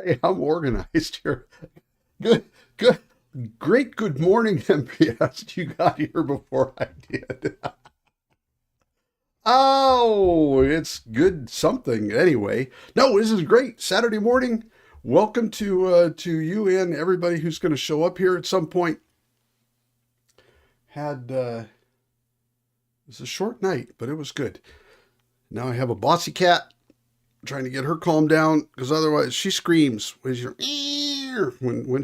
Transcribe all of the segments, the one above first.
Hey, I'm organized here. Good, good, great. Good morning, MPS. You got here before I did. Oh, it's good something anyway. No, this is great. Saturday morning. Welcome to you and everybody who's going to show up here at some point. Had it was a short night, but it was good. Now I have a bossy cat. Trying to get her calmed down because otherwise she screams when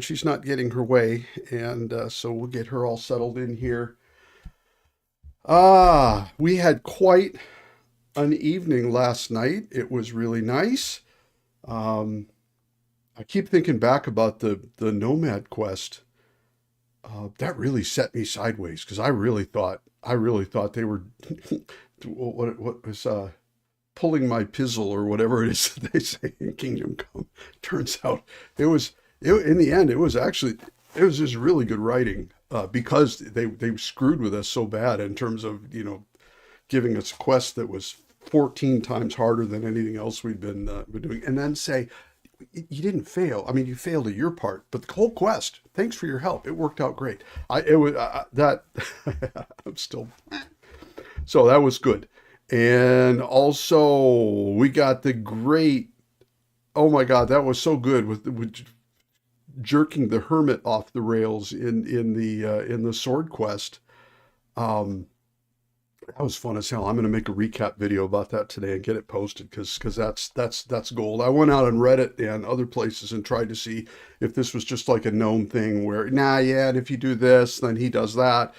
she's not getting her way, and so we'll get her all settled in here. We had quite an evening last night. It was really nice. Um, I keep thinking back about the Nomad quest. That really set me sideways because I really thought they were what was pulling my pizzle or whatever it is that they say in Kingdom Come. Turns out it was in the end it was just really good writing because they screwed with us so bad in terms of giving us a quest that was 14 times harder than anything else we'd been doing, and then say you didn't fail. I mean, you failed at your part, but the whole quest. Thanks for your help. It worked out great. I it was that I'm still so that was good. And also, we got the great, oh my God, that was so good with jerking the hermit off the rails in the sword quest. Um, that was fun as hell. I'm going to make a recap video about that today and get it posted because that's gold. I went out on Reddit and other places and tried to see if this was just like a known thing where, nah, yeah, and if you do this, then he does that.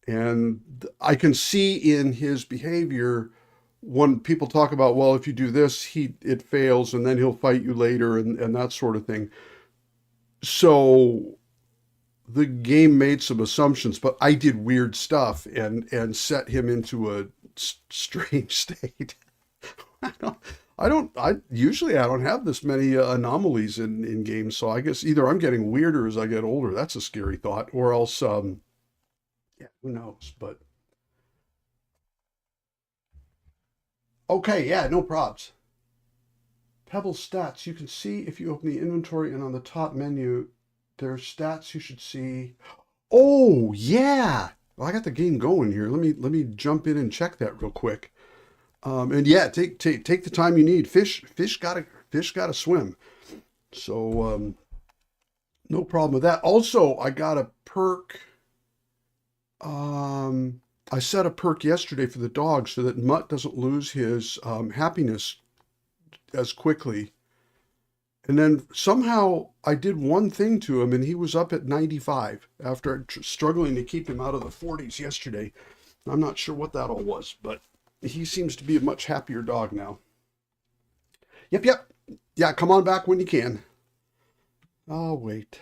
And I can see in his behavior when people talk about, well, if you do this, it fails, and then he'll fight you later, and that sort of thing. So the game made some assumptions, but I did weird stuff and set him into a strange state. I don't, I usually I don't have this many anomalies in games, so I guess either I'm getting weirder as I get older. That's a scary thought, or else, yeah, who knows? But okay, yeah, no props. Pebble stats. You can see if you open the inventory and on the top menu, there are stats you should see. Oh, yeah. Well, I got the game going here. Let me jump in and check that real quick. And yeah, take the time you need. Fish gotta swim. So no problem with that. Also, I got a perk. Um, I set a perk yesterday for the dog so that Mutt doesn't lose his happiness as quickly. And then somehow I did one thing to him and he was up at 95 after struggling to keep him out of the 40s yesterday. I'm not sure what that all was, but he seems to be a much happier dog now. Yep, yep. Yeah, come on back when you can. Oh, wait.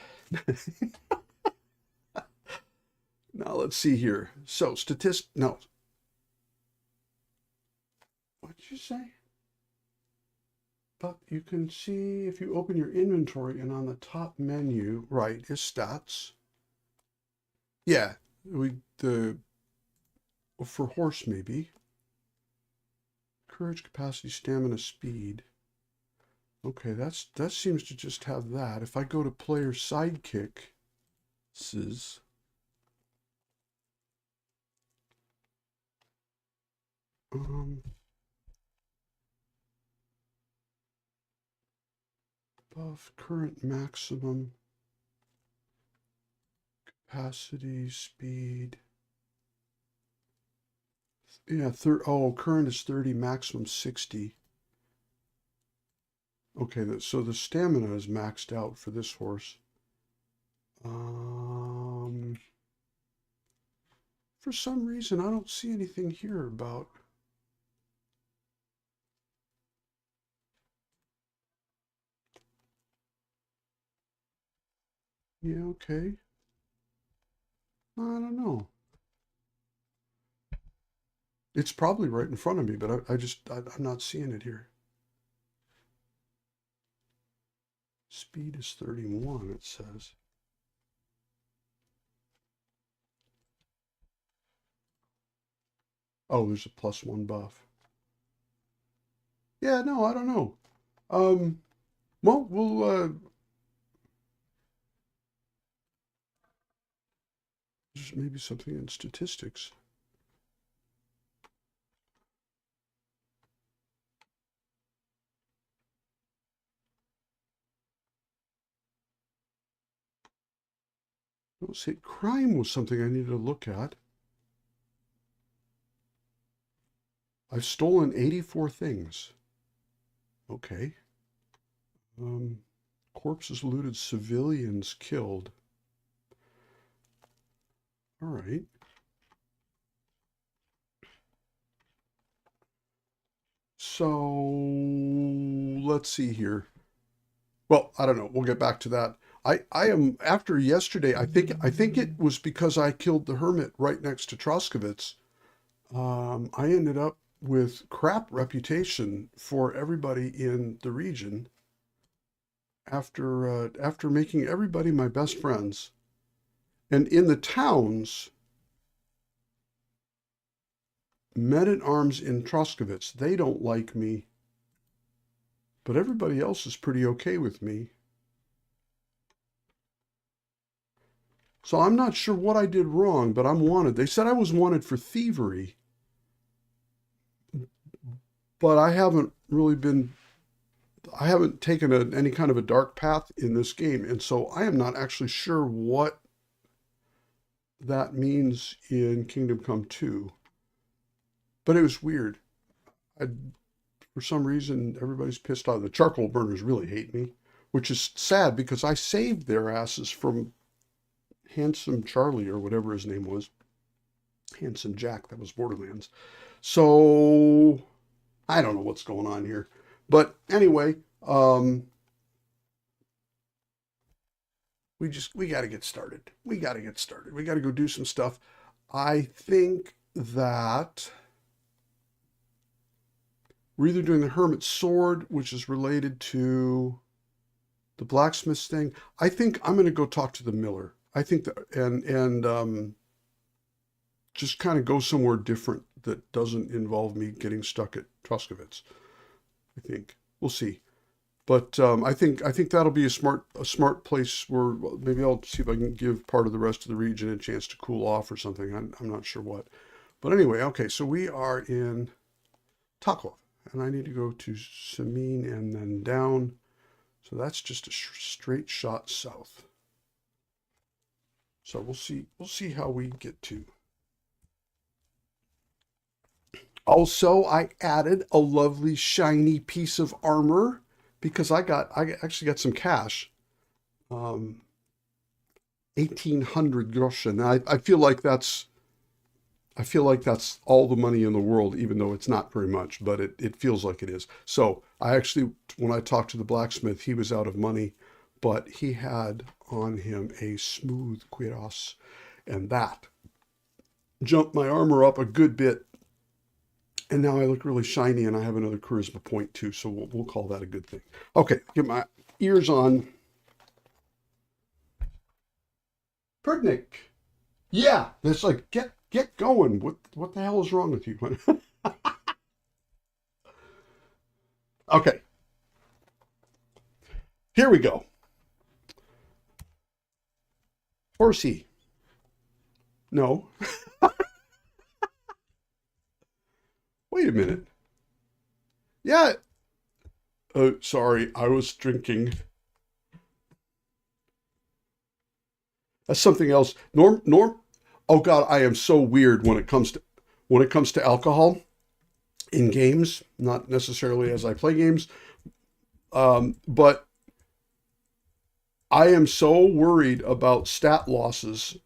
Now let's see here. So, no. What did you say? But you can see if you open your inventory and on the top menu, right, is stats. Yeah, the for horse maybe. Courage, capacity, stamina, speed. Okay, that seems to just have that. If I go to player sidekick, says um buff current maximum capacity, speed. Yeah, current is 30, maximum 60. Okay, so the stamina is maxed out for this horse. Um, for some reason, I don't see anything here about. Yeah, okay. I don't know. It's probably right in front of me, but I'm not seeing it here. Speed is 31, it says. Oh, there's a +1 buff. Yeah, no, I don't know. Um, Well, we'll there's maybe something in statistics. Let's see, crime was something I needed to look at. I've stolen 84 things. Okay. Um, Corpses looted, civilians killed. All right. So let's see here. Well, I don't know. We'll get back to that. I am after yesterday. I think it was because I killed the hermit right next to Troskowitz. I ended up with crap reputation for everybody in the region after making everybody my best friends. And in the towns, men at arms in Troskowitz, they don't like me, but everybody else is pretty okay with me. So I'm not sure what I did wrong, but I'm wanted. They said I was wanted for thievery, but I haven't taken any kind of a dark path in this game. And so I am not actually sure what that means in Kingdom Come 2. But it was weird. I, for some reason, everybody's pissed off. The charcoal burners really hate me, which is sad because I saved their asses from Handsome Charlie or whatever his name was. Handsome Jack, that was Borderlands. So I don't know what's going on here. But anyway, we got to get started. We got to get started. We got to go do some stuff. I think that we're either doing the Hermit's Sword, which is related to the blacksmith's thing. I think I'm going to go talk to the miller. I think that and just kind of go somewhere different that doesn't involve me getting stuck at Troskowitz. I think we'll see. But I think that'll be a smart place where maybe I'll see if I can give part of the rest of the region a chance to cool off or something. I'm not sure what. But anyway, okay, so we are in Takov, and I need to go to Semine and then down. So that's just a straight shot south. So we'll see how we get to. Also, I added a lovely shiny piece of armor because I actually got some cash. 1,800 groschen. I feel like that's all the money in the world, even though it's not very much, but it feels like it is. So I actually, when I talked to the blacksmith, he was out of money, but he had on him a smooth cuirass, and that jumped my armor up a good bit. And now I look really shiny, and I have another charisma point too, so we'll call that a good thing. Okay, get my ears on. Perdnick. Yeah, it's like get going. What the hell is wrong with you? Okay, here we go. Horsey. No. Wait a minute. Yeah. Oh, sorry, I was drinking. That's something else. Norm. Oh God, I am so weird when it comes to alcohol in games. Not necessarily as I play games, but I am so worried about stat losses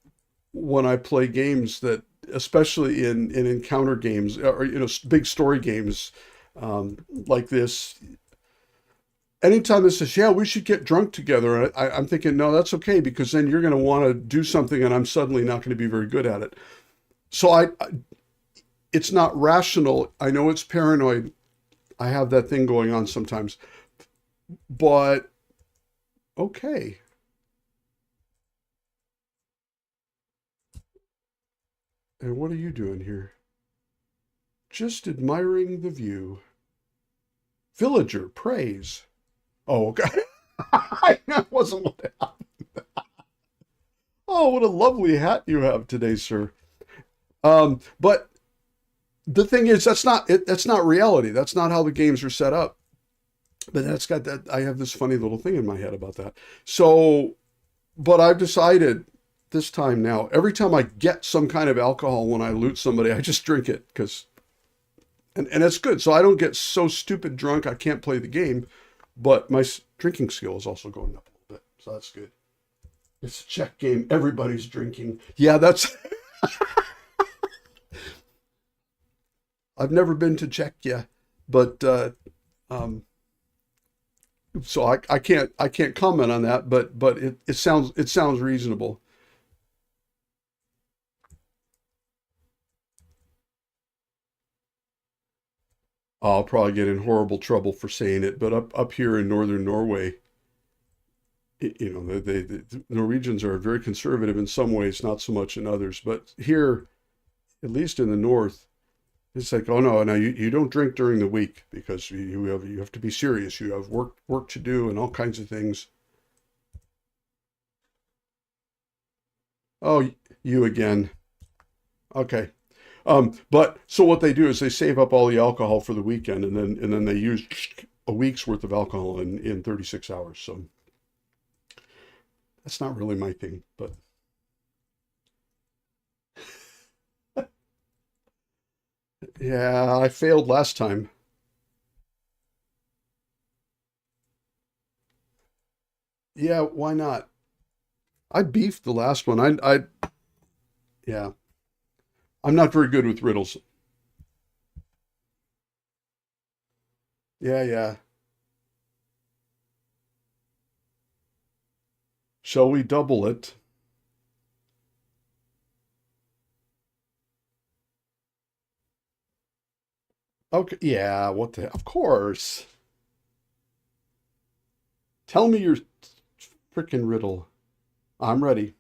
when I play games that, especially in encounter games or big story games like this. Anytime it says, "Yeah, we should get drunk together," I'm thinking, no, that's okay because then you're going to want to do something, and I'm suddenly not going to be very good at it. So it's not rational. I know it's paranoid. I have that thing going on sometimes, but okay. And what are you doing here? Just admiring the view. Villager praise. Oh, okay. That wasn't what happened. Oh, what a lovely hat you have today, sir. But the thing is, that's not reality. That's not how the games are set up. But that's got that. I have this funny little thing in my head about that. So, but I've decided this time now, every time I get some kind of alcohol when I loot somebody, I just drink it because, and it's good. So I don't get so stupid drunk I can't play the game, but my drinking skill is also going up a little bit. So that's good. It's a check game. Everybody's drinking. Yeah, that's. I've never been to Czechia, but um, so I can't comment on that. But it sounds reasonable. I'll probably get in horrible trouble for saying it, but up here in northern Norway, you know, the Norwegians are very conservative in some ways, not so much in others. But here, at least in the north, it's like, oh no, you don't drink during the week because you have to be serious. You have work to do and all kinds of things. Oh, you again. Okay. But so what they do is they save up all the alcohol for the weekend and then they use a week's worth of alcohol in 36 hours. So that's not really my thing, but yeah, I failed last time. Yeah, why not? I beefed the last one. Yeah, I'm not very good with riddles. Yeah, yeah. Shall we double it? Okay, yeah, what the, of course. Tell me your freaking riddle. I'm ready.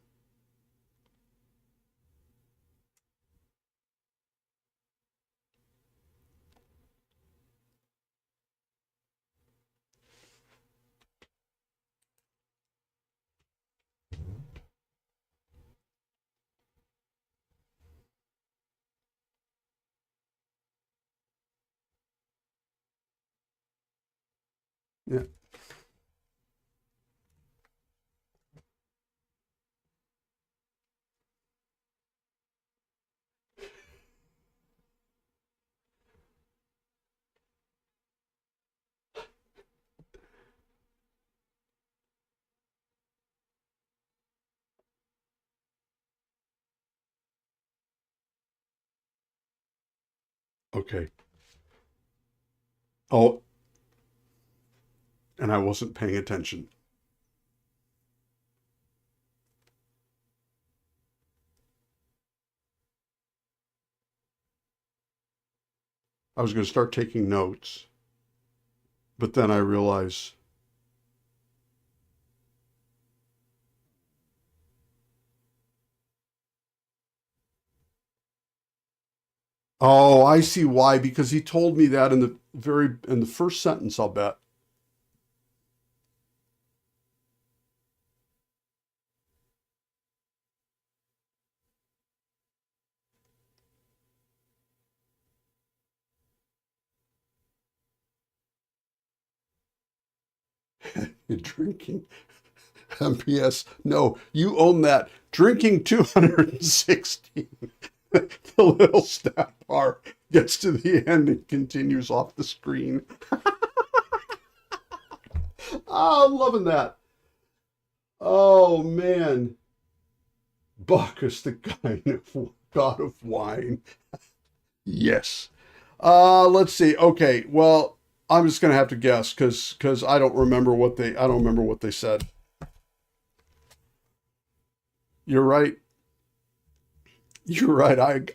Yeah, okay. Oh, and I wasn't paying attention. I was going to start taking notes, but then I realized, oh, I see why, because he told me that in the first sentence, I'll bet. You're drinking MPS. No, you own that. Drinking 216. The little stat bar gets to the end and continues off the screen. Oh, I'm loving that. Oh man. Bacchus, the god of wine. Yes. Let's see. Okay, well, I'm just gonna have to guess because I don't remember what they said. You're right. You're right.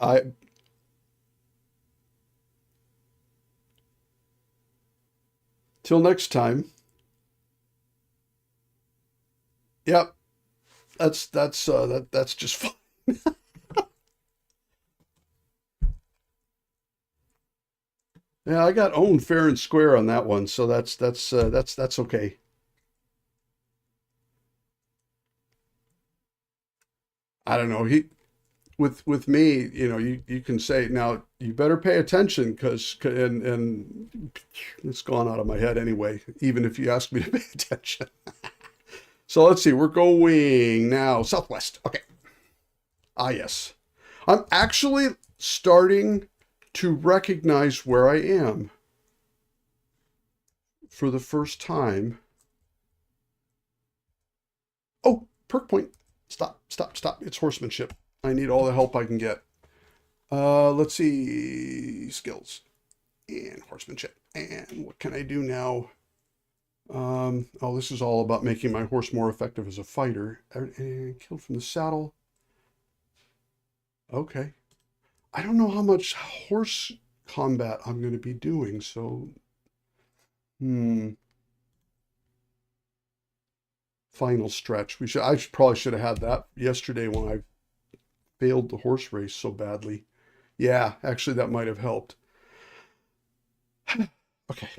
Till next time. Yep. That's just fine. Yeah, I got owned fair and square on that one, so that's okay. I don't know. With me, you know, you can say, now you better pay attention because, and it's gone out of my head anyway, even if you ask me to pay attention. So let's see, we're going now southwest. Okay. Ah, yes. I'm actually starting to recognize where I am for the first time. Oh, perk point. Stop, stop, stop. It's horsemanship. I need all the help I can get. Let's see. Skills and horsemanship. And what can I do now? Oh, this is all about making my horse more effective as a fighter. And killed from the saddle. Okay. I don't know how much horse combat I'm going to be doing, so... Final stretch. I probably should have had that yesterday when I failed the horse race so badly. Yeah, actually that might have helped. Okay.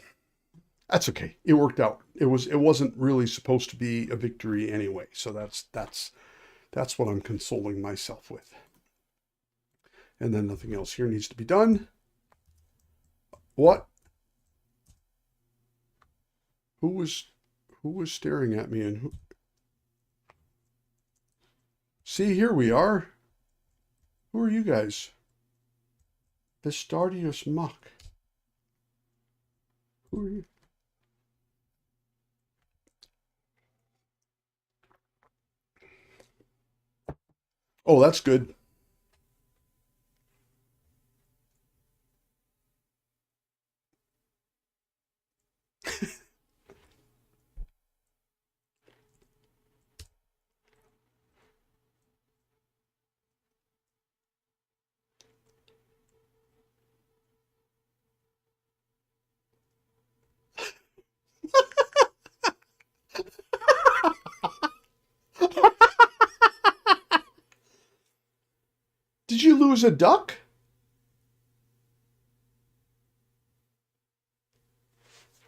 That's okay. It worked out. It wasn't really supposed to be a victory anyway, so that's what I'm consoling myself with. And then nothing else here needs to be done. What? Who was staring at me and who? See, here we are. Who are you guys? Vistardius Muck. Who are you? Oh, that's good. Did you lose a duck?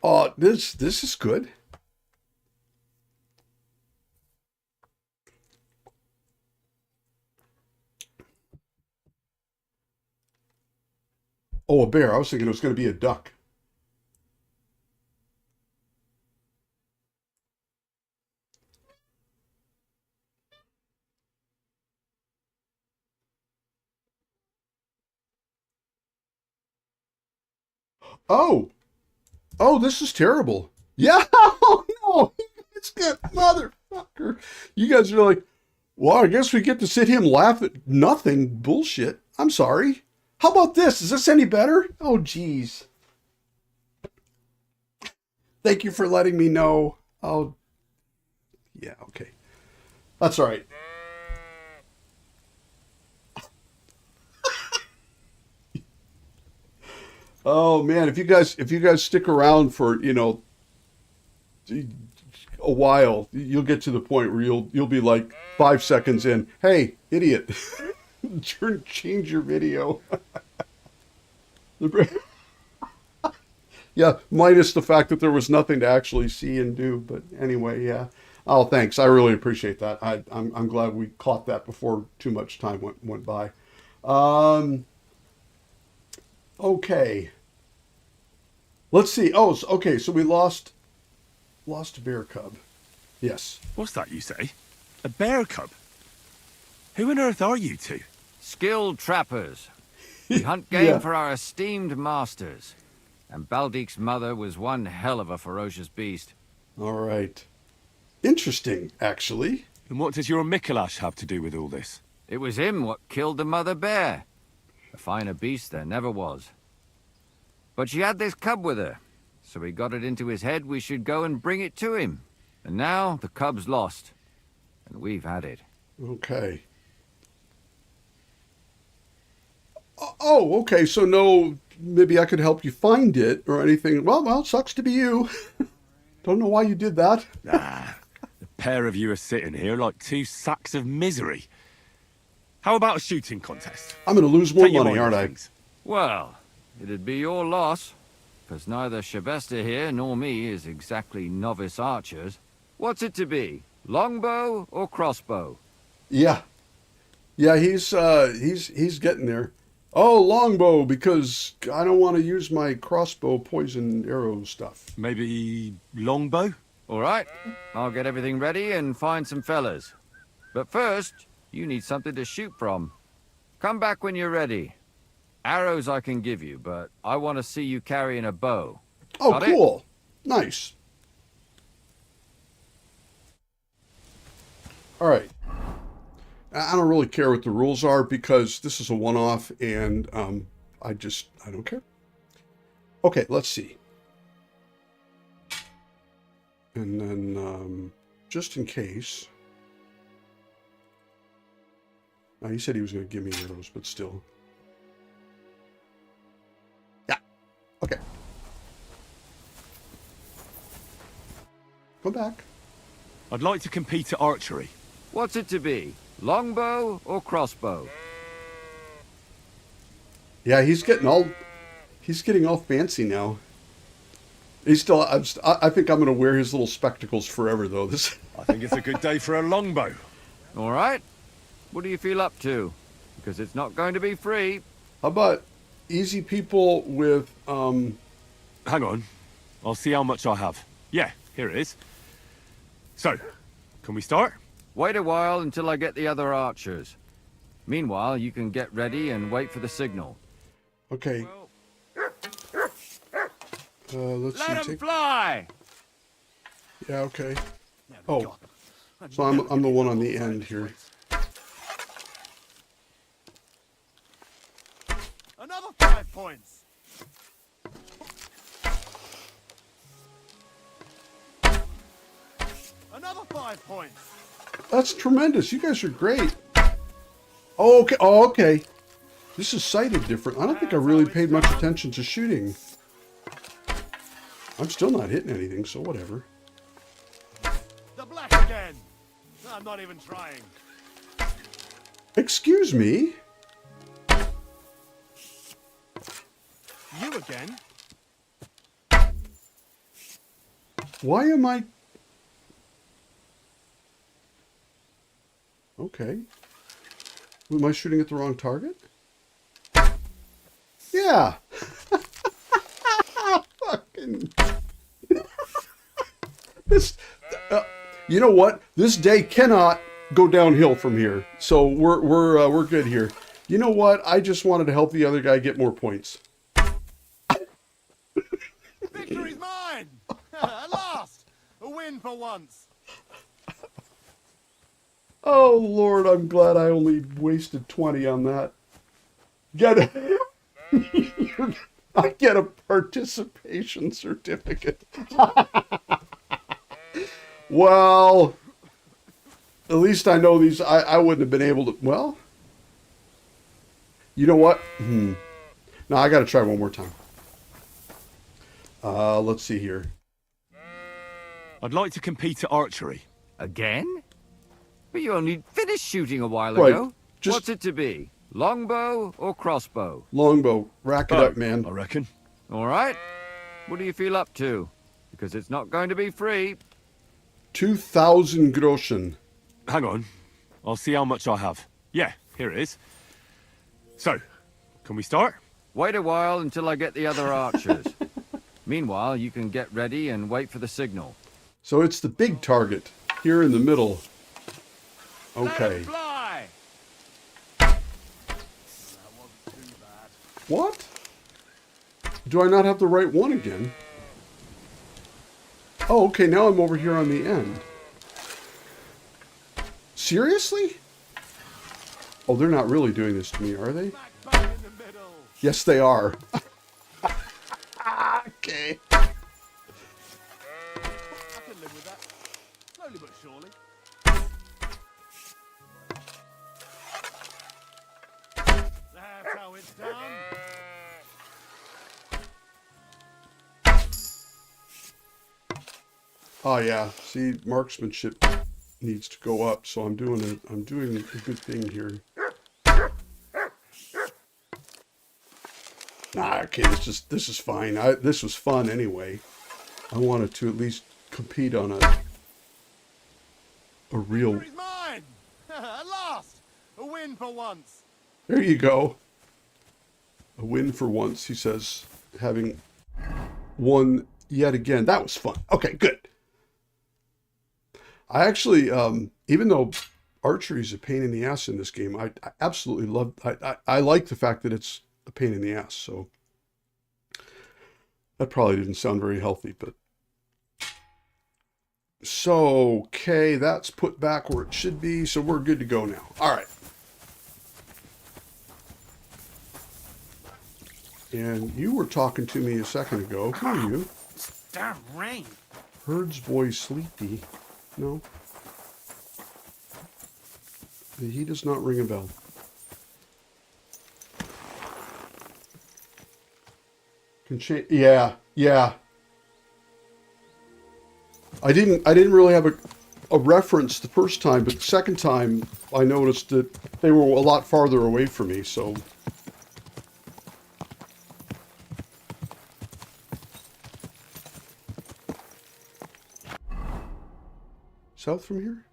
Oh, this is good. Oh, a bear. I was thinking it was going to be a duck. Oh, oh, this is terrible. Yeah, oh no, it's good, motherfucker. You guys are like, well, I guess we get to sit here and laugh at nothing. Bullshit. I'm sorry. How about this? Is this any better? Oh, geez. Thank you for letting me know. Oh, yeah, okay. That's all right. Oh man, if you guys stick around for, you know, a while, you'll get to the point where you'll be like 5 seconds in. Hey, idiot. Change your video. Yeah, minus the fact that there was nothing to actually see and do. But anyway, yeah. Oh, thanks. I really appreciate that. I'm glad we caught that before too much time went by. Um, okay. Let's see. Oh, okay. So we lost a bear cub. Yes. What's that you say? A bear cub? Who on earth are you two? Skilled trappers. We hunt game Yeah. for our esteemed masters. And Baldic's mother was one hell of a ferocious beast. All right. Interesting, actually. And what does your Mikolash have to do with all this? It was him what killed the mother bear. A finer beast there never was. But she had this cub with her, so he got it into his head we should go and bring it to him. And now the cub's lost, and we've had it. Okay. Oh, okay. So no, maybe I could help you find it or anything. Well, sucks to be you. Don't know why you did that. Ah, the pair of you are sitting here like two sacks of misery. How about a shooting contest? I'm going to lose more Take your money, mind aren't off I? things. Well, it'd be your loss, because neither Shabesta here nor me is exactly novice archers. What's it to be? Longbow or crossbow? Yeah. Yeah, he's getting there. Oh, longbow, because I don't want to use my crossbow poison arrow stuff. Maybe longbow? All right, I'll get everything ready and find some fellas. But first, you need something to shoot from. Come back when you're ready. Arrows I can give you, but I want to see you carrying a bow. Oh, Got it? cool. Nice. All right. I don't really care what the rules are because this is a one-off and I don't care. Okay, let's see. And then just in case. He said he was going to give me arrows, but still. Yeah. Okay. Come back. I'd like to compete at archery. What's it to be? Longbow or crossbow? Yeah, he's getting all fancy now. He's still. I think I'm going to wear his little spectacles forever, though. I think it's a good day for a longbow. All right. What do you feel up to? Because it's not going to be free. How about easy people with Hang on. I'll see how much I have. Yeah, here it is. So, can we start? Wait a while until I get the other archers. Meanwhile, you can get ready and wait for the signal. Okay. Let's Let see. them fly! Yeah. Okay. Oh, so I'm the one on the end here. Another 5 points. Another 5 points. That's tremendous. You guys are great. Oh, okay. Oh, okay. This is sighted different. I don't think I really paid much attention to shooting. I'm still not hitting anything, so whatever. The black again. I'm not even trying. Excuse me? You again? Why am I... Okay. Am I shooting at the wrong target? Yeah. Fucking... This... you know what? This day cannot go downhill from here. So we're good here. You know what? I just wanted to help the other guy get more points. Victory's mine! At last! A win for once. Oh, Lord, I'm glad I only wasted 20 on that. Get it? I get a participation certificate. Well, at least I know these. I wouldn't have been able to. Well, you know what? No, I got to try one more time. Let's see here. I'd like to compete at archery. Again? But you only finished shooting a while Right, ago. just- What's it to be? Longbow or crossbow? Longbow, rack it up, man. I reckon. All right. What do you feel up to? Because it's not going to be free. 2,000 groschen. Hang on. I'll see how much I have. Yeah, here it is. So, can we start? Wait a while until I get the other archers. Meanwhile, you can get ready and wait for the signal. So it's the big target here in the middle. Let Okay. 'em fly! What? Do I not have the right one again? Oh, okay, now I'm over here on the end. Seriously? Oh, they're not really doing this to me, are they? Back bang in the middle. Yes, they are. Okay. I can live with that. Slowly but surely. That's how it's done. Oh yeah. See, marksmanship needs to go up, so I'm doing a good thing here. Nah, okay, this is fine. This was fun anyway. I wanted to at least compete on a real. Victory's mine! At last! A win win for once. There you go. A win for once, he says, having won yet again. That was fun. Okay, good. I actually, even though archery is a pain in the ass in this game, I absolutely love, I like the fact that it's a pain in the ass. So that probably didn't sound very healthy, but. So, okay, that's put back where it should be. So we're good to go now. All right. And you were talking to me a second ago. Who are you? It's damn rain. Herd's boy Sleepy. No. He does not ring a bell. Can change. Yeah, yeah. I didn't really have a reference the first time, but the second time I noticed that they were a lot farther away from me, so. South from here?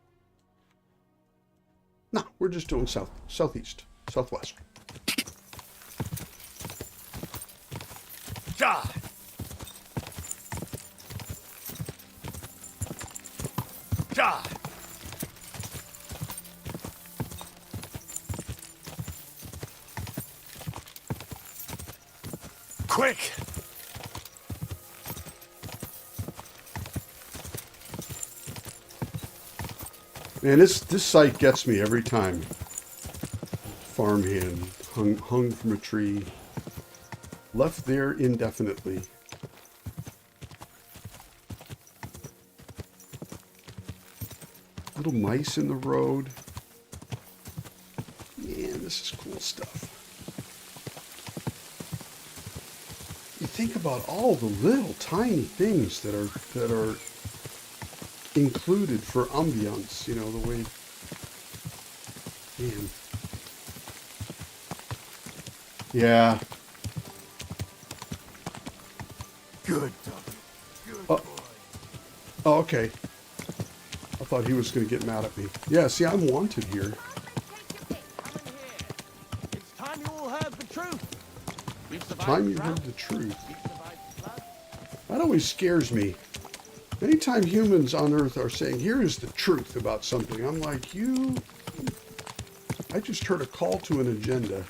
No, we're just doing south, southeast, southwest. God. God. Quick. Man, this site gets me every time. Farmhand hung from a tree, left there indefinitely. Little mice in the road. Man, this is cool stuff. You think about all the little tiny things that are included for ambiance, you know, the way, man. Yeah. Good dog. Good Oh. boy. Oh, okay. I thought he was going to get mad at me. Yeah, see, I'm wanted here. It's time you all heard the truth. We've survived Time you the heard drought. the truth. We've survived the flood. That always scares me. Anytime humans on Earth are saying, here is the truth about something, I'm like, I just heard a call to an agenda.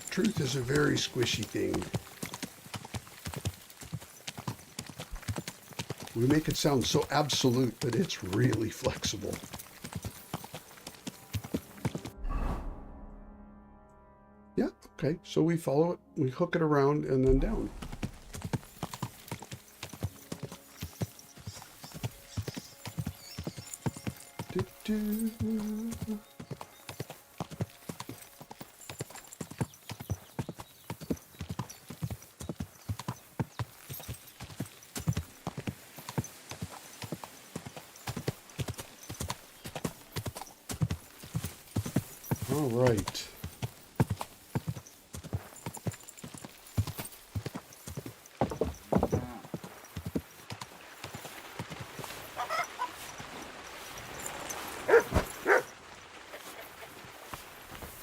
Truth is a very squishy thing. We make it sound so absolute, but it's really flexible. Yeah, okay, so we follow it, we hook it around and then down. All right.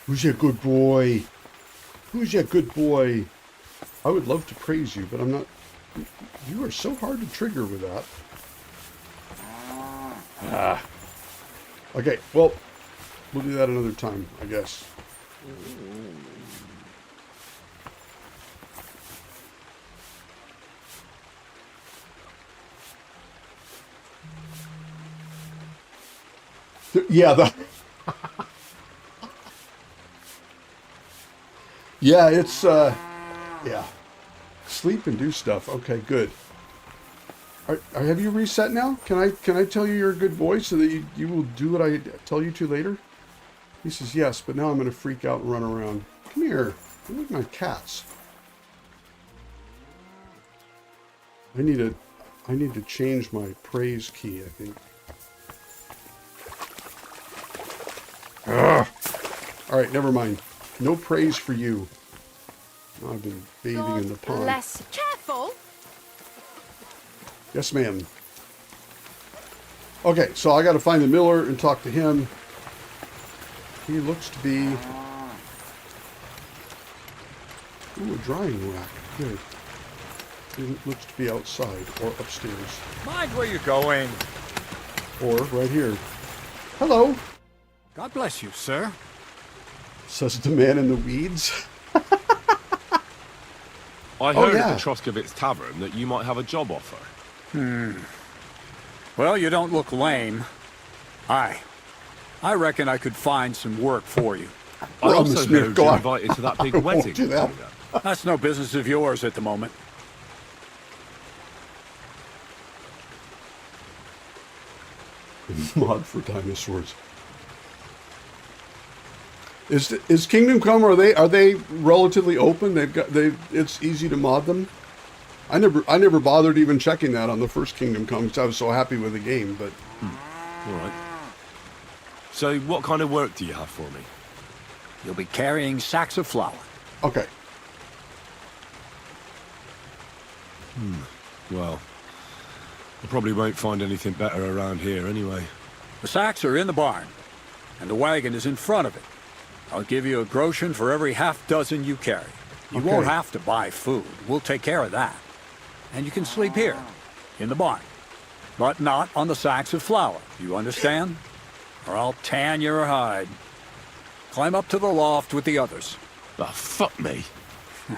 Who's your good boy? Who's your good boy? I would love to praise you, but I'm not. You are so hard to trigger with that. Ah. Okay, well, we'll do that another time, I guess. Yeah, yeah, it's, yeah. Sleep and do stuff. Okay, good. Have you reset now? Can I tell you you're a good boy so that you will do what I tell you to later? He says, yes, but now I'm going to freak out and run around. Come here. Look at my cats. I need to change my praise key, I think. Ugh. All right, never mind. No praise for you. I've been bathing in the pond. Less careful. Yes, ma'am. Okay, so I got to find the miller and talk to him. He looks to be... Ooh, a drying rack. Good. He looks to be outside or upstairs. Mind where you're going. Or right here. Hello, God bless you, sir. says the man in the weeds. I Oh, heard yeah. at the Troskovitz Tavern that you might have a job offer. Well, you don't look lame. I reckon I could find some work for you. I also Promise me, heard go you're on. invited to that big I won't wedding. do that. That's no business of yours at the moment. Mod for dinosaurs. Is Kingdom Come, are they relatively open? It's easy to mod them. I never bothered even checking that on the first Kingdom Come because I was so happy with the game. But All right. So, what kind of work do you have for me? You'll be carrying sacks of flour. okay, Well, I probably won't find anything better around here anyway. The sacks are in the barn, and the wagon is in front of it. I'll give you a groschen for every half dozen you carry. You Okay. won't have to buy food. We'll take care of that. And you can sleep here, in the barn. But not on the sacks of flour. You understand? Or I'll tan your hide. Climb up to the loft with the others. Ah, fuck me. Be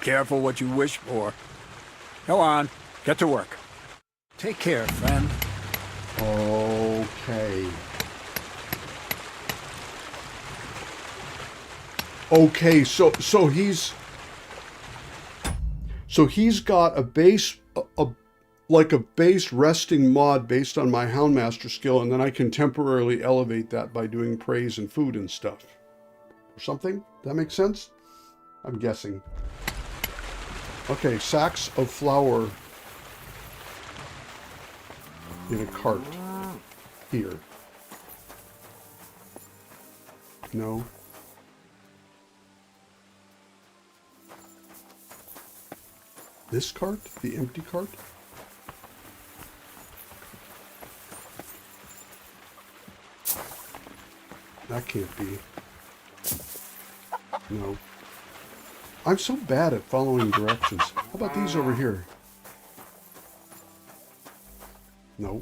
careful what you wish for. Go on, get to work. Take care, friend. okay, okay. So he's got a base, like a base resting mod based on my Houndmaster skill, and then I can temporarily elevate that by doing praise and food and stuff. Or something? That makes sense? I'm guessing. Okay, sacks of flour in a cart. Here. No. This cart? The empty cart? That can't be. No. I'm so bad at following directions. How about these over here? No.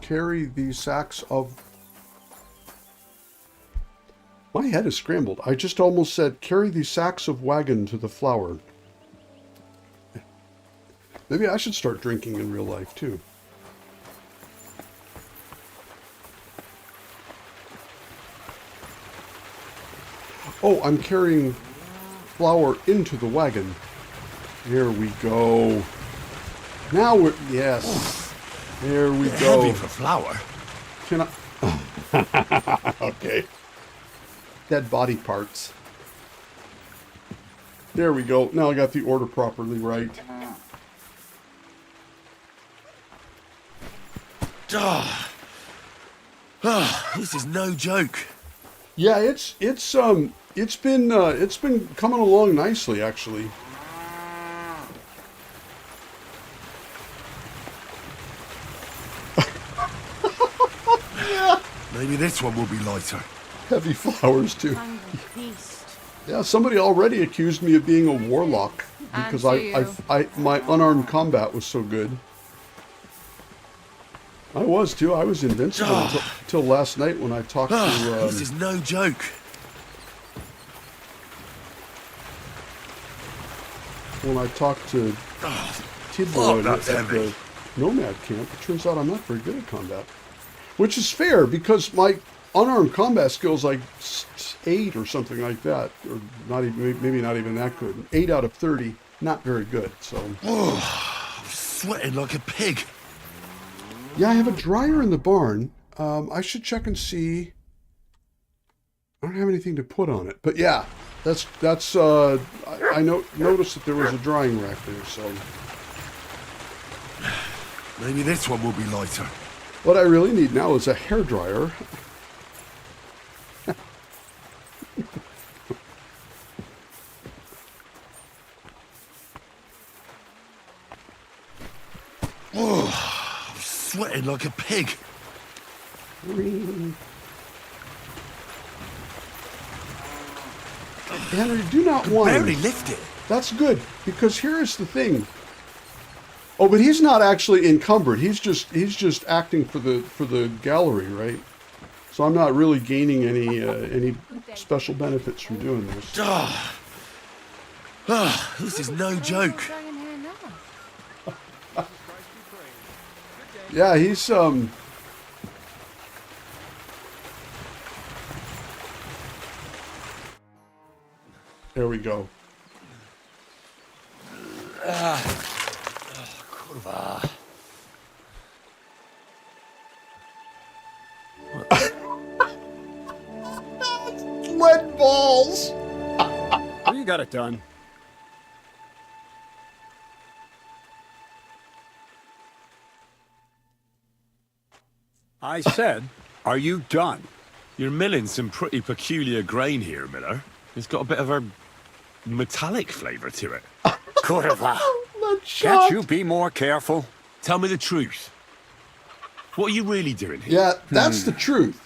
Carry these sacks of... My head is scrambled. I just almost said, carry these sacks of wagon to the flour. Maybe I should start drinking in real life, too. Oh, I'm carrying flour into the wagon. There we go. Now we're... Yes. There we go. Heavy for flour. Can I... Okay. Dead body parts. There we go. Now I got the order properly right. This is no joke. Yeah, it's been coming along nicely, actually. Maybe this one will be lighter. Heavy flowers too. Hungry beast. Yeah, somebody already accused me of being a warlock because I my unarmed combat was so good. I was too. I was invincible until last night when I talked to. This is no joke. When I talked to Fuck, Tidboy that's at heavy. the Nomad camp, it turns out I'm not very good at combat, which is fair because my unarmed combat skills like 8 or something like that, or not even maybe not even that good. 8 out of 30, not very good. So I'm sweating like a pig. yeah, I have a dryer in the barn. I should check and see. I don't have anything to put on it, but yeah, that's I noticed that there was a drying rack there. So Maybe this one will be lighter. what I really need now is a hairdryer. sweating like a pig. Henry, do not whine. Barely lift it. That's good, because here is the thing. Oh, but he's not actually encumbered. He's just acting for the gallery, right? So I'm not really gaining any special benefits from doing this. This is no joke. Yeah, he's There we go. Kurwa. Lead balls. You got it done. I said, are you done? You're milling some pretty peculiar grain here, Miller. It's got a bit of a metallic flavour to it. Kurva. Let's Can't you be more careful? Tell me the truth. What are you really doing here? Yeah, that's the truth.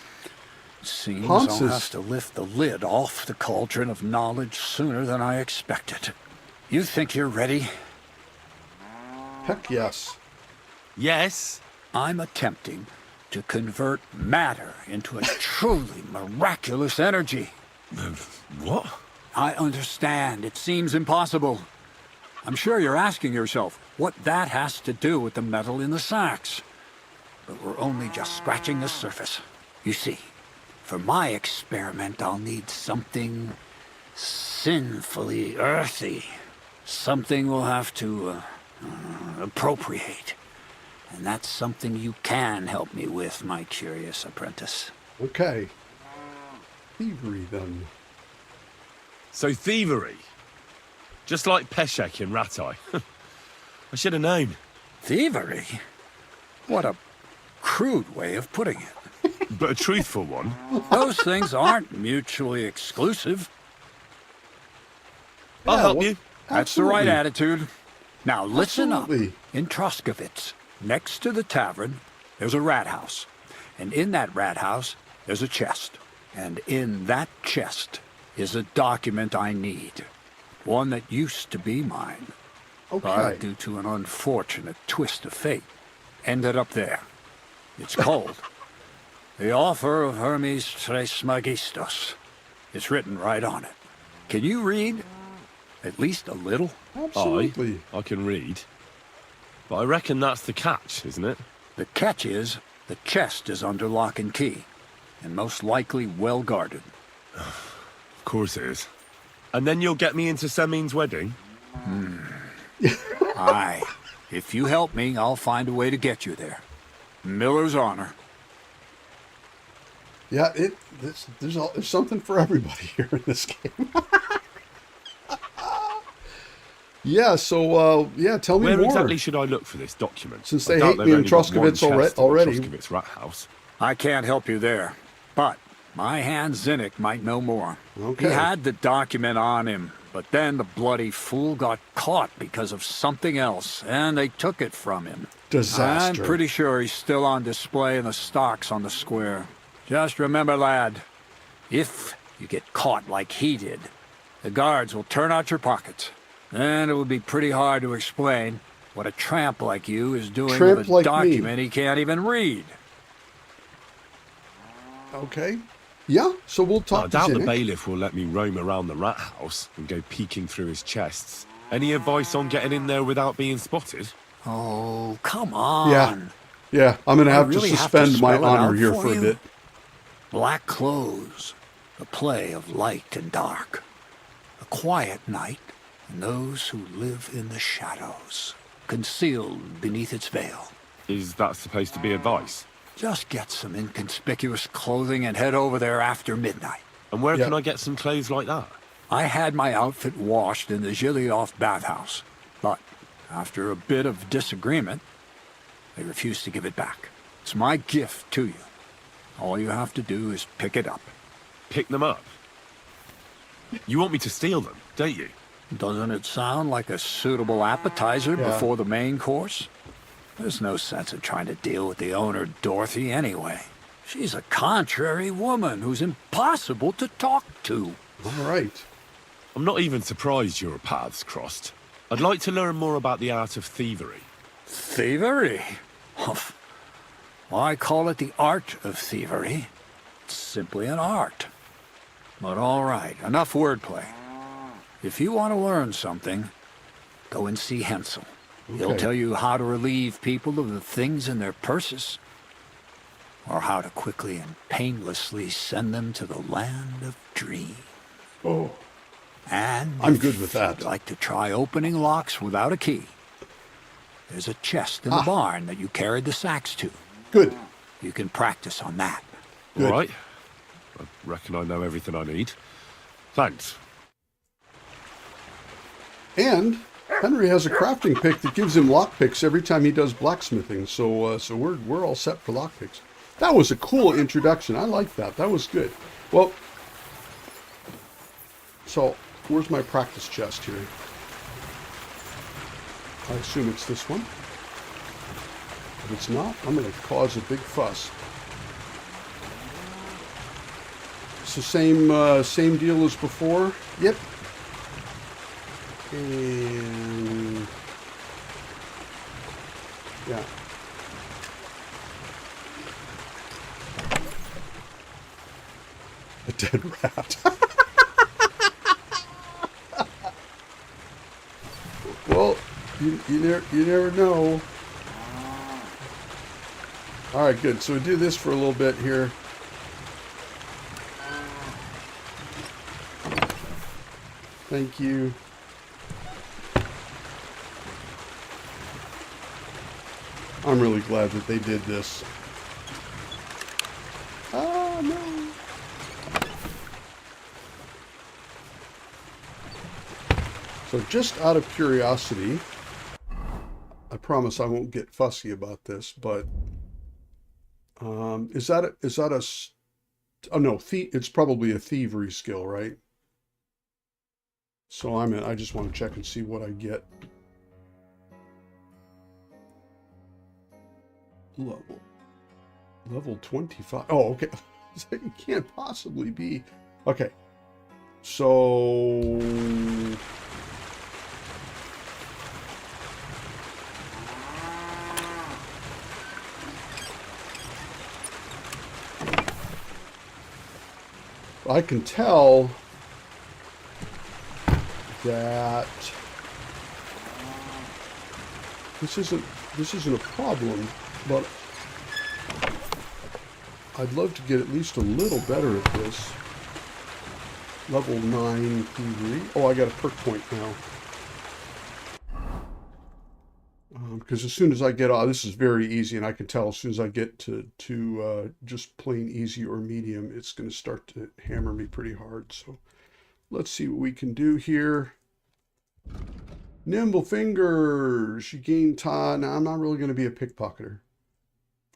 Seems Hans I'll is- have to lift the lid off the cauldron of knowledge sooner than I expected. You think you're ready? Heck yes. Yes. I'm attempting to convert matter into a truly miraculous energy. What? I understand. It seems impossible. I'm sure you're asking yourself what that has to do with the metal in the sacks. But we're only just scratching the surface. You see, for my experiment, I'll need something sinfully earthy. Something we'll have to appropriate. And that's something you can help me with, my curious apprentice. Okay. Thievery then. So thievery. Just like Peshek in Ratai. I should have known. Thievery? What a crude way of putting it. But a truthful one. Those things aren't mutually exclusive. I'll Yeah, help well, you. That's the right absolutely. attitude. Now listen Absolutely. up. In Troskovitz, next to the tavern, there's a rat house. And in that rat house, there's a chest. And in that chest is a document I need. One that used to be mine. Okay. But due to an unfortunate twist of fate, ended up there. It's called The Offer of Hermes Trismegistos. It's written right on it. Can you read? At least a little? Absolutely. I can read. But I reckon that's the catch, isn't it? The catch is, the chest is under lock and key, and most likely well guarded. Of course it is. And then you'll get me into Semine's wedding? Aye. If you help me, I'll find a way to get you there. Miller's honor. Yeah, there's something for everybody here in this game. Yeah, so yeah, tell me Where more. exactly should I look for this document? Since I they doubt hate they've me in only got one Troskovitz chest in the already. Troskovitz rat house. I can't help you there, but my hand Zinnik might know more. Okay. He had the document on him, but then the bloody fool got caught because of something else, and they took it from him. Disaster. I'm pretty sure he's still on display in the stocks on the square. Just remember, lad, if you get caught like he did, the guards will turn out your pockets. And it would be pretty hard to explain what a tramp like you is doing Tramp with a like me. document he can't even read. Okay. Yeah, so we'll I talk to doubt the Zinnik. bailiff will let me roam around the rat house and go peeking through his chests. Any advice on getting in there without being spotted? Oh, come on. Yeah, I'm going to I have really to have to suspend my spell it honor out here for for a you? bit. Black clothes, a play of light and dark. A quiet night, and those who live in the shadows, concealed beneath its veil. Is that supposed to be advice? Just get some inconspicuous clothing and head over there after midnight. And where Yeah. can I get some clothes like that? I had my outfit washed in the Gilioff bathhouse, but after a bit of disagreement, they refused to give it back. It's my gift to you. All you have to do is pick it up. Pick them up? You want me to steal them, don't you? Doesn't it sound like a suitable appetizer Yeah. before the main course? There's no sense in trying to deal with the owner, Dorothy, anyway. She's a contrary woman who's impossible to talk to. All right. I'm not even surprised your paths crossed. I'd like to learn more about the art of thievery. Thievery? Humph. Well, I call it the art of thievery. It's simply an art. But all right, enough wordplay. If you want to learn something, go and see Hensel. He'll Okay. tell you how to relieve people of the things in their purses, or how to quickly and painlessly send them to the land of dreams. Oh, And I'm if good with that. you'd like to try opening locks without a key, there's a chest in the barn that you carried the sacks to. good. You can practice on that. Good. All right. I reckon I know everything I need. Thanks. And Henry has a crafting pick that gives him lockpicks every time he does blacksmithing. So we're all set for lockpicks. That was a cool introduction. I like that. That was good. Well, so where's my practice chest here? I assume it's this one. If it's not, I'm going to cause a big fuss. It's the same deal as before. Yep. And yeah. A dead rat. Well, you never know. All right, good. So we do this for a little bit here. Thank you. I'm really glad that they did this. Oh, no. So just out of curiosity, I promise I won't get fussy about this, but is that a, oh no, it's probably a thievery skill, right? So I just want to check and see what I get. Level 25. Oh, okay. It can't possibly be. Okay. So I can tell that this isn't a problem, but I'd love to get at least a little better at this. Level 9 thievery. Oh, I got a perk point now. Because as soon as I get, this is very easy, and I can tell as soon as I get to just plain easy or medium, it's going to start to hammer me pretty hard. So let's see what we can do here. Nimble fingers. You gain time. Now, I'm not really going to be a pickpocketer.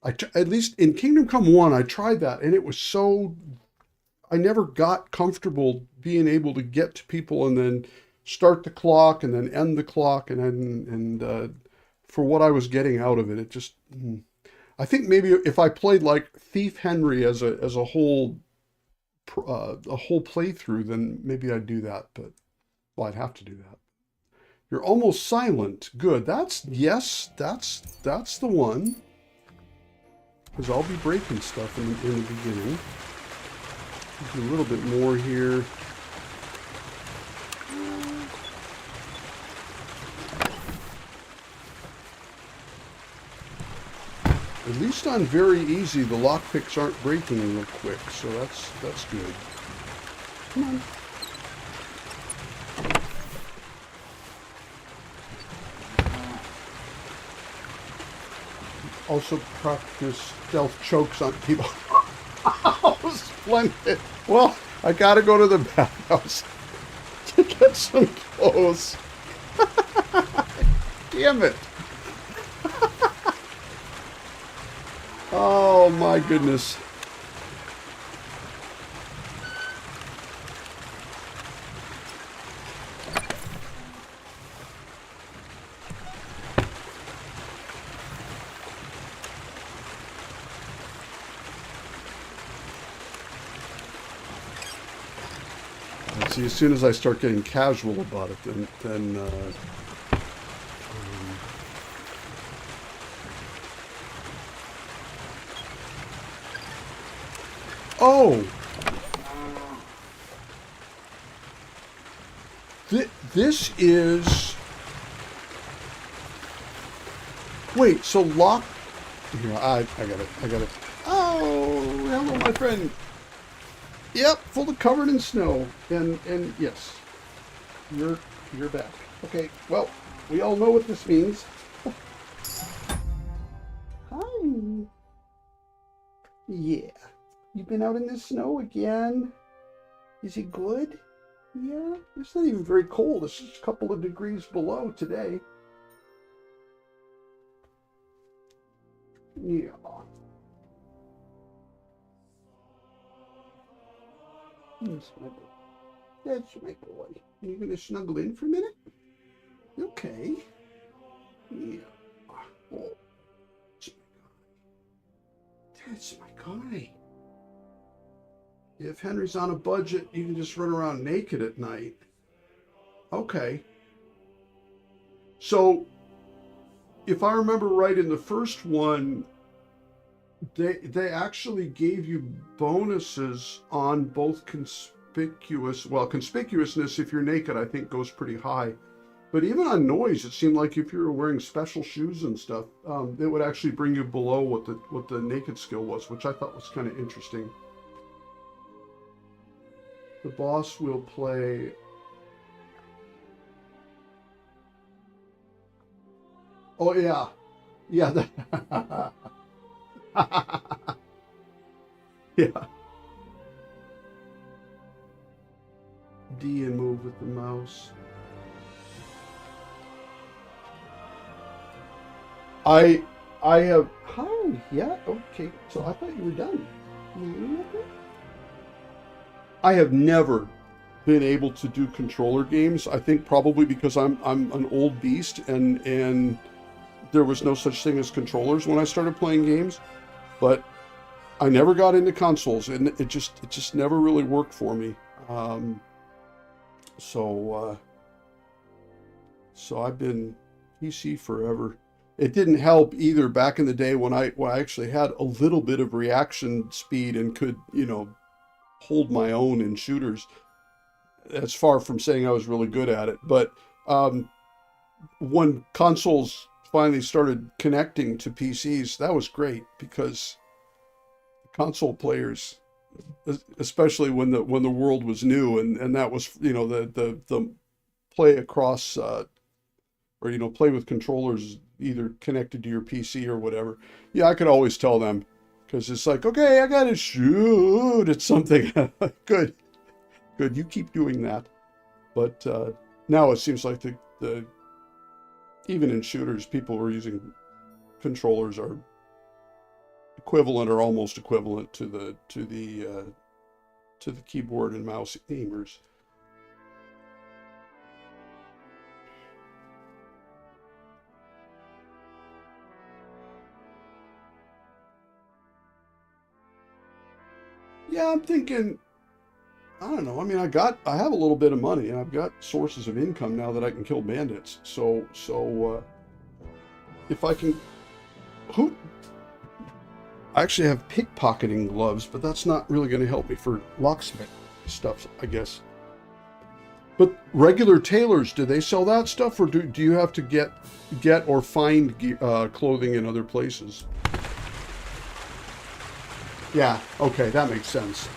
At least in Kingdom Come 1, I tried that, and it was so... I never got comfortable being able to get to people and then start the clock and then end the clock, and for what I was getting out of it, it just... I think maybe if I played like Thief Henry as a whole playthrough, then maybe I'd do that. But well, I'd have to do that. You're almost silent. Good. That's the one. Because I'll be breaking stuff in the beginning. Do a little bit more here. At least on very easy, the lockpicks aren't breaking real quick, so that's good. Come on. Also practice stealth chokes on people. Oh, splendid. Well, I gotta go to the bathhouse to get some clothes. Damn it. Oh my goodness. See, as soon as I start getting casual about it, then oh! This is... Wait, so lock... Here, I got it. Oh, hello, my friend. Yep, fully covered in snow. And yes, you're back. Okay, well, we all know what this means. Hi. Yeah. You've been out in the snow again? Is it good? Yeah. It's not even very cold. It's just a couple of degrees below today. Yeah. That's my boy. That's my boy. Are you going to snuggle in for a minute? Okay. Yeah. Oh. That's my guy. If Henry's on a budget, you can just run around naked at night. Okay. So, if I remember right, in the first one, they actually gave you bonuses on both conspicuousness if you're naked, I think goes pretty high. But even on noise, it seemed like if you were wearing special shoes and stuff, it would actually bring you below what the naked skill was, which I thought was kind of interesting. The boss will play... Oh, yeah. Yeah. Yeah. D and move with the mouse. I have... Hi. Yeah, okay. So I thought you were done. I have never been able to do controller games. I think probably because I'm an old beast and there was no such thing as controllers when I started playing games. But I never got into consoles, and it just never really worked for me. So I've been PC forever. It didn't help either back in the day when I actually had a little bit of reaction speed and could, hold my own in shooters. That's far from saying I was really good at it. But when consoles finally started connecting to PCs, that was great because console players, especially when the world was new and that was the play across or play with controllers either connected to your PC or whatever. Yeah, I could always tell them because it's like, okay, I gotta shoot at something. Good, you keep doing that. But now it seems like the even in shooters, people who are using controllers are equivalent or almost equivalent to the keyboard and mouse aimers. Yeah, I'm thinking, I don't know. I mean, I have a little bit of money and I've got sources of income now that I can kill bandits. So if I can, I actually have pickpocketing gloves, but that's not really going to help me for locksmith stuff, I guess. But regular tailors, do they sell that stuff, or do you have to get or find clothing in other places? Yeah, okay, that makes sense.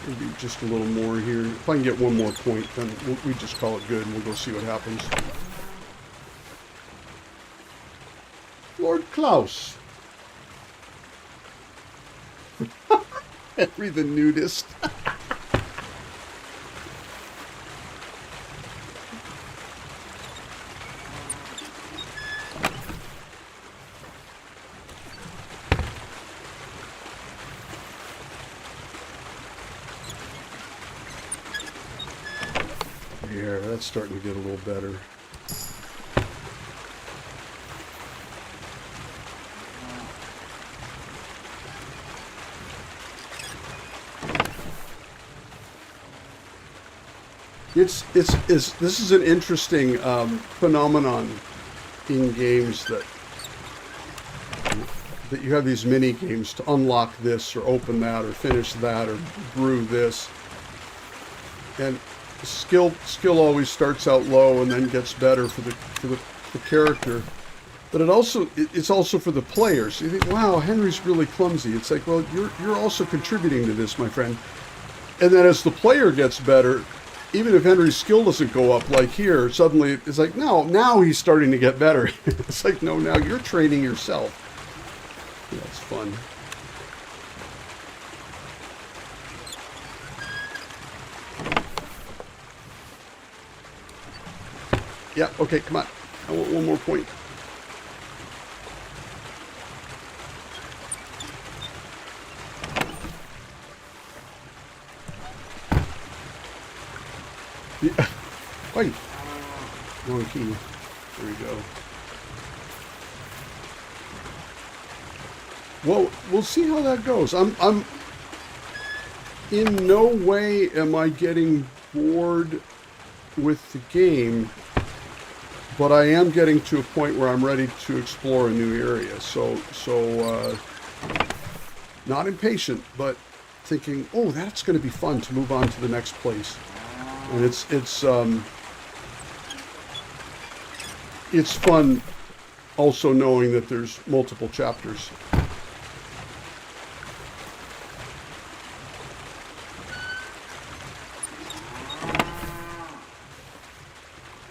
Maybe just a little more here. If I can get one more point, then we just call it good and we'll go see what happens. Lord Klaus. Henry the nudist. Here, that's starting to get a little better. This is an interesting phenomenon in games that you have these mini games to unlock this or open that or finish that or brew this, and skill always starts out low and then gets better for the character. But it's also for the players. You think, wow, Henry's really clumsy. It's like, well, you're also contributing to this, my friend. And then as the player gets better, even if Henry's skill doesn't go up like here, suddenly it's like, no, now he's starting to get better. It's like, no, now you're training yourself. Yeah, it's fun. Yeah, okay, come on. I want one more point. Yeah. Wait. Wrong key. There we go. Well, we'll see how that goes. I'm in no way am I getting bored with the game, but I am getting to a point where I'm ready to explore a new area. So not impatient, but thinking, oh, that's going to be fun to move on to the next place. And it's fun also knowing that there's multiple chapters.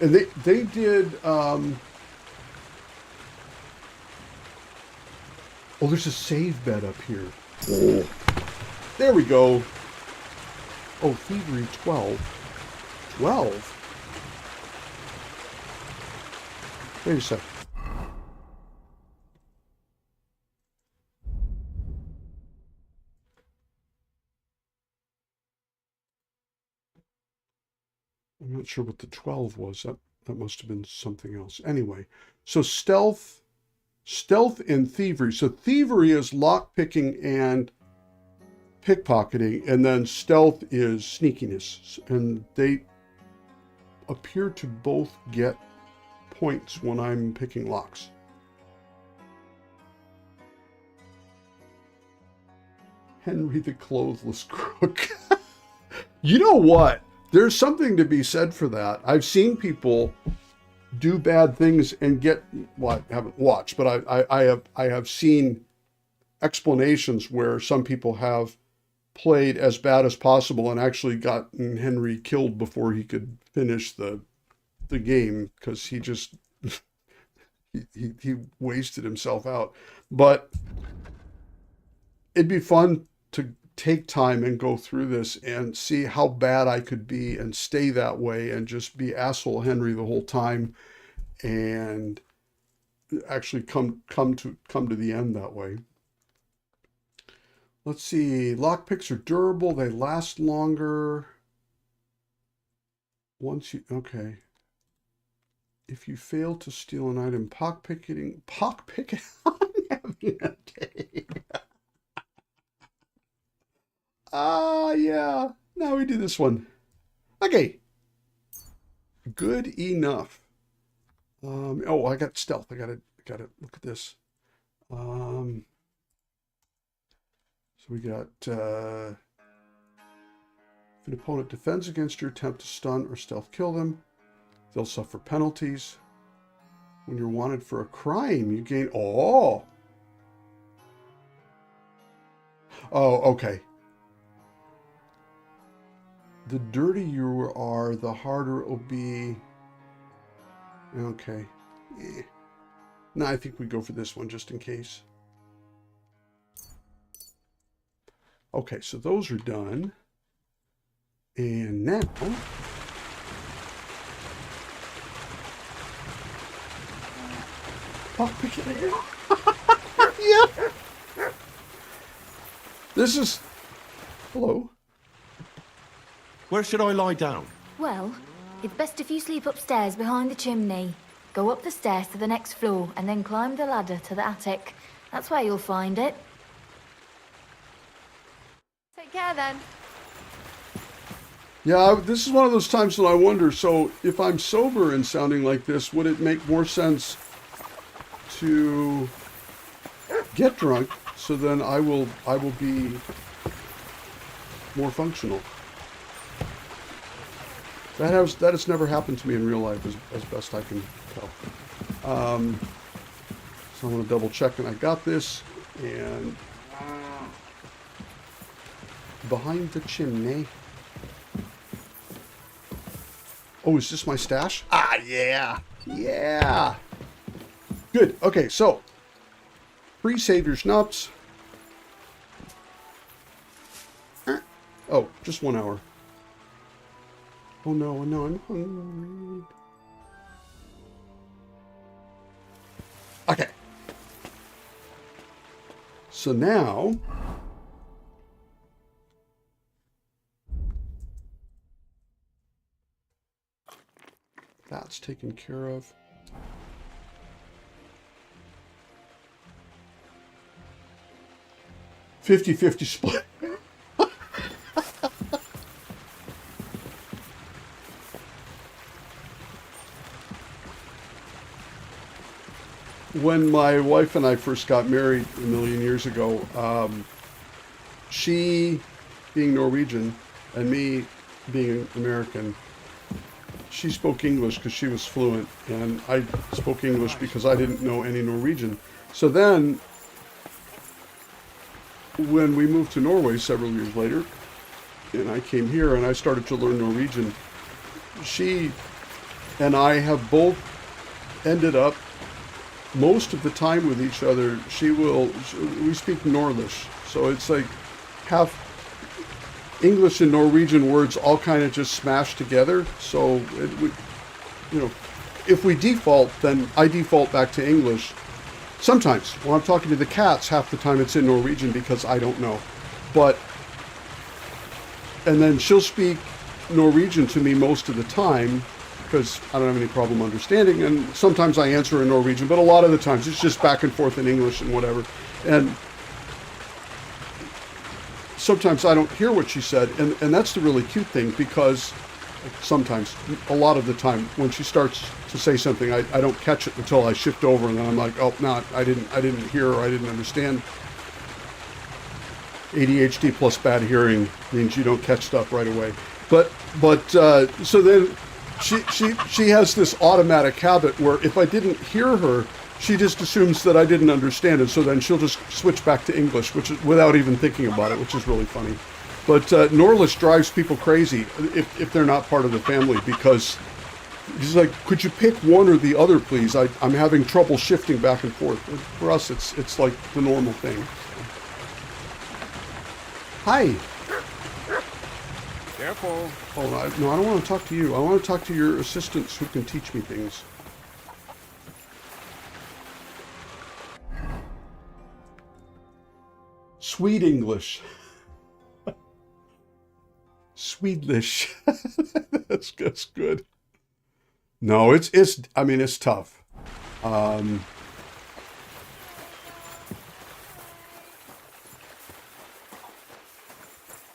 And they did, oh, there's a save bed up here. Oh, there we go. Oh, Thievery 12. 12? Wait a sec. I'm not sure what the 12 was. That must have been something else. Anyway, so stealth and thievery. So thievery is lockpicking and pickpocketing, and then stealth is sneakiness. And they appear to both get points when I'm picking locks. Henry the Clothless Crook. You know what? There's something to be said for that. I've seen people do bad things and get, well, I haven't watched, but I have seen explanations where some people have played as bad as possible and actually gotten Henry killed before he could finish the game because he just he wasted himself out. But it'd be fun to take time and go through this and see how bad I could be and stay that way and just be asshole Henry the whole time and actually come to the end that way. Let's see. Lockpicks are durable. They last longer. Okay. If you fail to steal an item, pockpicking. I'm having a day. Yeah. Now we do this one. Okay. Good enough. Oh, I got stealth. I gotta look at this. So we got, if an opponent defends against your attempt to stun or stealth kill them, they'll suffer penalties. When you're wanted for a crime, you gain, oh, okay. The dirtier you are, the harder it will be. Okay. No, I think we go for this one just in case. Okay, so those are done. And now... Oh, pick it again. Yeah. This is... Hello. Where should I lie down? Well, it's best if you sleep upstairs behind the chimney. Go up the stairs to the next floor and then climb the ladder to the attic. That's where you'll find it. Take care then. Yeah, this is one of those times that I wonder, so if I'm sober and sounding like this, would it make more sense to get drunk so then I will be more functional? That has never happened to me in real life as best I can tell. So I'm going to double check, and I got this, and behind the chimney. Oh, is this my stash? Ah, yeah. Yeah. Good. Okay, so pre-save your schnapps. Oh, just 1 hour. Oh no, no, I'm hungry. Okay. So now that's taken care of. $50-50 split. When my wife and I first got married a million years ago, she being Norwegian and me being American, she spoke English because she was fluent, and I spoke English because I didn't know any Norwegian. So then, when we moved to Norway several years later, and I came here and I started to learn Norwegian, she and I have both ended up most of the time with each other. We speak Norlish, so it's like half English and Norwegian words all kind of just smashed together. So if we default, then I default back to English. Sometimes when I'm talking to the cats, half the time it's in Norwegian because I don't know. And then she'll speak Norwegian to me most of the time because I don't have any problem understanding. And sometimes I answer in Norwegian, but a lot of the times it's just back and forth in English and whatever. And sometimes I don't hear what she said. And that's the really cute thing, because sometimes, a lot of the time, when she starts to say something, I don't catch it until I shift over, and then I'm like, oh, no, I didn't hear, or I didn't understand. ADHD plus bad hearing means you don't catch stuff right away. But so then she has this automatic habit where if I didn't hear her, she just assumes that I didn't understand it. So then she'll just switch back to English, which is without even thinking about it, which is really funny. But Norlish drives people crazy if they're not part of the family, because he's like, could you pick one or the other, please? I'm having trouble shifting back and forth. For us, it's like the normal thing. Hi. Careful. Oh, no, I don't want to talk to you. I want to talk to your assistants who can teach me things. Swede English. Swedish. That's good. No, it's tough.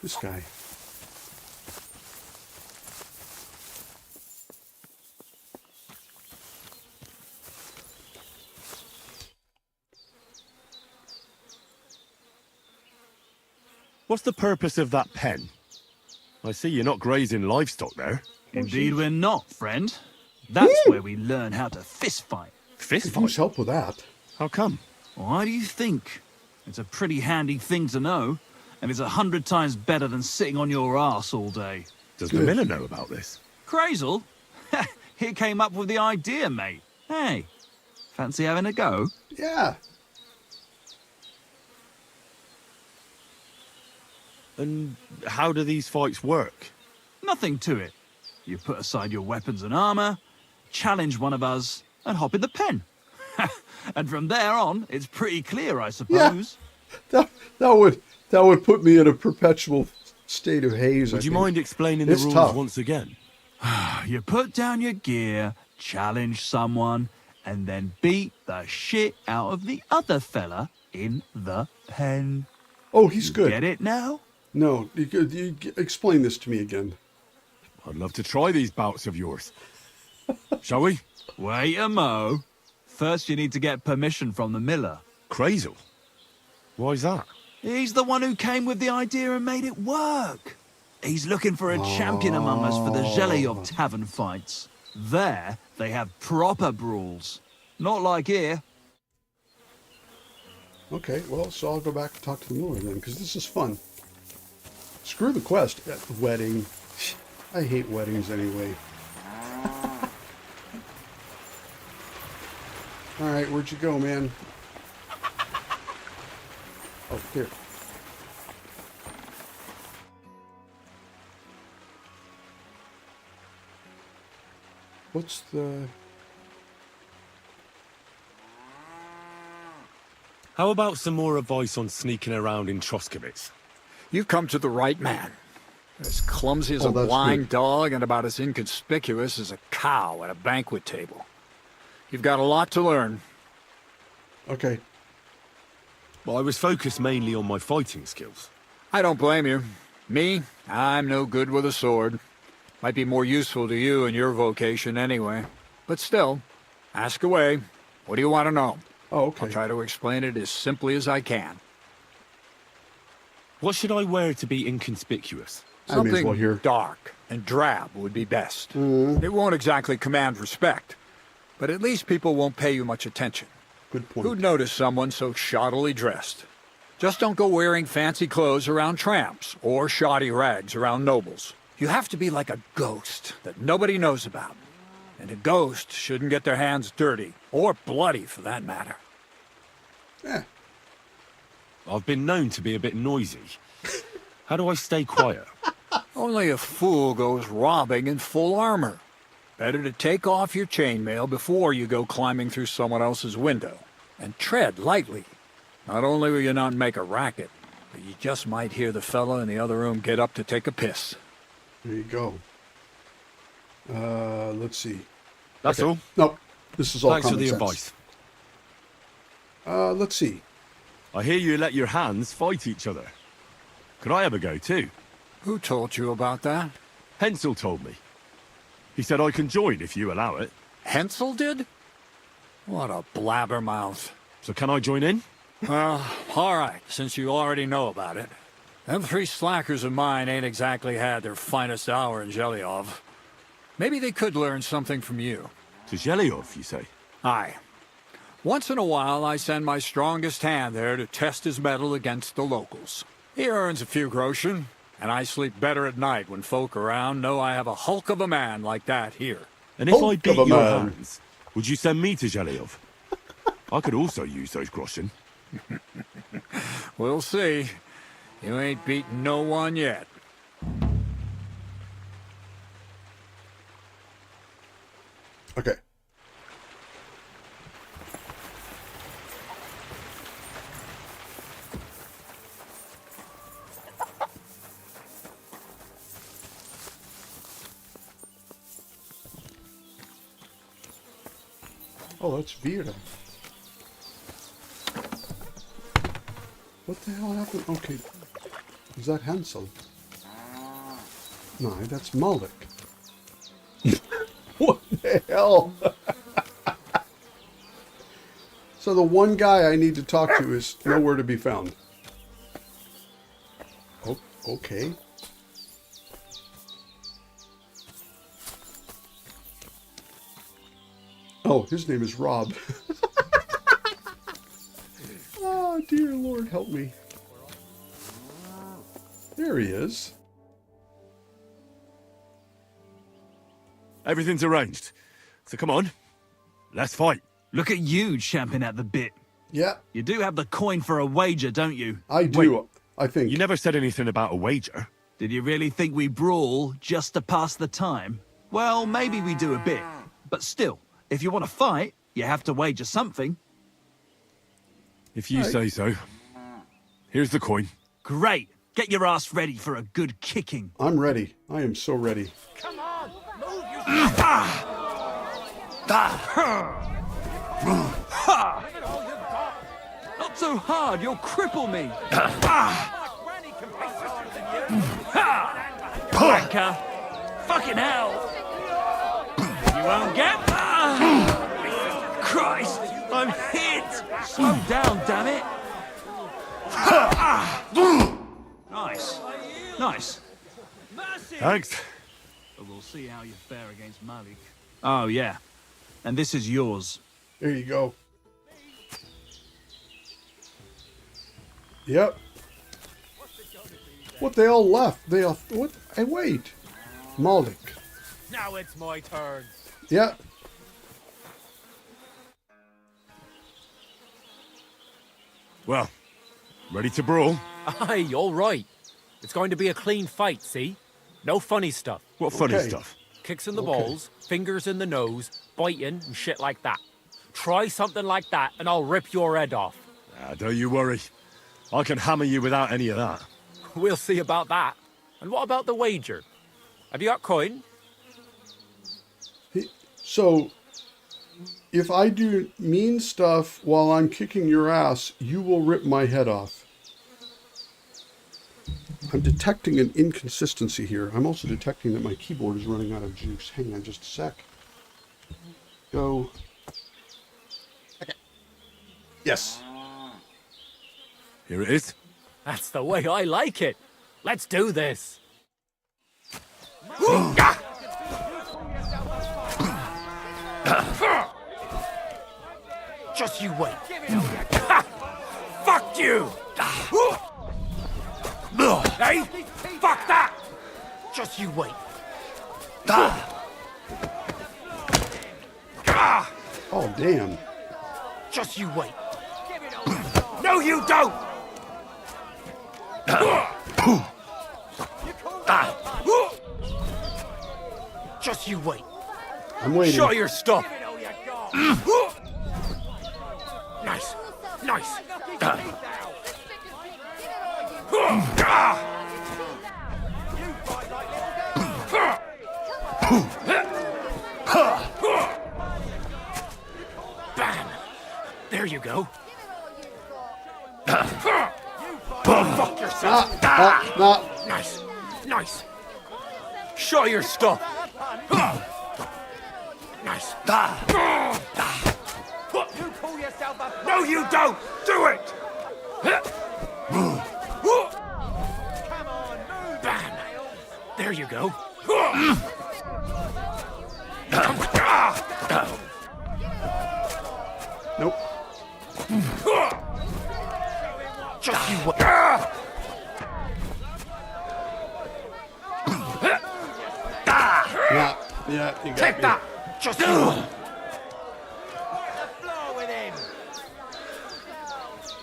This guy. What's the purpose of that pen? I see you're not grazing livestock there. Indeed we're not, friend. That's where we learn how to fist fight. Fist Could fight? use help with that. How come? Why do you think? It's a pretty handy thing to know, and it's 100 times better than sitting on your ass all day. Does the miller know about this? Crazel? He came up with the idea, mate. Hey, fancy having a go? Yeah. And how do these fights work? Nothing to it. You put aside your weapons and armor, challenge one of us, and hop in the pen. And from there on, it's pretty clear, I suppose. That would put me in a perpetual state of haze. Would you mind explaining the rules tough. once again? You put down your gear, challenge someone, and then beat the shit out of the other fella in the pen. Oh, he's good. Get it now? No, you explain this to me again. I'd love to try these bouts of yours. Shall we? Wait a mo. First you need to get permission from the miller. Crazel? Why's that? He's the one who came with the idea and made it work. He's looking for a champion among us for the Zhelyov tavern fights. There, they have proper brawls. Not like here. Okay, well, so I'll go back and talk to the miller then, because this is fun. Screw the quest. Wedding. I hate weddings anyway. Alright, where'd you go, man? Oh, here. What's the... How about some more advice on sneaking around in Troskowitz? You've come to the right man. As clumsy as Oh, a that's blind good. dog and about as inconspicuous as a cow at a banquet table. You've got a lot to learn. Okay. Well, I was focused mainly on my fighting skills. I don't blame you. Me, I'm no good with a sword. Might be more useful to you in your vocation anyway. But still, ask away. What do you want to know? Oh, okay. I'll try to explain it as simply as I can. What should I wear to be inconspicuous? I may as Something well hear. dark and drab would be best. Mm. It won't exactly command respect, but at least people won't pay you much attention. Good point. Who'd notice someone so shoddily dressed? Just don't go wearing fancy clothes around tramps or shoddy rags around nobles. You have to be like a ghost that nobody knows about. And a ghost shouldn't get their hands dirty, or bloody for that matter. Eh, I've been known to be a bit noisy. How do I stay quiet? Only a fool goes robbing in full armor. Better to take off your chainmail before you go climbing through someone else's window. And tread lightly. Not only will you not make a racket, but you just might hear the fella in the other room get up to take a piss. there you go. Let's see. That's all. Nope. This is all Thanks for common the sense. advice. Let's see. I hear you let your hands fight each other. Could I have a go too? Who told you about that? Hensel told me. He said I can join if you allow it. Hensel did? What a blabbermouth. So can I join in? Well, all right, since you already know about it. Them three slackers of mine ain't exactly had their finest hour in Zhelyov. Maybe they could learn something from you. To Zhelyov, you say? Aye. Once in a while, I send my strongest hand there to test his mettle against the locals. He earns a few groschen, and I sleep better at night when folk around know I have a hulk of a man like that here. And if I Hulk beat of a your man. hands, would you send me to Zhelyov? I could also use those groschen. We'll see. You ain't beaten no one yet. Okay. Oh, that's Vera. What the hell happened? Okay. Is that Hansel? No, that's Malik. What the hell? So the one guy I need to talk to is nowhere to be found. Oh, okay. Oh, his name is Rob. Oh, dear Lord, help me. There he is. Everything's arranged. So come on, let's fight. Look at you champing at the bit. Yeah, You do have the coin for a wager, don't you? I do. I think. You never said anything about a wager. Did you really think we brawl just to pass the time? Well, maybe we do a bit. But still, if you want to fight, you have to wager something. If you Right. say so. Here's the coin. Great. Get your ass ready for a good kicking. I'm ready. I am so ready. Come on, move yourself. Not so hard, you'll cripple me. Granny can be faster than you. Wanker. Fuck Fucking hell! You won't get... Christ! I'm hit! Slow down, damn it! Nice. Nice. Thanks. But we'll see how you fare against Malik. Oh, yeah. And this is yours. There you go. Yep. What, they all left? They all... What? Hey, wait. Malik. Now it's my turn. Yeah. Well, ready to brawl? Aye, all right. It's going to be a clean fight, see? No funny stuff. What funny Okay. stuff? Kicks in the Okay. balls, fingers in the nose, biting and shit like that. Try something like that and I'll rip your head off. Ah, don't you worry. I can hammer you without any of that. We'll see about that. And what about the wager? Have you got coin? So, if I do mean stuff while I'm kicking your ass, you will rip my head off. I'm detecting an inconsistency here. I'm also detecting that my keyboard is running out of juice. Hang on just a sec. Go. Okay. Yes. Here it is. That's the way I like it. Let's do this. Just you wait. Fuck you! Hey! Fuck that! Just you wait. Oh, damn. Just you wait. No, you don't! Just you wait. I'm waiting. Show your stuff. Nice. Nice. Bam. There you go. Fuck yourself. Nice. Nice. Show your stuff. Nice. No, you don't. Do it. Bam. There you go. Nope. Just you wait. Yeah. Yeah. You got Take me. that. Just you wait.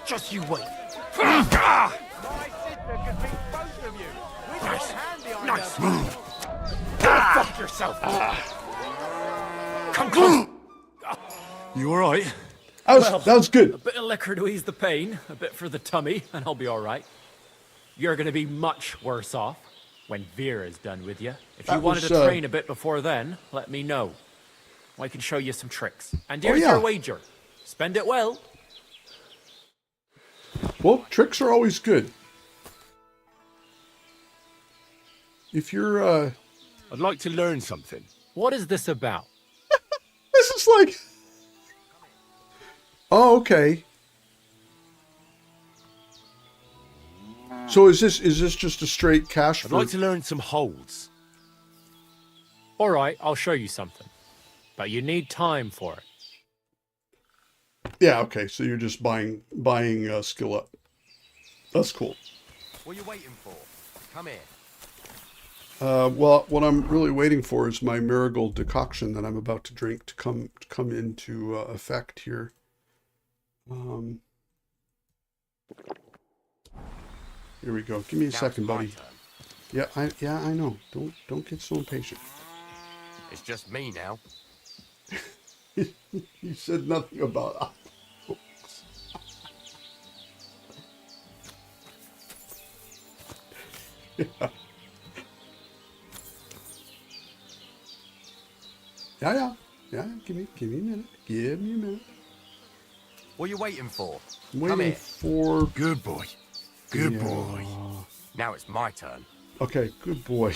Just you wait. Nice. Nice. Fuck yourself. Come close. You all right? That was good. A bit of liquor to ease the pain, a bit for the tummy, and I'll be all right. You're going to be much worse off when Vera's done with you. If you That wanted was, to train a bit before then, let me know. I can show you some tricks. And here's yeah. your wager. Spend it well. Well, tricks are always good. If you're, I'd like to learn something. What is this about? this is like... Oh, okay. So is this just a straight cash I'd for... like to learn some holds. All right, I'll show you something. But you need time for it. Yeah, okay. So you're just buying skill up. That's cool. What are you waiting for? Come here. Well, what I'm really waiting for is my marigold decoction that I'm about to drink to come into effect here. Here we go. Give me a second, buddy. Yeah, I know. Don't get so impatient. It's just me now. You said nothing about Yeah. Give me a minute. Give me a minute. What are you waiting for? I'm Come waiting here. for. Good boy. Good Yeah. boy. Now it's my turn. Okay, good boy.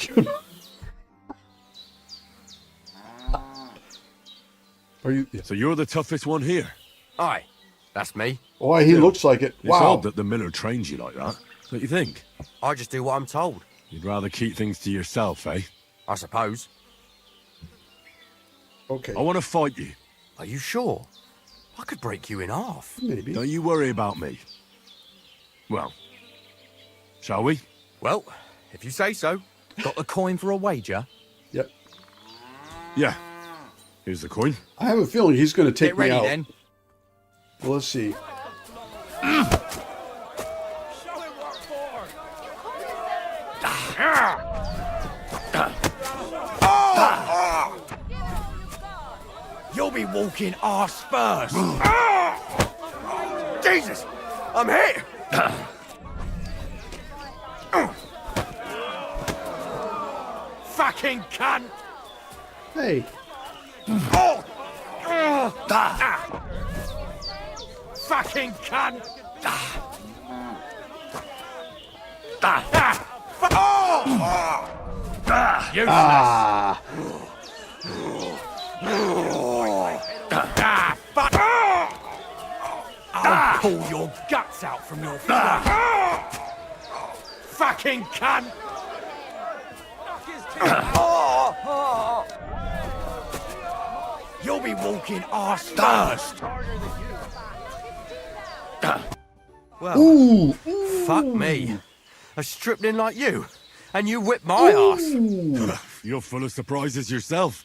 Are you? Yeah. So you're the toughest one here. Aye, that's me. Oh, he looks like it. It's Wow. odd that the miller trains you like that. Don't you think? I just do what I'm told, You'd rather keep things to yourself, eh? I suppose. Okay. I want to fight you. Are you sure? I could break you in half. Maybe. Don't you worry about me. Well, shall we? Well, if you say so. Got the coin for a wager? Yep. Yeah. Here's the coin. I have a feeling he's going to take Get ready me out. then. Well, let's see. Show him what for! You'll be walking arse first. Jesus! I'm hit! Fucking cunt! Hey. Fucking cunt! Useless! Ah. Fuck! I'll pull your guts out from your flesh! Fucking cunt! You'll be walking arse first! Well, Ooh. fuck me. A stripling like you, and you whip my arse. You're full of surprises yourself.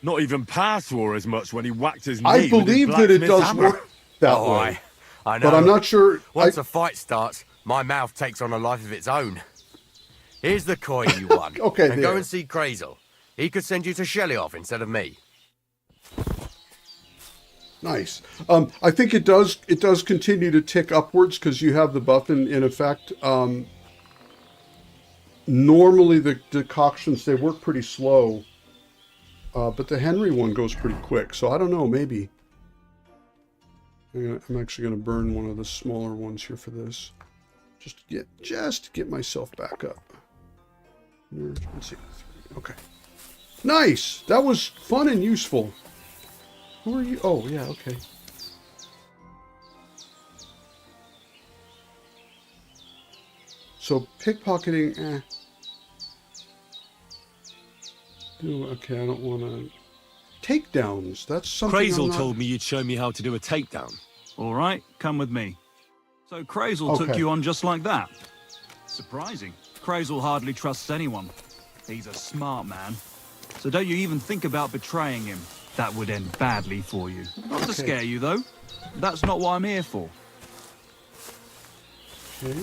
Not even Pa swore as much when he whacked his knee I with his believe that it blacksmith does hammer. work that Oh, way. I know. But I'm not sure. Once a fight starts, my mouth takes on a life of its own. Here's the coin you won. Okay, and go there. and see Crazel. He could send you to Shelly-off instead of me. Nice. I think it does continue to tick upwards because you have the buff in effect. Normally the decoctions, they work pretty slow. But the Henry one goes pretty quick. So I don't know, maybe. I'm actually going to burn one of the smaller ones here for this. Just to get myself back up. Let's see. Okay. Nice! That was fun and useful. Who are you? Oh, yeah, okay. So, pickpocketing, okay, I don't want to... Takedowns, that's something I'm Crazel not... told me you'd show me how to do a takedown. All right, come with me. So Crazel took Okay. you on just like that? Surprising. Crazel hardly trusts anyone. He's a smart man. So don't you even think about betraying him. That would end badly for you. Not to Okay. scare you, though. That's not what I'm here for. Okay.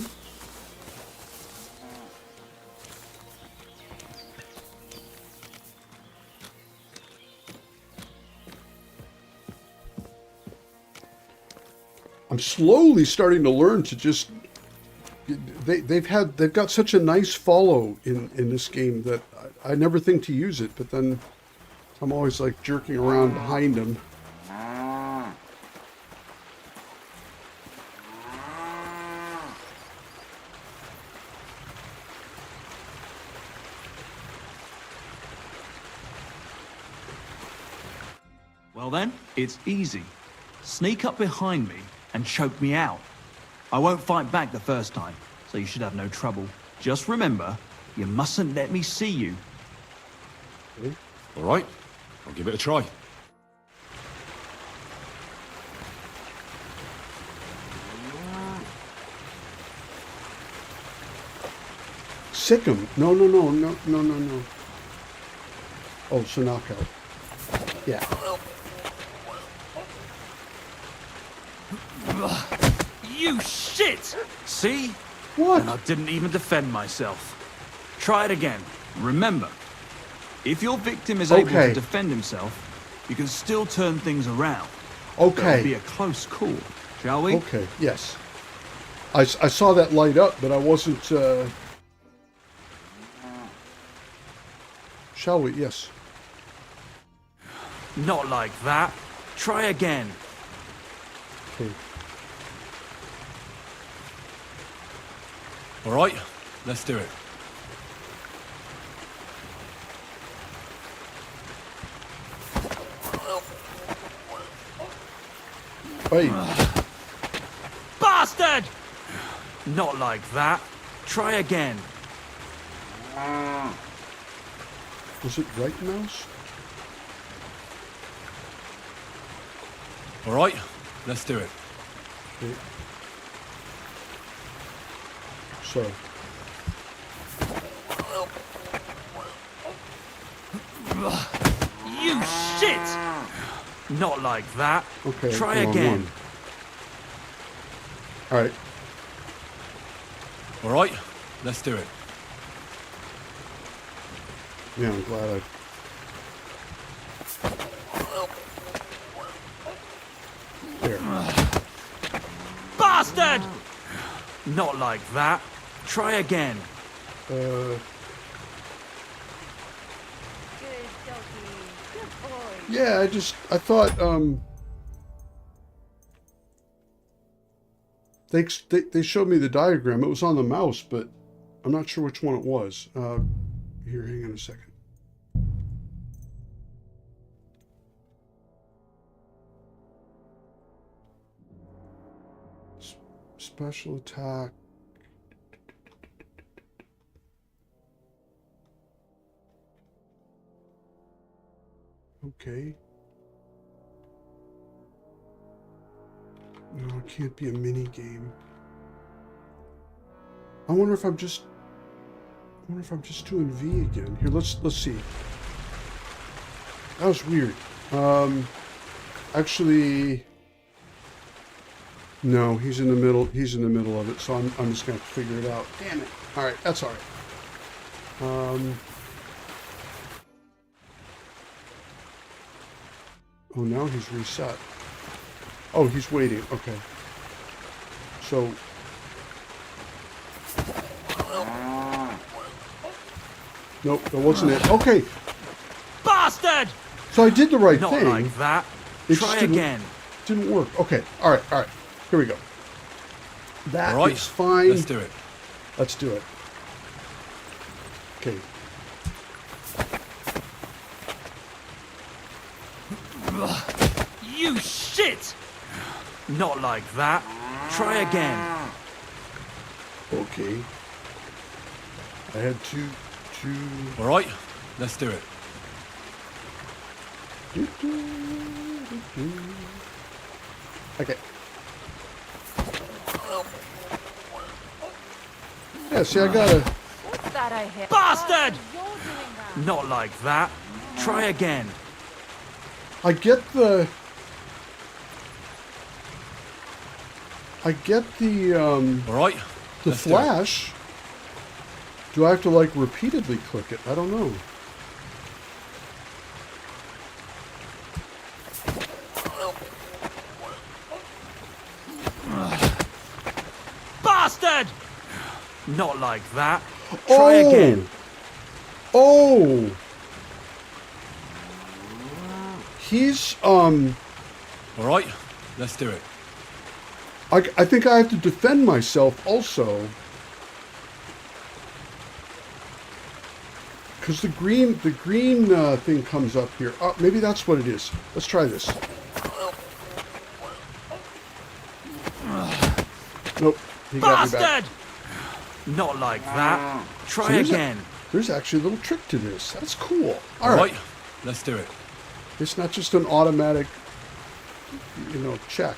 I'm slowly starting to learn to just... They've got such a nice follow in this game that I never think to use it, but then I'm always like jerking around behind them. Well then, it's easy. Sneak up behind me and choke me out. I won't fight back the first time, so you should have no trouble. Just remember, you mustn't let me see you. All right, I'll give it a try. Sick him. No. Oh, so knockout. Yeah. You shit! See? What? And I didn't even defend myself. Try it again. Remember, if your victim is able Okay. to defend himself, you can still turn things around. Okay. It'll be a close call, shall we? Okay, yes. I saw that light up, but I wasn't... Shall we? Yes. Not like that. Try again. Okay. All right, let's do it. Wait. Bastard! Not like that. Try again. Was it right mouse? All right, let's do it. Okay. So. You shit! Not like that. Okay. Try I'm on again. one. All right. All right, let's do it. Yeah, I'm glad There. Bastard! Not like that. Try again. Yeah, I thought, they showed me the diagram. It was on the mouse, but I'm not sure which one it was. Here, hang on a second. Special attack. Okay. No, it can't be a mini game. I wonder if I'm just doing V again. Here, let's see. That was weird. Actually, no, he's in the middle. He's in the middle of it, so I'm just gonna have to figure it out. Damn it! All right, that's all right. Oh, now he's reset. Oh, he's waiting. Okay. So. Nope, that wasn't it. Okay. Bastard! So I did the right Not thing. like that. It Try just didn't- again. Didn't work. Okay. All right. All right. Here we go. That All right, is fine. let's do it. Let's do it. Okay. You shit! Not like that. Try again. Okay. I had two. All right, let's do it. Okay. Yeah, see, I gotta. What's that I hear? Bastard! You're doing that. Not like that. Try again. I get the. All right, The let's do it. flash. Do I have to like repeatedly click it? I don't know. Bastard! Not like that. Try again. Oh. He's All right, let's do it. I think I have to defend myself also. Because the green thing comes up here. Oh, maybe that's what it is. Let's try this. Nope. He got me back. Bastard! Not like that. Try So again. There's actually a little trick to this. That's cool. All right, let's do it. It's not just an automatic, check.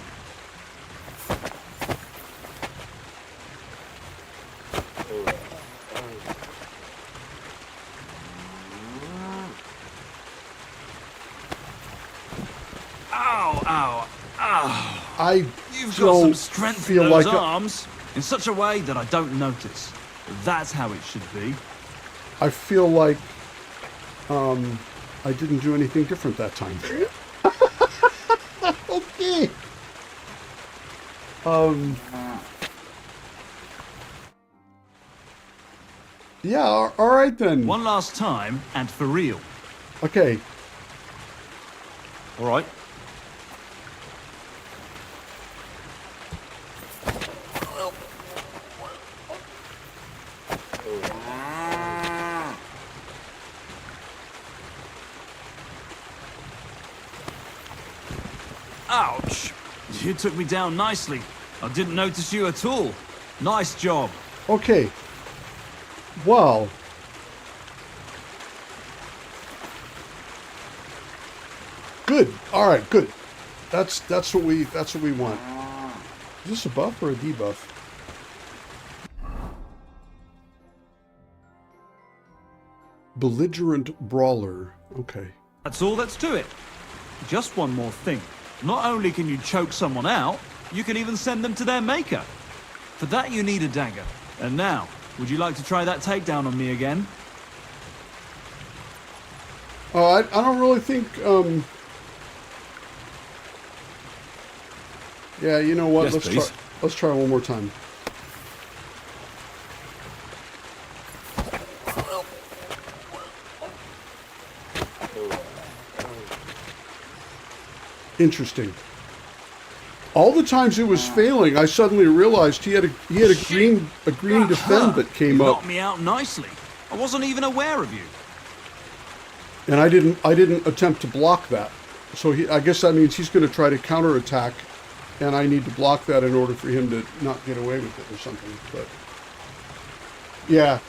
Ow, ow, ow. I You've got don't some strength in feel those like arms. In such a way that I don't notice. That's how it should be. I feel like I didn't do anything different that time. Okay. Yeah, all right then. One last time, and for real. Okay. All right. Ouch. You took me down nicely. I didn't notice you at all. Nice job. Okay. Wow. Good. All right. Good. That's what we want. Is this a buff or a debuff? Belligerent brawler. Okay. That's all that's to it. Just one more thing. Not only can you choke someone out, you can even send them to their maker. For that you need a dagger. And now, would you like to try that takedown on me again? I don't really think. Yeah, you know what? Yes, Let's try one more time. Interesting. All the times it was failing, I suddenly realized he had a green defend that came You up, knocked me out nicely. I wasn't even aware of you. and I didn't attempt to block that. So I guess that means he's going to try to counterattack, and I need to block that in order for him to not get away with it or something. But yeah,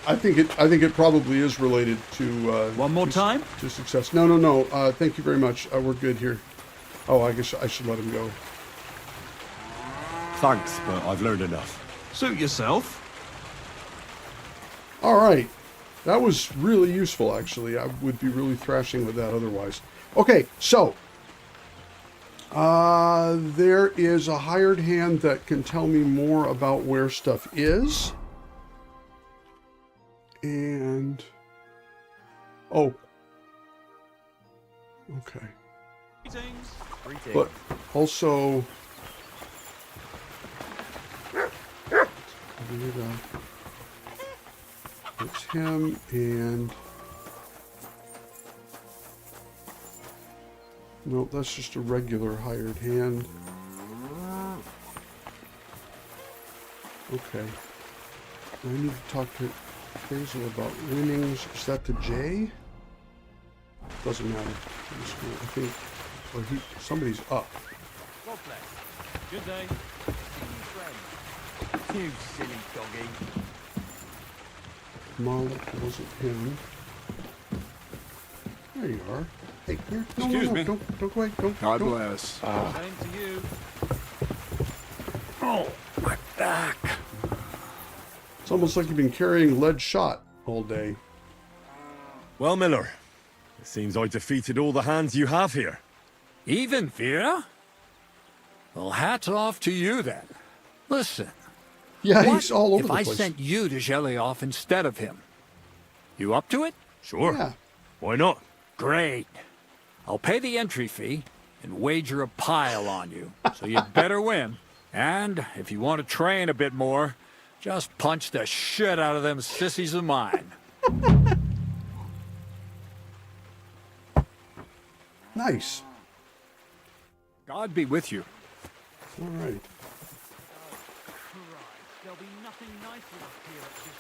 I think it probably is related to One more time? to success. No. Thank you very much. We're good here. Oh, I guess I should let him go. Thanks, but I've learned enough. Suit yourself. All right. That was really useful, actually. I would be really thrashing with that otherwise. Okay, so there is a hired hand that can tell me more about where stuff is. And... oh. Okay. But also... it's him and... no, that's just a regular hired hand. Okay. I need to talk to Hazel about winnings. Is that the J? Doesn't matter. I think... or somebody's up. God bless. Good day. You silly doggy. Malik wasn't him. There you are. Hey, here. No, Excuse me. Don't go away. Don't. God don't. bless. Same to you. Oh, my back. It's almost like you've been carrying lead shot all day. Well, Miller, it seems I defeated all the hands you have here. Even Vera? Well, hats off to you then. Listen, Yeah, what he's all over if the I place. sent you to Zhelyaoff instead of him? You up to it? Sure. Yeah. Why not? Great. I'll pay the entry fee and wager a pile on you, so you'd better win. And if you want to train a bit more, just punch the shit out of them sissies of mine. Nice. God be with you. All right. There'll be nothing nicer up here at this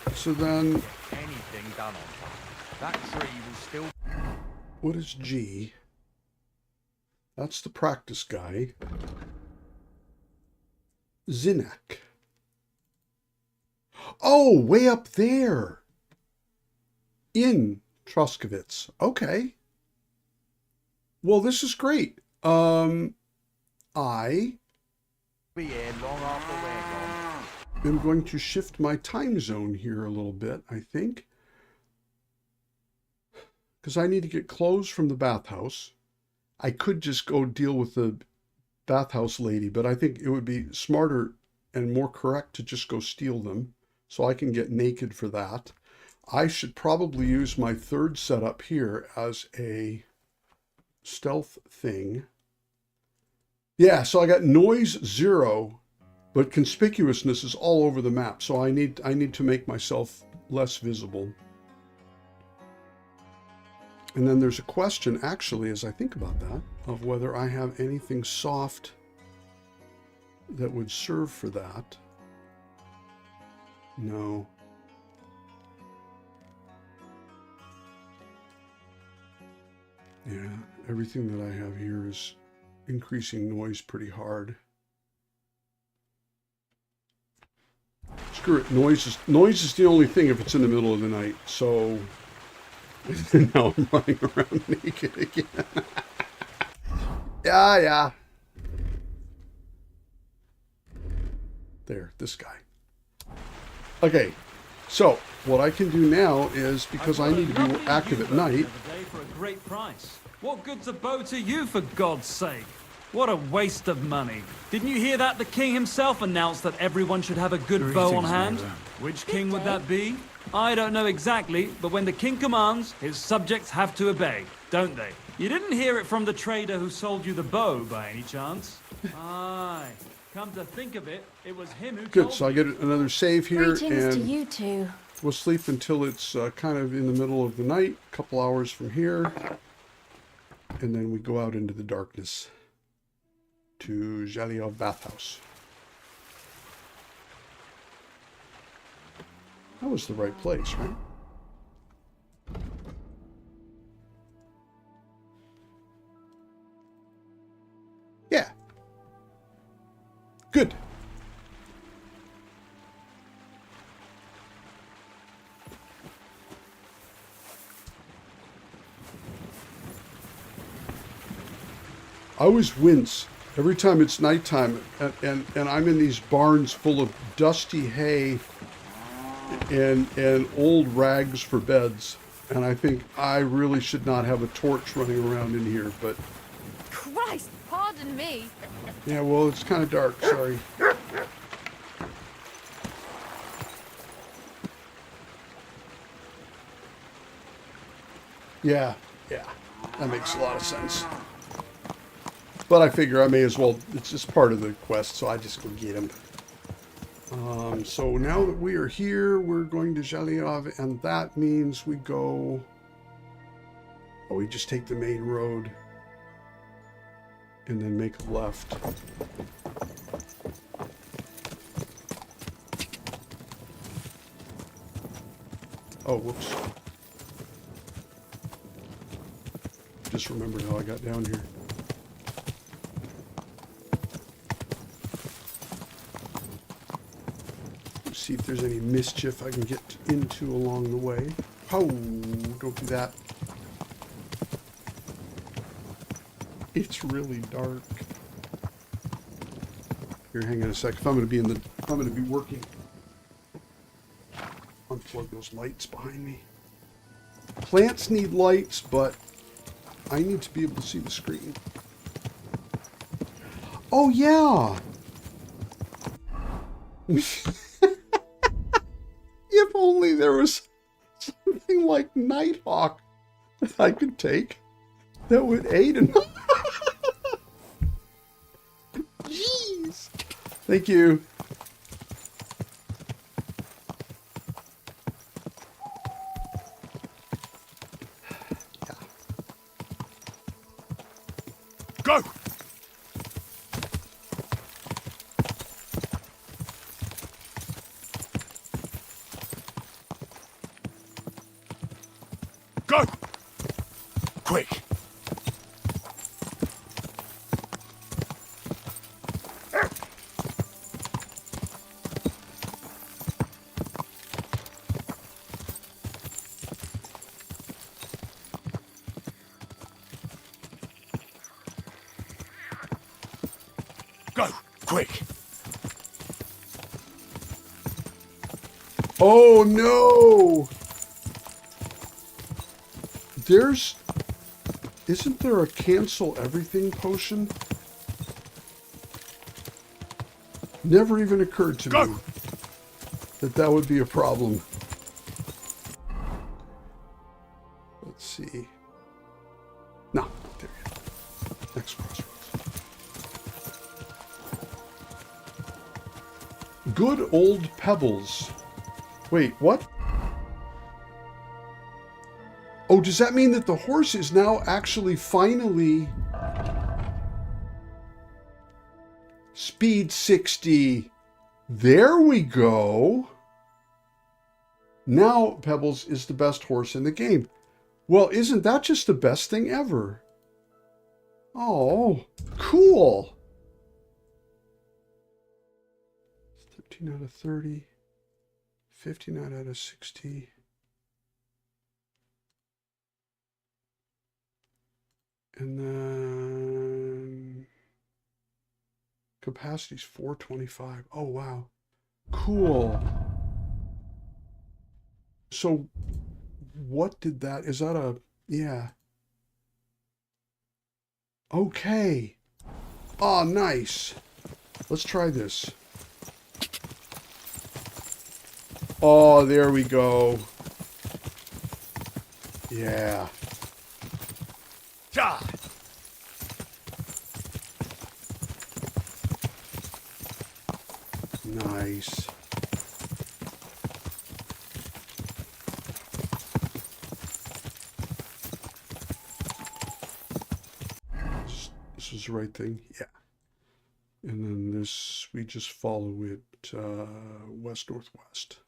rate. So then, Anything done on top. That tree will still... what is G? That's the practice guy. Zinak. Oh, way up there. In Troskowitz. Okay. Well, this is great. I Be here long after we're gone. am going to shift my time zone here a little bit, I think. Because I need to get clothes from the bathhouse. I could just go deal with the bathhouse lady, but I think it would be smarter and more correct to just go steal them, so I can get naked for that. I should probably use my third setup here as a stealth thing. Yeah, so I got noise 0, but conspicuousness is all over the map, so I need to make myself less visible. And then there's a question, actually, as I think about that, of whether I have anything soft that would serve for that. No. . Yeah, everything that I have here is increasing noise pretty hard. Screw it, noise is the only thing if it's in the middle of the night, so now I'm running around naked again. Yeah. There, this guy. Okay, so what I can do now is, because I need to be active at night. For a great price. What good's a bow to you, for God's sake? What a waste of money. Didn't you hear that? The king himself announced that everyone should have a good bow on hand. Which king would that be? I don't know exactly, but when the king commands, his subjects have to obey, don't they? You didn't hear it from the trader who sold you the bow, by any chance? Aye. Come to think of it, it was him who Good, so I get another save here, Greetings to and you two. we'll sleep until it's kind of in the middle of the night, a couple hours from here, and then we go out into the darkness to Zhaliov Bathhouse. That was the right place, right? Yeah. Good. I always wince every time it's nighttime and I'm in these barns full of dusty hay and old rags for beds. And I think I really should not have a torch running around in here, but... Christ, pardon me. Yeah, well, it's kind of dark, sorry. Yeah, that makes a lot of sense. But I figure I may as well, it's just part of the quest, so I just go get him. So now that we are here, we're going to Zhaliov, and that means we go... Oh, we just take the main road and then make a left. Oh, whoops. Just remembered how I got down here. See if there's any mischief I can get into along the way. Oh, don't do that. It's really dark. Here, hang on a sec. If I'm going to be working, unplug those lights behind me. Plants need lights, but I need to be able to see the screen. Oh yeah. If only there was something like Nighthawk that I could take that would aid in... Jeez. Thank you. Yeah. Go! Go! Quick! Go! Quick! Oh no! Isn't there a cancel everything potion? Never even occurred to me that would be a problem. Let's see. No, there you go. Next crossroads. Good old pebbles. Wait, what? Oh, does that mean that the horse is now actually finally speed 60? There we go. Now Pebbles is the best horse in the game. Well, isn't that just the best thing ever? Oh, cool. 13 out of 30. 59 out of 60. And then capacity's 425. Oh, wow. Cool. So what did that, is that a, yeah. Okay. Oh, nice. Let's try this. Oh, there we go. Yeah. Ja! Nice. This is the right thing? Yeah. And then this, we just follow it west-northwest.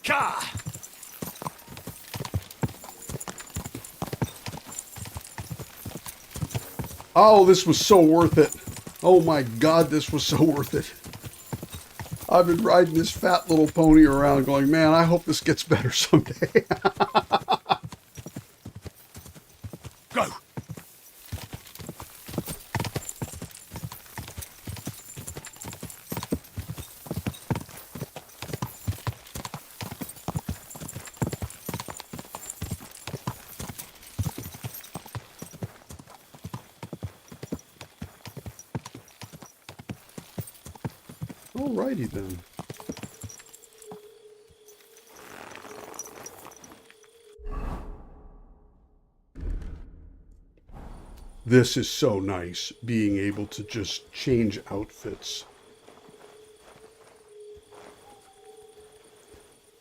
Ka! Oh, this was so worth it. Oh my God, this was so worth it. I've been riding this fat little pony around going, man, I hope this gets better someday. Go! Alrighty then. This is so nice, being able to just change outfits.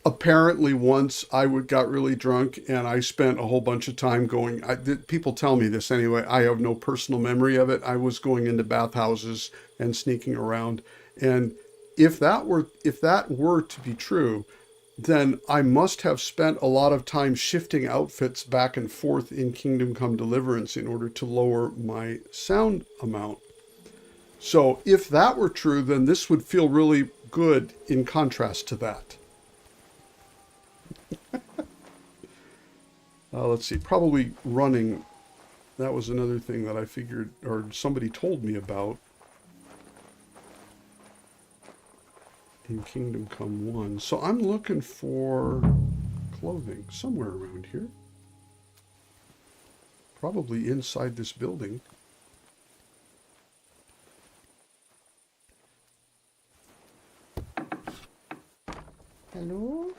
Apparently once I got really drunk and I spent a whole bunch of time going, people tell me this anyway, I have no personal memory of it. I was going into bathhouses and sneaking around, and if that were to be true, then I must have spent a lot of time shifting outfits back and forth in Kingdom Come Deliverance in order to lower my sound amount. So if that were true, then this would feel really good in contrast to that. Let's see, probably running. That was another thing that I figured, or somebody told me about in Kingdom Come 1. So I'm looking for clothing somewhere around here. Probably inside this building. Hello?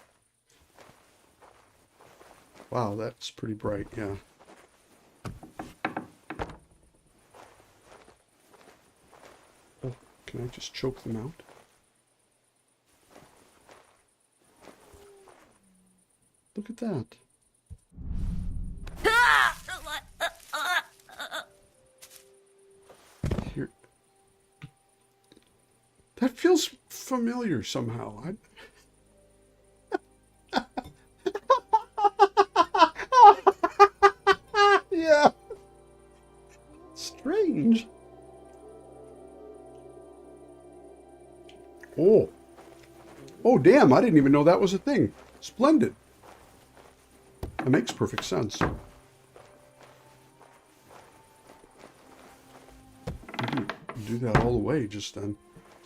Wow, that's pretty bright, yeah. Oh, can I just choke them out? Look at that. Here. That feels familiar somehow. Yeah. Strange. Oh. Oh, damn. I didn't even know that was a thing. Splendid. That makes perfect sense. Do that all the way just then.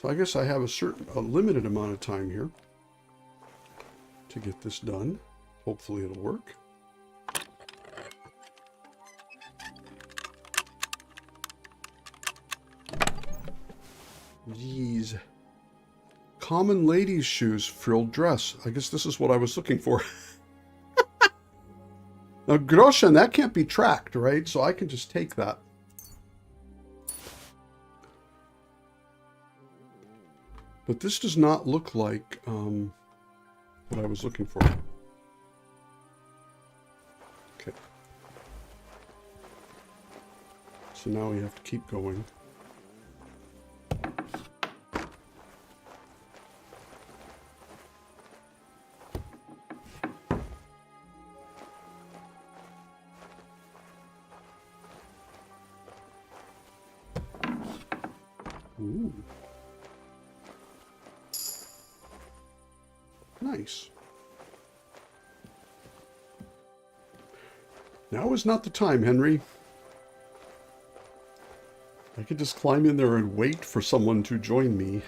So I guess I have a limited amount of time here to get this done. Hopefully it'll work. Jeez. Common ladies' shoes, frilled dress. I guess this is what I was looking for. Now, Groschen, that can't be tracked, right? So I can just take that. But this does not look like what I was looking for. Okay. So now we have to keep going. Ooh. Nice. Now is not the time, Henry. I could just climb in there and wait for someone to join me.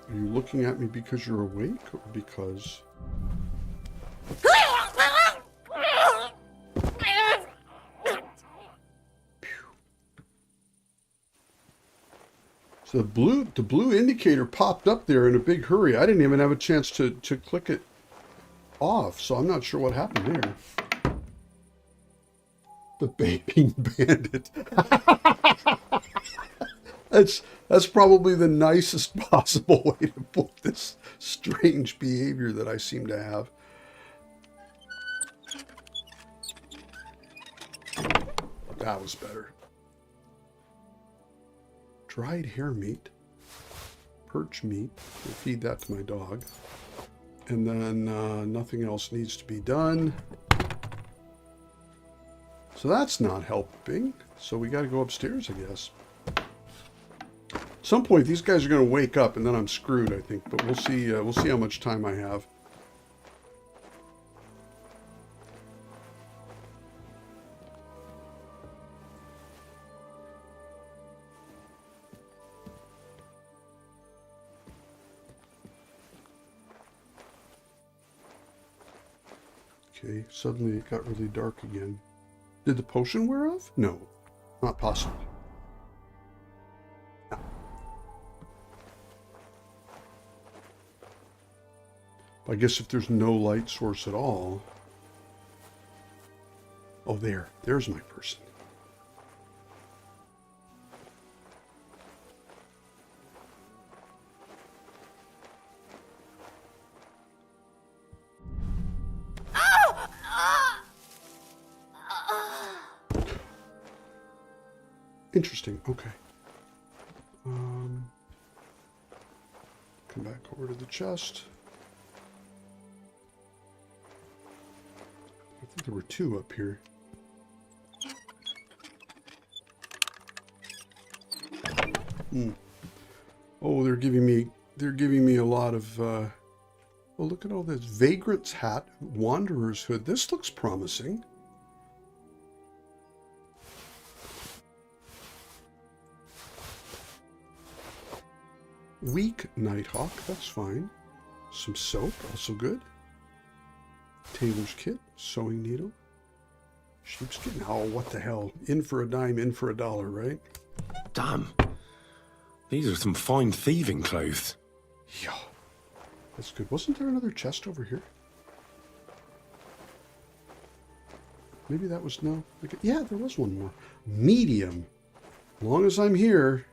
Are you looking at me because you're awake or because... So the blue indicator popped up there in a big hurry. I didn't even have a chance to click it off, so I'm not sure what happened there. The Vaping Bandit. That's probably the nicest possible way to put this strange behavior that I seem to have. That was better. Dried hare meat, perch meat. We'll feed that to my dog. And then nothing else needs to be done. So that's not helping. So we got to go upstairs, I guess. At some point, these guys are going to wake up, and then I'm screwed, I think. But we'll see. We'll see how much time I have. Okay, suddenly it got really dark again. Did the potion wear off? No, not possible. No. I guess if there's no light source at all... Oh, there's my person. Interesting. Okay. Come back over to the chest. I think there were two up here. Oh, they're giving me a lot of oh, look at all this. Vagrant's hat, Wanderer's hood. This looks promising. Weak Nighthawk, that's fine. Some soap, also good. Tailor's kit, sewing needle. Sheepskin, oh, what the hell. In for a dime, in for a dollar, right? Damn. These are some fine thieving clothes. Yeah, that's good. Wasn't there another chest over here? Maybe that was, no. Yeah, there was one more. Medium. As long as I'm here...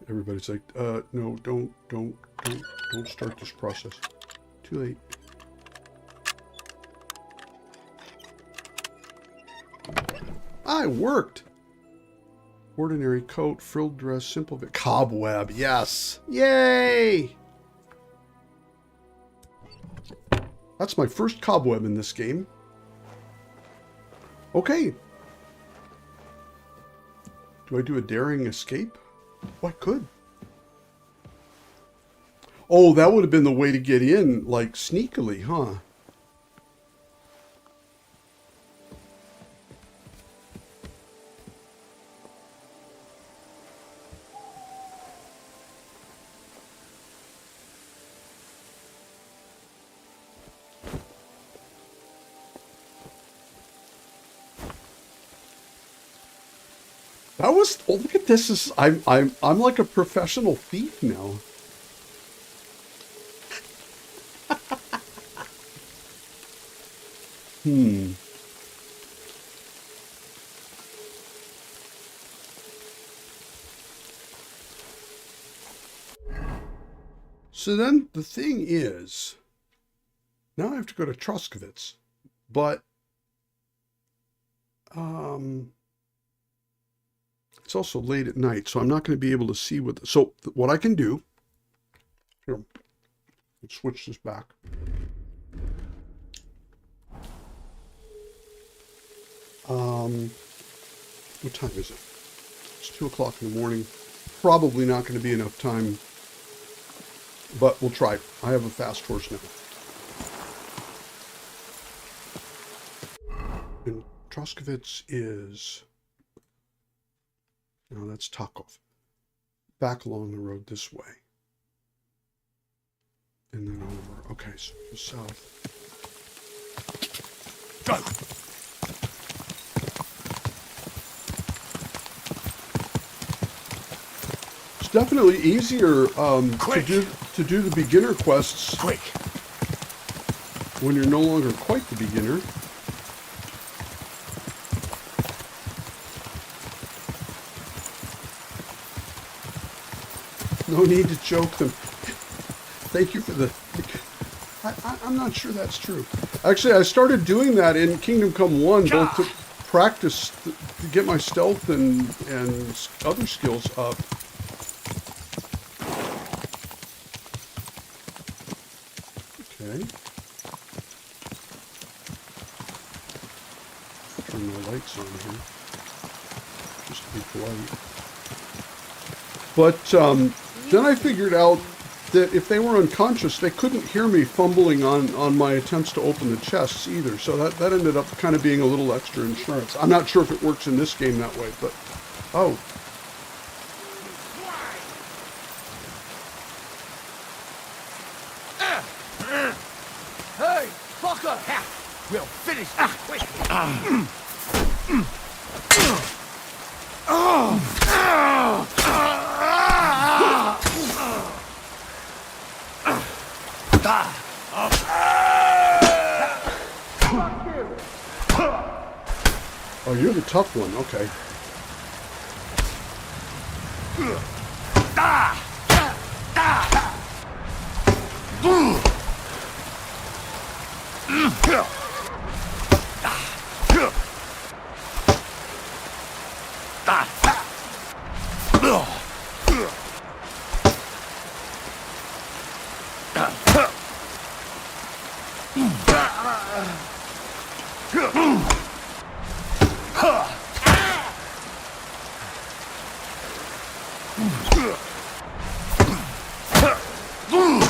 Everybody's like, no, don't start this process. Too late. I worked. Ordinary coat, frilled dress, simple bit. Cobweb, yes. Yay! That's my first cobweb in this game. Okay. Do I do a daring escape? Oh, I could. Oh, that would have been the way to get in, like, sneakily, huh? That was, oh, look at this. I'm like a professional thief now. Hmm. So then the thing is, now I have to go to Troskovitz, but it's also late at night, so I'm not going to be able to see what. So what I can do here, let's switch this back. What time is it? It's 2 o'clock in the morning. Probably not going to be enough time, but we'll try. I have a fast horse now. And Troskovitz is, no, that's Takov. Back along the road this way. And then over. Okay, so south. Go! It's definitely easier to do the beginner quests. Quick! When you're no longer quite the beginner. No need to choke them. Thank you for the... I'm not sure that's true. Actually, I started doing that in Kingdom Come 1, both to practice, to get my stealth and other skills up. Okay. Turn the lights on here, just to be polite. But then I figured out that if they were unconscious, they couldn't hear me fumbling on my attempts to open the chests either. So that ended up kind of being a little extra insurance. I'm not sure if it works in this game that way, but... Oh. Hey, fucker! We'll finish this quick. Oh, you're the tough one. Okay.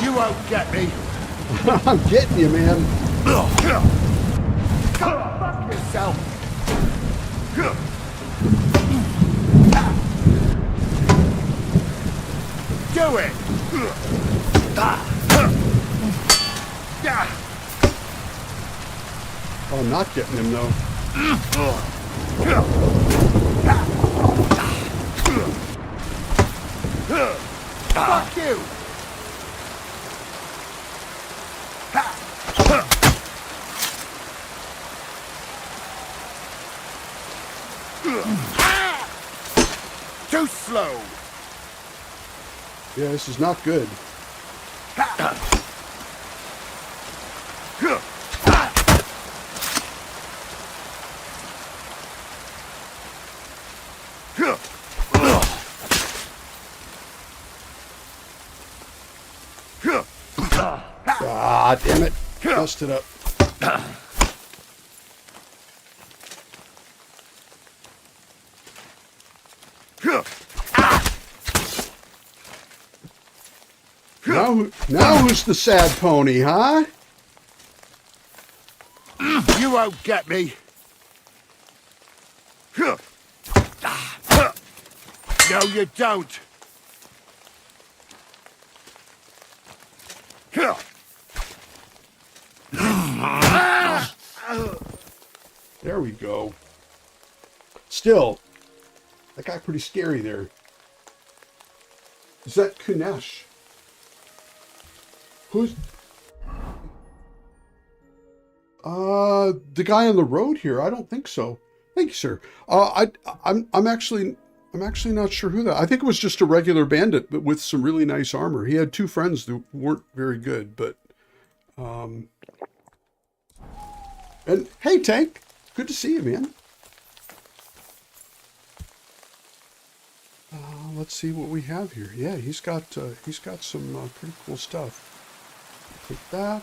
You won't get me. I'm getting you, man. Go fuck yourself. Do it. Oh, I'm not getting him, though. Fuck you. Too slow. Yeah, this is not good. Ah, damn it. Bust it up. Now who's the sad pony, huh? You won't get me. No, you don't. There we go. Still, that guy pretty scary there. Is that Kunesh? Who's... The guy on the road here, I don't think so. Thank you, sir. I'm actually not sure who that. I think it was just a regular bandit, but with some really nice armor. He had two friends that weren't very good, but and hey, Tank, good to see you, man. Let's see what we have here. Yeah, he's got some pretty cool stuff. Take that.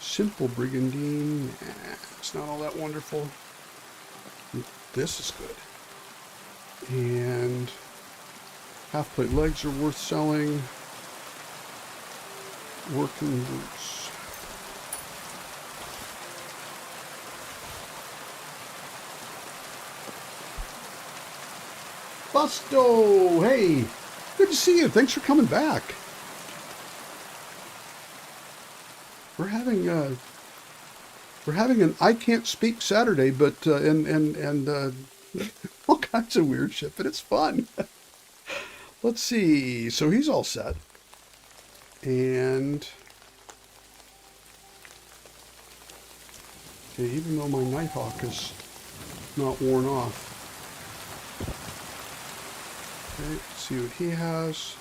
Simple brigandine. It's not all that wonderful. This is good. And half-plate legs are worth selling. Working boots. Busto! Hey! Good to see you. Thanks for coming back. We're having an I can't speak Saturday, but and all kinds of weird shit, but it's fun. Let's see. So he's all set, and okay, even though my Nighthawk is not worn off. Okay, let's see what he has.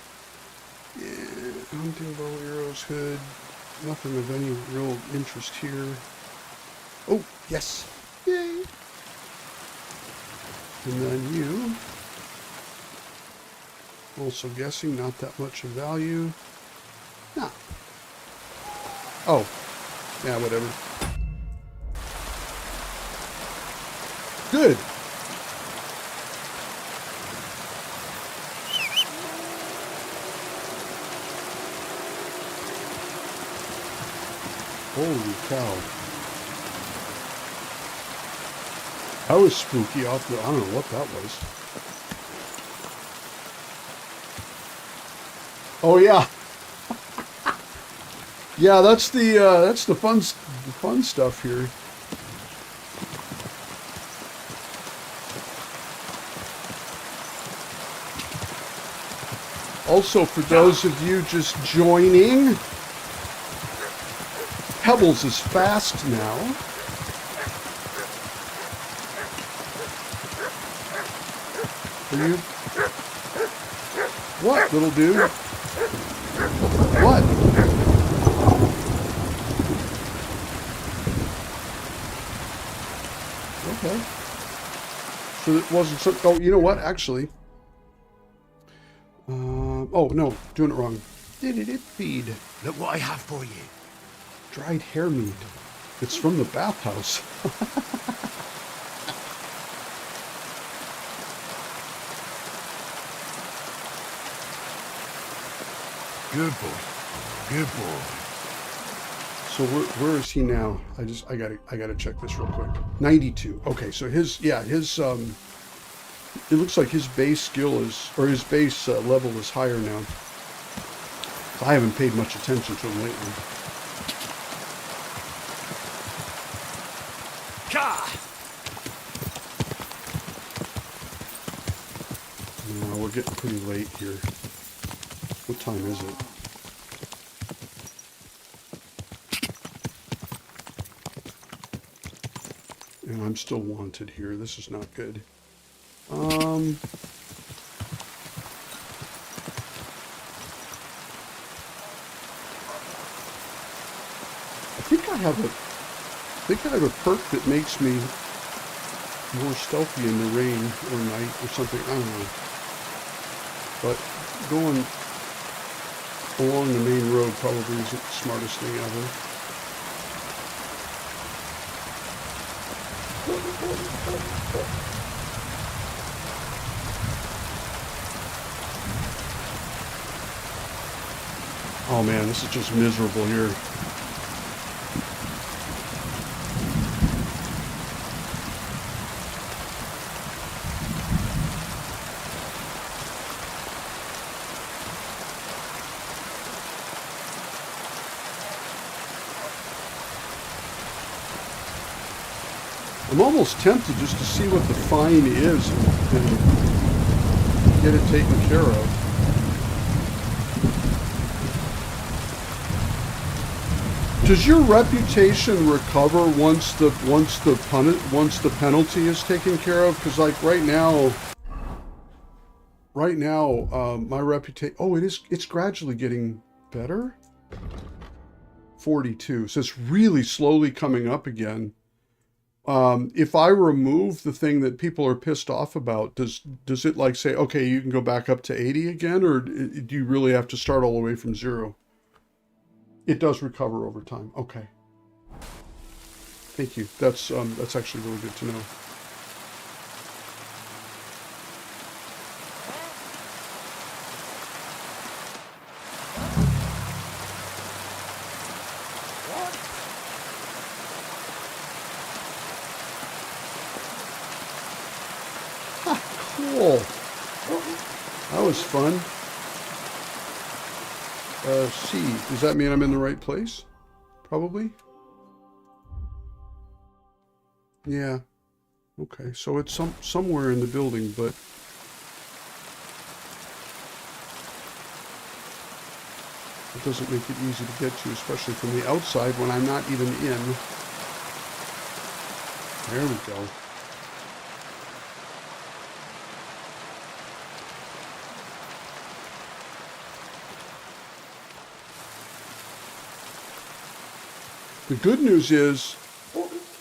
Yeah, hunting bow, arrows, hood. Nothing of any real interest here. Oh, yes. Yay. And then you. Also guessing not that much of value. Nah. Oh. Yeah, whatever. Good. Holy cow. That was spooky off the, I don't know what that was. Oh yeah. Yeah, that's the fun stuff here. Also, for those of you just joining, Pebbles is fast now. Are you? What, little dude? What? Okay. So it wasn't so. Oh, you know what? Actually. Oh no, doing it wrong. Feed. Look what I have for you. Dried hare meat. It's from the bathhouse. Good boy. Good boy. So where is he now? I gotta check this real quick. 92. Okay, so his it looks like his base skill is, or his base level is higher now. I haven't paid much attention to him lately. No, we're getting pretty late here. What time is it? And I'm still wanted here. This is not good. I think I have a perk that makes me more stealthy in the rain or night or something. I don't know. But going along the main road probably isn't the smartest thing ever. Oh man, this is just miserable here. I'm almost tempted just to see what the fine is and get it taken care of. Does your reputation recover once the penalty is taken care of? Because like right now, my reputation. Oh, it's gradually getting better. 42. So it's really slowly coming up again. If I remove the thing that people are pissed off about, does it like say, okay, you can go back up to 80 again, or do you really have to start all the way from 0? It does recover over time. Okay. Thank you. That's actually really good to know. Cool. That was fun. C. Does that mean I'm in the right place? Probably. Yeah. Okay. So it's somewhere in the building, but it doesn't make it easy to get to, especially from the outside when I'm not even in. There we go. The good news is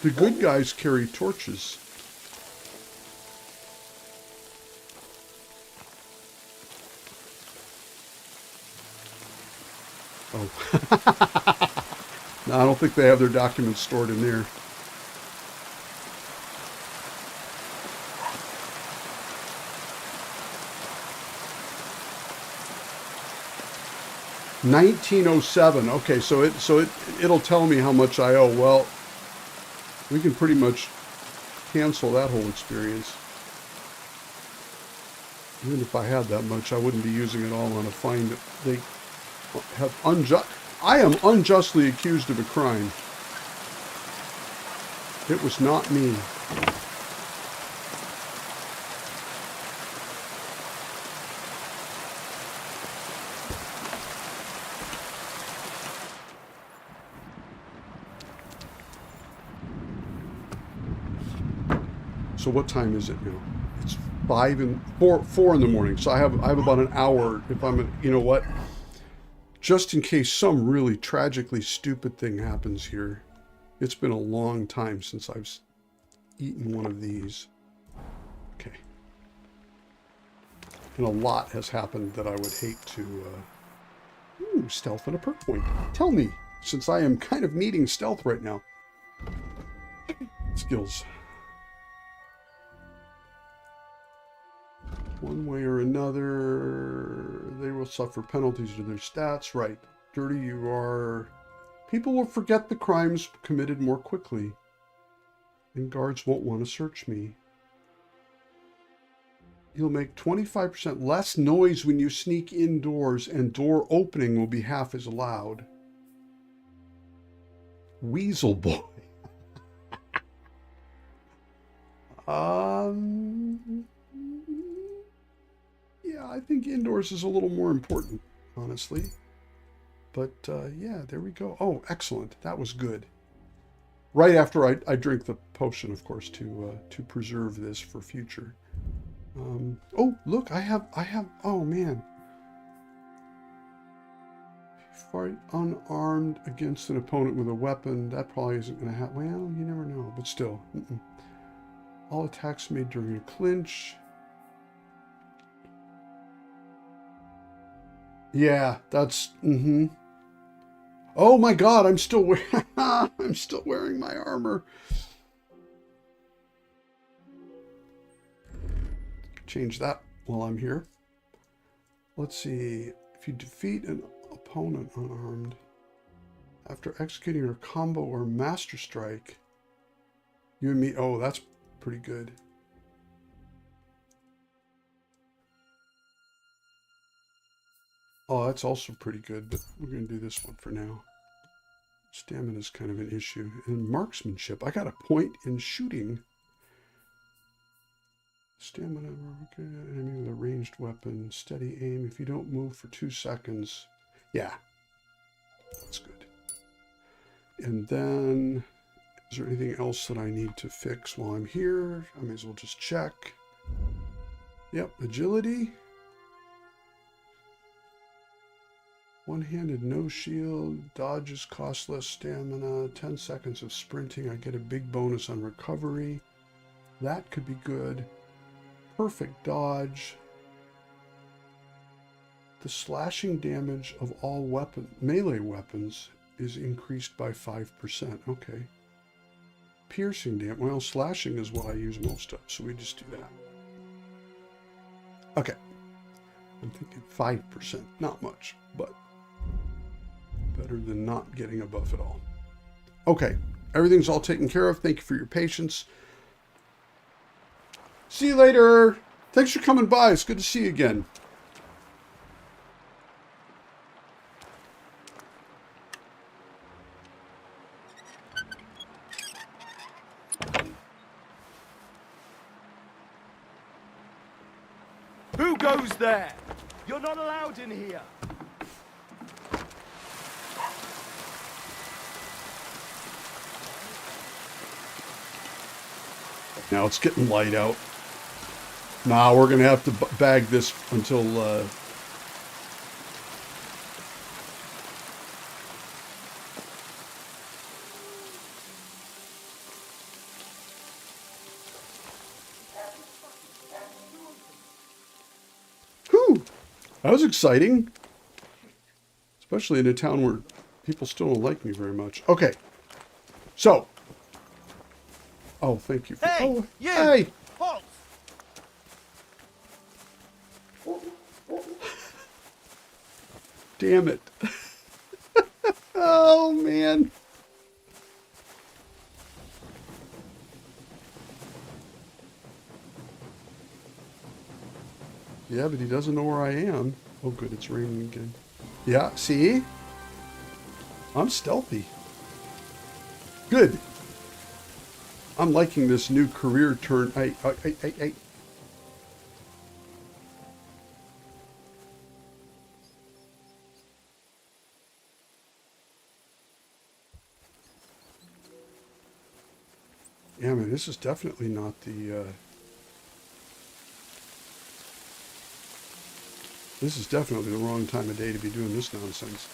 the good guys carry torches. Oh. No, I don't think they have their documents stored in there. $19.07. Okay, so it'll tell me how much I owe. Well, we can pretty much cancel that whole experience. Even if I had that much, I wouldn't be using it all on a fine that they have I am unjustly accused of a crime. It was not me. So what time is it now? It's 4 in the morning. So I have about an hour if I'm, you know what? Just in case some really tragically stupid thing happens here. It's been a long time since I've eaten one of these. Okay. And a lot has happened that I would hate to... Ooh, stealth and a perk point. Tell me, since I am kind of needing stealth right now. Skills. One way or another, they will suffer penalties to their stats. Right. Dirty you are. People will forget the crimes committed more quickly. And guards won't want to search me. You'll make 25% less noise when you sneak indoors, and door opening will be half as loud. Weasel boy. Yeah, I think indoors is a little more important, honestly. But yeah, there we go. Oh, excellent. That was good. Right after I drink the potion, of course, to preserve this for future. Oh, look, I have. Oh man. Fight unarmed against an opponent with a weapon. That probably isn't going to happen. Well, you never know, but still. All attacks made during a clinch. Yeah, that's, Oh my God, I'm still wearing, I'm still wearing my armor. Change that while I'm here. Let's see. If you defeat an opponent unarmed, after executing a combo or master strike, you and me, oh, that's pretty good. Oh, that's also pretty good, but we're going to do this one for now. Stamina is kind of an issue. And marksmanship, I got a point in shooting. Stamina, enemy with a ranged weapon, steady aim. If you don't move for 2 seconds. Yeah, that's good. And then, is there anything else that I need to fix while I'm here? I may as well just check. Yep, agility. One-handed no shield, dodges cost less stamina, 10 seconds of sprinting. I get a big bonus on recovery. That could be good. Perfect dodge. The slashing damage of all melee weapons is increased by 5%. Okay. Piercing damage. Well, slashing is what I use most of, so we just do that. Okay. I'm thinking 5%. Not much, but better than not getting a buff at all. Okay. Everything's all taken care of. Thank you for your patience. See you later. Thanks for coming by. It's good to see you again. Who goes there? You're not allowed in here. Now it's getting light out. Nah, we're going to have to bag this until... Whew! That was exciting. Especially in a town where people still don't like me very much. Okay. So. Oh, thank you. Hey! Oh, You! hey! Halt! Damn it. Oh, man. Yeah, but he doesn't know where I am. Oh, good, it's raining again. Yeah, see? I'm stealthy. Good. I'm liking this new career turn. Hey. Yeah, man, this is definitely not the, this is definitely the wrong time of day to be doing this nonsense.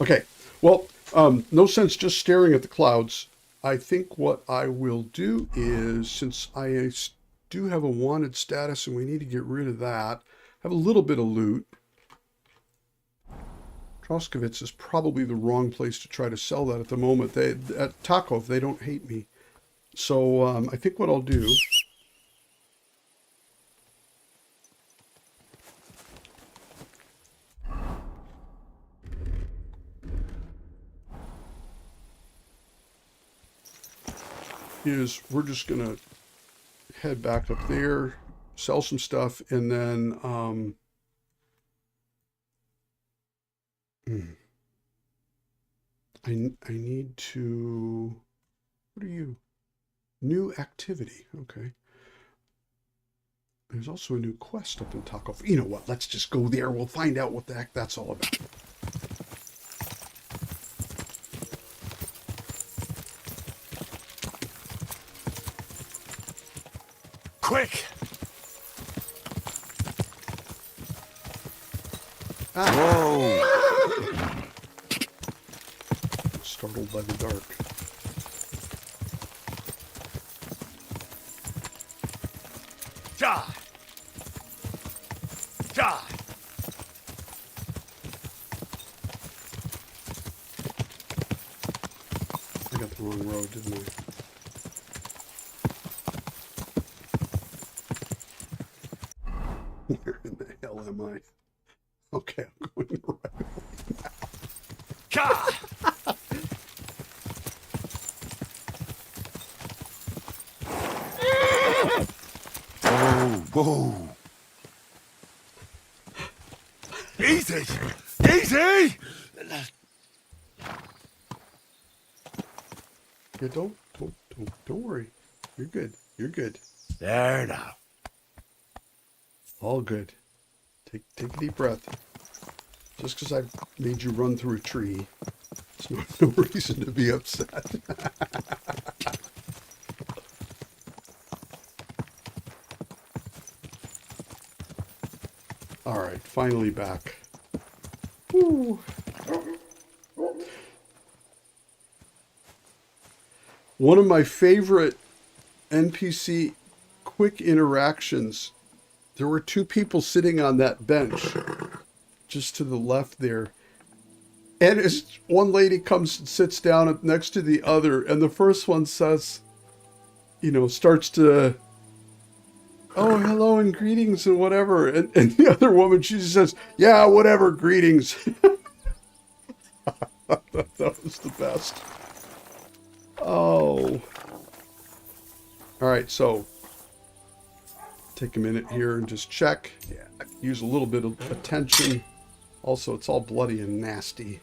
Okay, well, no sense just staring at the clouds. I think what I will do is, since I do have a wanted status and we need to get rid of that, have a little bit of loot. Troskovitz is probably the wrong place to try to sell that at the moment. At Takov, they don't hate me. So I think what I'll do... is we're just going to head back up there, sell some stuff, and then I need to, what are you? New activity. Okay. There's also a new quest up in Takov. You know what? Let's just go there. We'll find out what the heck that's all about. Quick! Whoa! Startled by the dark. Die! Die! I got the wrong road, didn't I? Where in the hell am I? Okay, I'm going the right way now. Ka! Whoa. Easy! Easy! Yeah, don't worry. You're good. You're good. There now. All good. Take a deep breath. Just because I made you run through a tree, it's no reason to be upset. All right, finally back. Woo. One of my favorite NPC quick interactions. There were two people sitting on that bench just to the left there. And as one lady comes and sits down next to the other, and the first one says, you know, starts to, oh, hello and greetings and whatever. And the other woman, she just says, yeah, whatever, greetings. That was the best. Oh. All right, so take a minute here and just check. Yeah, I could use a little bit of attention. Also, it's all bloody and nasty.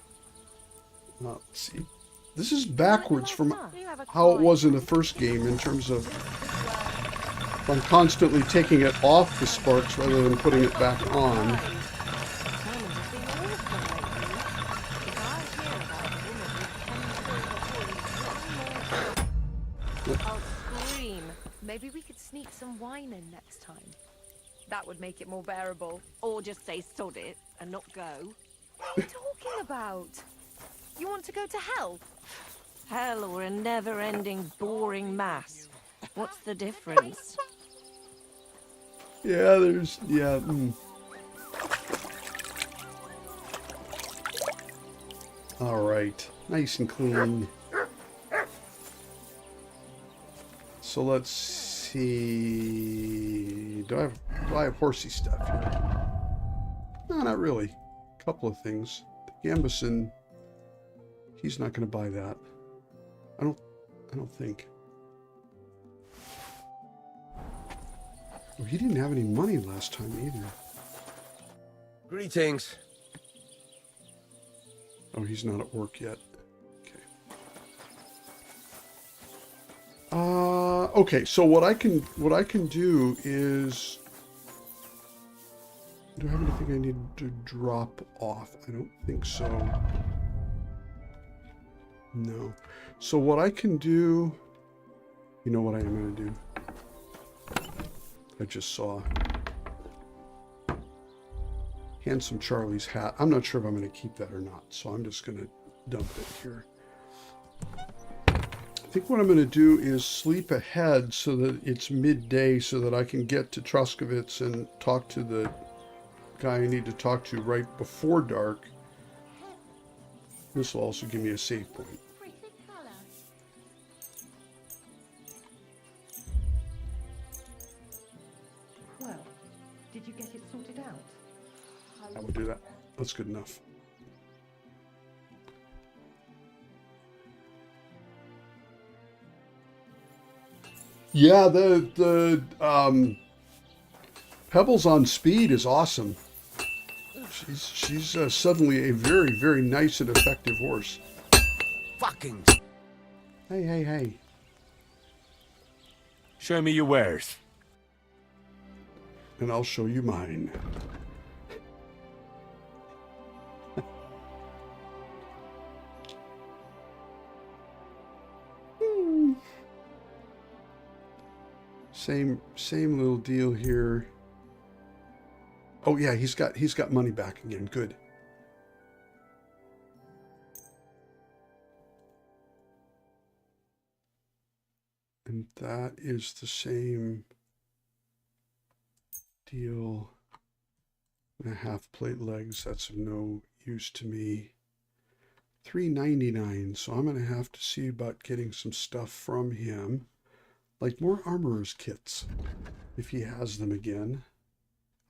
Let's see. This is backwards from how it was in the first game in terms of I'm constantly taking it off the sparks rather than putting it back on. I'll scream. Maybe we could sneak some wine in next time. That would make it more bearable. Or just say sod it and not go. What are you talking about? You want to go to hell? Hell or a never-ending boring mass. What's the difference? Yeah, there's, yeah. All right, nice and clean. So let's see. Do I have horsey stuff here? No, not really. A couple of things. The Gambison, he's not going to buy that. I don't think. Oh, he didn't have any money last time either. Greetings. Oh, he's not at work yet. Okay, so what I can do is, do I have anything I need to drop off? I don't think so. No. So what I can do, you know what I am going to do? I just saw Handsome Charlie's hat. I'm not sure if I'm going to keep that or not, so I'm just going to dump it here. I think what I'm going to do is sleep ahead so that it's midday so that I can get to Troskovitz and talk to the guy I need to talk to right before dark. This will also give me a save point. Well, did you get it sorted out? I will do that. That's good enough. Yeah, the Pebbles on Speed is awesome. She's suddenly a very, very nice and effective horse. Fucking. Hey. Show me your wares. And I'll show you mine. Same little deal here. Oh yeah, he's got money back again. Good. And that is the same deal. And a half plate legs, that's of no use to me. $3.99, so I'm gonna have to see about getting some stuff from him. Like more armorer's kits, if he has them again.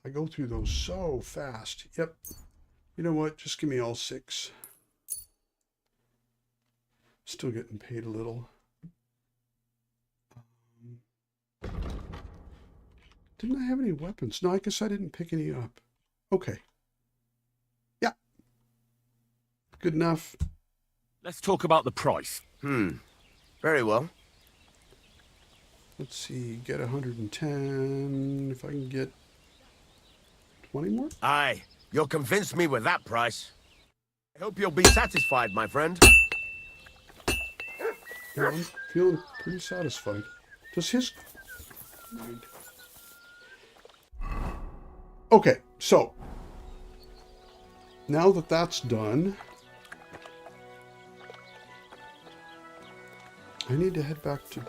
I go through those so fast. Yep. You know what? Just give me all 6. Still getting paid a little. Didn't I have any weapons? No, I guess I didn't pick any up. Okay. Yeah. Good enough? Let's talk about the price. Very well. Let's see, get 110. If I can get 20 more? Aye, you'll convince me with that price. I hope you'll be satisfied, my friend. Yeah, I'm feeling pretty satisfied. Does his... Mind. Okay, so now that that's done, I need to head back to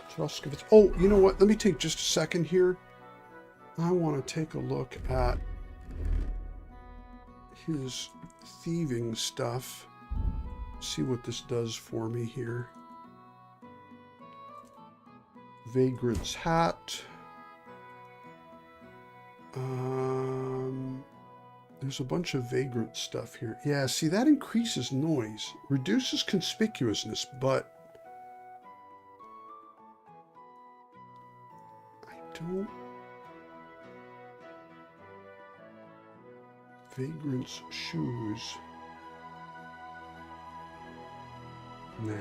Trosky. Oh, you know what? Let me take just a second here. I want to take a look at his thieving stuff. See what this does for me here. Vagrant's hat. There's a bunch of vagrant stuff here. Yeah, see, that increases noise, reduces conspicuousness, but I don't... Vagrant's shoes. Nah.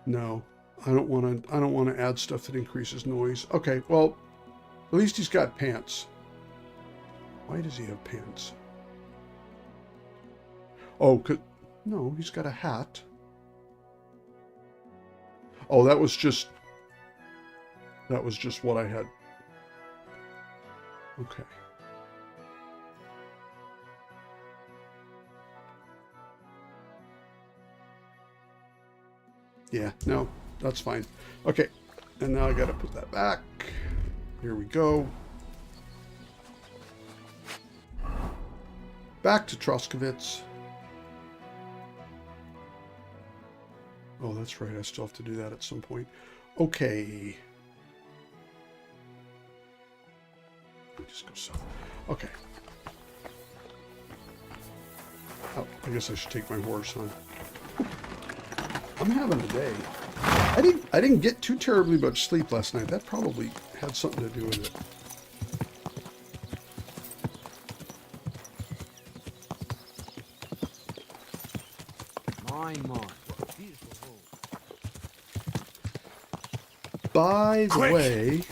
No, I don't want to add stuff that increases noise. Okay, well, at least he's got pants. Why does he have pants? Oh, no, he's got a hat. Oh, that was just what I had. Okay. Yeah, no, that's fine. Okay, and now I gotta put that back. Here we go. Back to Troskovitz. Oh, that's right, I still have to do that at some point. Okay. Just go south. Okay. Oh, I guess I should take my horse, huh? I'm having a day. I didn't get too terribly much sleep last night. That probably had something to do with it. My, what a beautiful hole. By the way,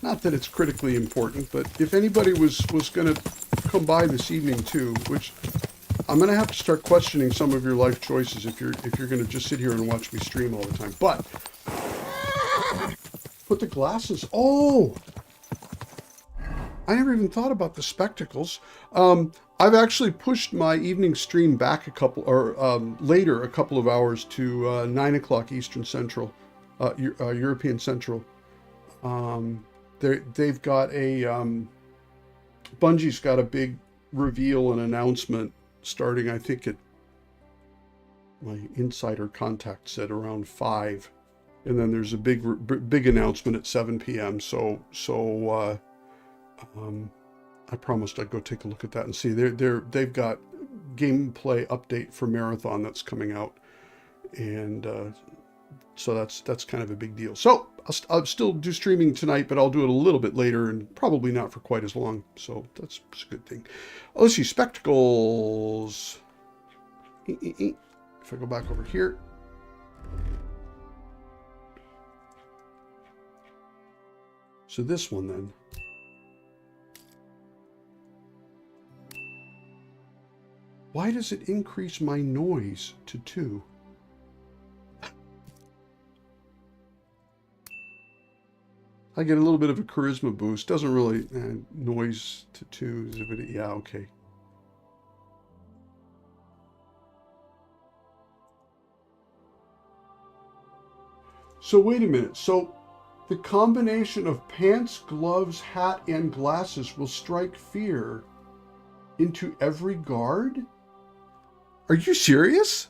not that it's critically important, but if anybody was going to come by this evening too, which I'm going to have to start questioning some of your life choices if you're going to just sit here and watch me stream all the time. But put the glasses. Oh, I never even thought about the spectacles. I've actually pushed my evening stream back later a couple of hours to 9 o'clock Eastern Central, European Central. They've got a Bungie's got a big reveal and announcement starting, I think, at my insider contact said around 5, and then there's a big announcement at 7 p.m. So I promised I'd go take a look at that and see. They've got gameplay update for Marathon that's coming out, and so that's kind of a big deal. So I'll still do streaming tonight, but I'll do it a little bit later and probably not for quite as long. So that's a good thing. Oh, let's see, spectacles. If I go back over here. So this one then. Why does it increase my noise to 2? I get a little bit of a charisma boost. Doesn't really noise to 2. Yeah, okay. So wait a minute. So the combination of pants, gloves, hat, and glasses will strike fear into every guard? Are you serious?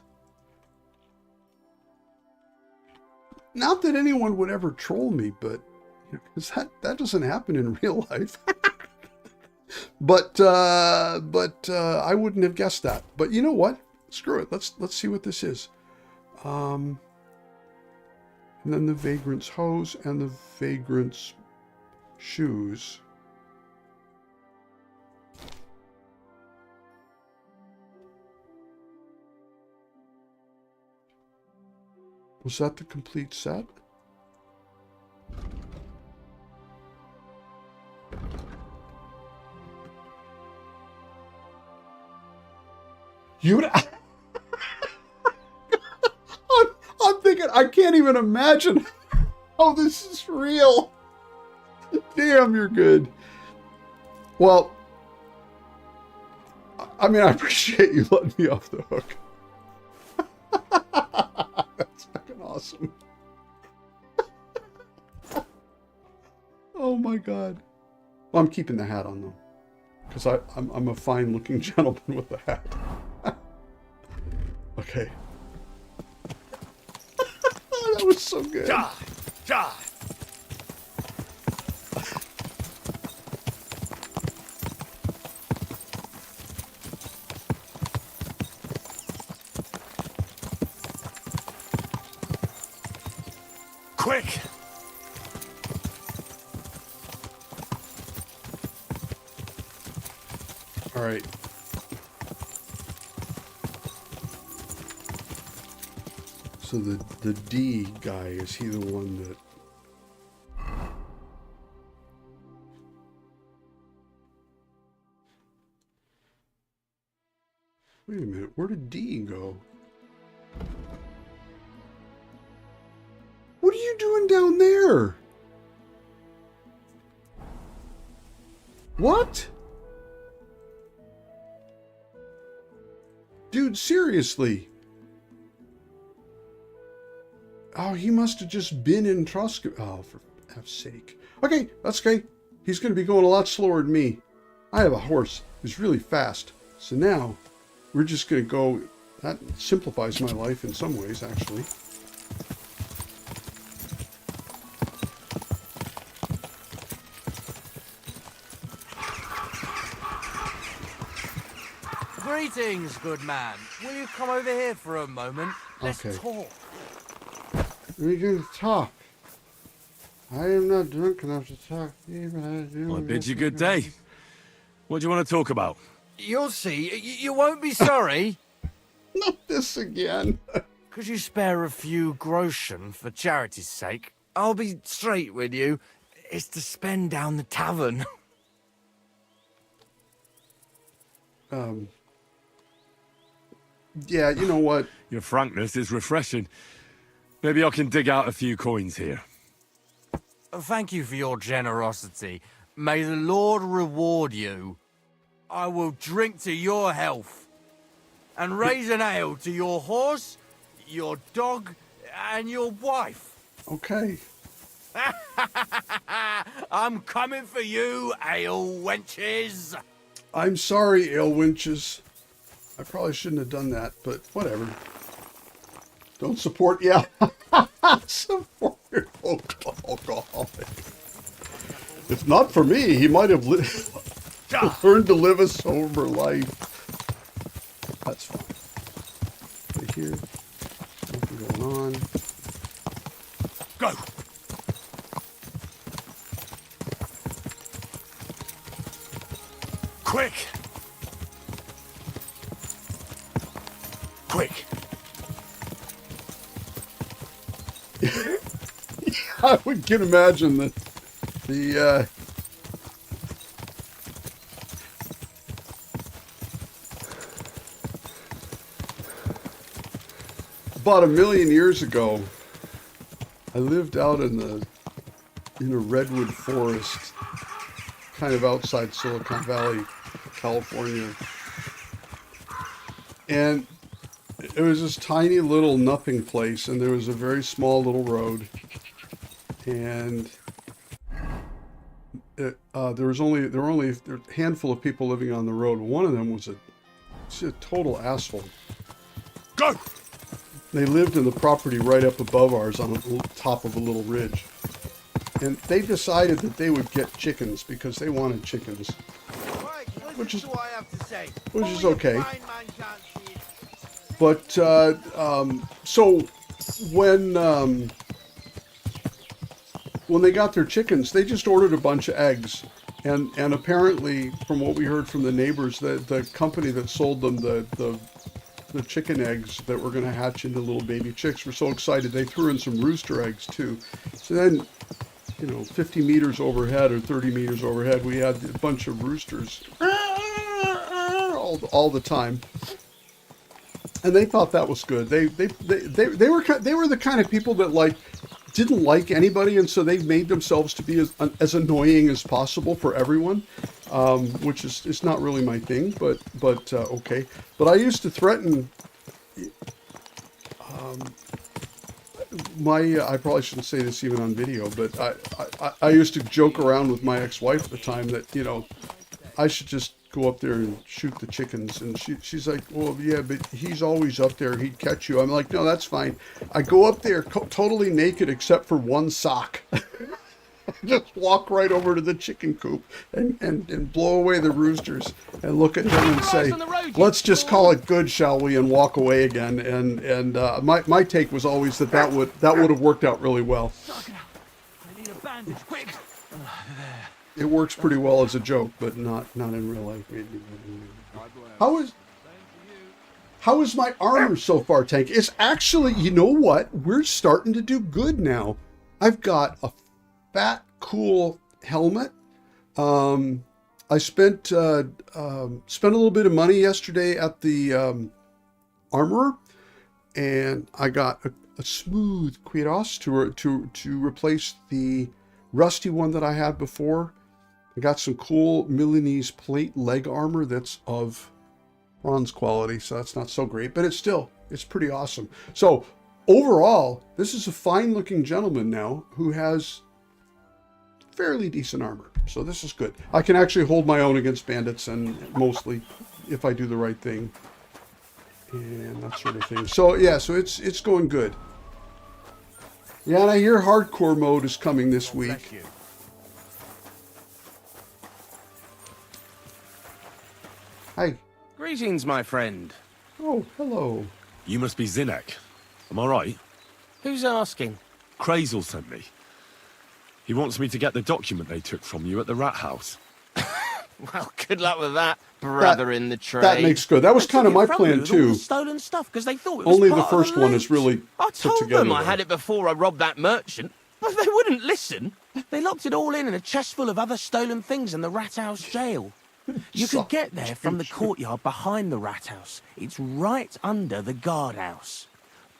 Not that anyone would ever troll me, but because that doesn't happen in real life. but I wouldn't have guessed that. But you know what? Screw it. Let's see what this is. And then the vagrant's hose and the vagrant's shoes. Was that the complete set? You'd... I'm thinking, I can't even imagine how this is real. Damn, you're good. Well, I mean, I appreciate you letting me off the hook. That's fucking awesome. Oh my god. Well, I'm keeping the hat on though, because I'm a fine-looking gentleman with a hat. Okay. That was so good. Die! Die! Quick! All right. So the D guy, is he the one that... Wait a minute, where did D go? What are you doing down there? What? Dude, seriously. Oh, he must have just been in Trosky. Oh, for F's sake. Okay, that's okay. He's going to be going a lot slower than me. I have a horse who's really fast. So now, we're just going to go... That simplifies my life in some ways, actually. Greetings, good man. Will you come over here for a moment? Let's talk. We're going to talk. I am not drunk enough to talk. Well, I bid you good day. What do you want to talk about? You'll see. You won't be sorry. Not this again. Could you spare a few groschen for charity's sake? I'll be straight with you. It's to spend down the tavern. Yeah, you know what? Your frankness is refreshing. Maybe I can dig out a few coins here. Thank you for your generosity. May the Lord reward you. I will drink to your health and raise an ale to your horse, your dog, and your wife. Okay. I'm coming for you, ale wenches. I'm sorry, ale winches. I probably shouldn't have done that, but whatever. Don't support, yeah. Support your local alcoholic. If not for me, he might have learned to live a sober life. That's fine. Right here. Nothing going on. Go! Quick! Quick! I can imagine that about 1,000,000 years ago, I lived out in a redwood forest, kind of outside Silicon Valley, California, and it was this tiny little nothing place, and there was a very small little road, and there were only a handful of people living on the road. One of them was a total asshole. Go! They lived in the property right up above ours on the top of a little ridge. And they decided that they would get chickens because they wanted chickens. Which is okay. But, so when they got their chickens, they just ordered a bunch of eggs. And apparently, from what we heard from the neighbors, the company that sold them the the chicken eggs that were going to hatch into little baby chicks were so excited they threw in some rooster eggs too. So then, 50 meters overhead or 30 meters overhead, we had a bunch of roosters all the time, and they thought that was good. They were the kind of people that didn't like anybody, and so they made themselves to be as annoying as possible for everyone, which is not really my thing, but okay. But I used to threaten. I probably shouldn't say this even on video, but I used to joke around with my ex-wife at the time that, I should just go up there and shoot the chickens. And she's like, well, yeah, but he's always up there. He'd catch you. I'm like, no, that's fine. I go up there totally naked except for one sock. Just walk right over to the chicken coop and blow away the roosters and look at them and say, let's just call it good, shall we, and walk away again. And my take was always that would have worked out really well. I need a bandage, quick. It works pretty well as a joke, but not in real life. How is my armor so far, Tank? It's actually, you know what? We're starting to do good now. I've got a fat, cool helmet. I spent a little bit of money yesterday at the armorer, and I got a smooth cuirass to replace the rusty one that I had before. I got some cool Milanese plate leg armor that's of bronze quality, so that's not so great, but it's pretty awesome. So overall, this is a fine looking gentleman now who has fairly decent armor. So this is good. I can actually hold my own against bandits, and mostly if I do the right thing and that sort of thing. So yeah, so it's going good. Yeah, and I hear hardcore mode is coming this week. Hi. Greetings, my friend. Oh, hello. You must be Zinek. Am I right? Who's asking? Krazel sent me. He wants me to get the document they took from you at the rat house. Well, good luck with that, brother in the trade. That makes good. That was kind of my plan too. Stolen stuff because they thought it was only the part first of one is really I put told together. them I had it before I robbed that merchant, but they wouldn't listen. They locked it all in a chest full of other stolen things in the rat house jail. You could get there from the courtyard behind the rat house. It's right under the guardhouse.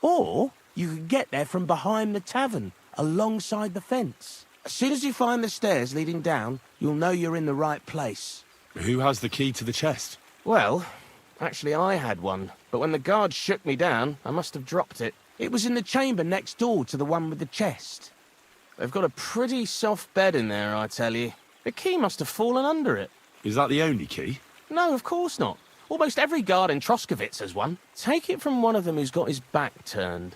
Or you could get there from behind the tavern, alongside the fence. As soon as you find the stairs leading down, you'll know you're in the right place. Who has the key to the chest? Well, actually I had one, but when the guards shook me down, I must have dropped it. It was in the chamber next door to the one with the chest. They've got a pretty soft bed in there, I tell you. The key must have fallen under it. Is that the only key? No, of course not. Almost every guard in Troskovitz has one. Take it from one of them who's got his back turned.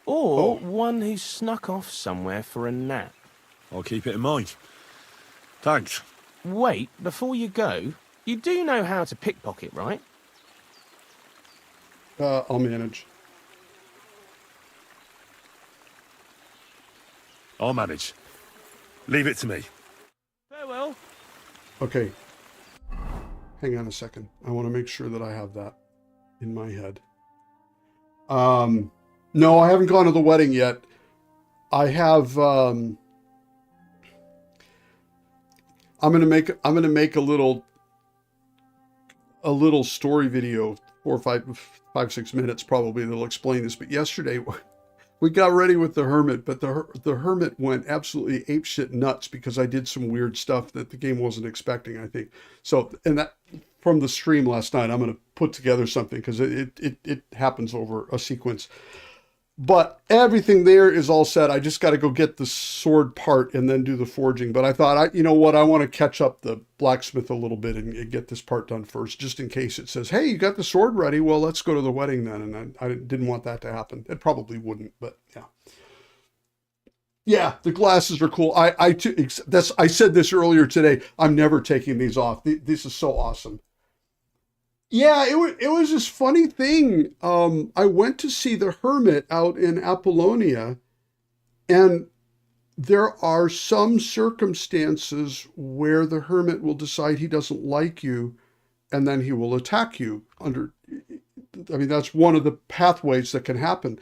Or one who snuck off somewhere for a nap. I'll keep it in mind. Thanks. Wait, before you go, you do know how to pickpocket, right? I'll manage. I'll manage. Leave it to me. Farewell. Okay. Hang on a second. I want to make sure that I have that in my head. No, I haven't gone to the wedding yet. I have, I'm gonna make a little story video, 4 or 5, 6 minutes probably, that'll explain this. But yesterday we got ready with the hermit, but the hermit went absolutely apeshit nuts because I did some weird stuff that the game wasn't expecting, I think. So, and that from the stream last night, I'm gonna put together something because it happens over a sequence. But everything there is all set. I just got to go get the sword part and then do the forging. But I thought, you know what? I want to catch up the blacksmith a little bit and get this part done first, just in case it says, hey, you got the sword ready. Well, let's go to the wedding then. And I didn't want that to happen. It probably wouldn't, but yeah. Yeah, the glasses are cool. I said this earlier today. I'm never taking these off. This is so awesome. Yeah, it was this funny thing. I went to see the hermit out in Apollonia, and there are some circumstances where the hermit will decide he doesn't like you, and then he will attack you I mean, that's one of the pathways that can happen.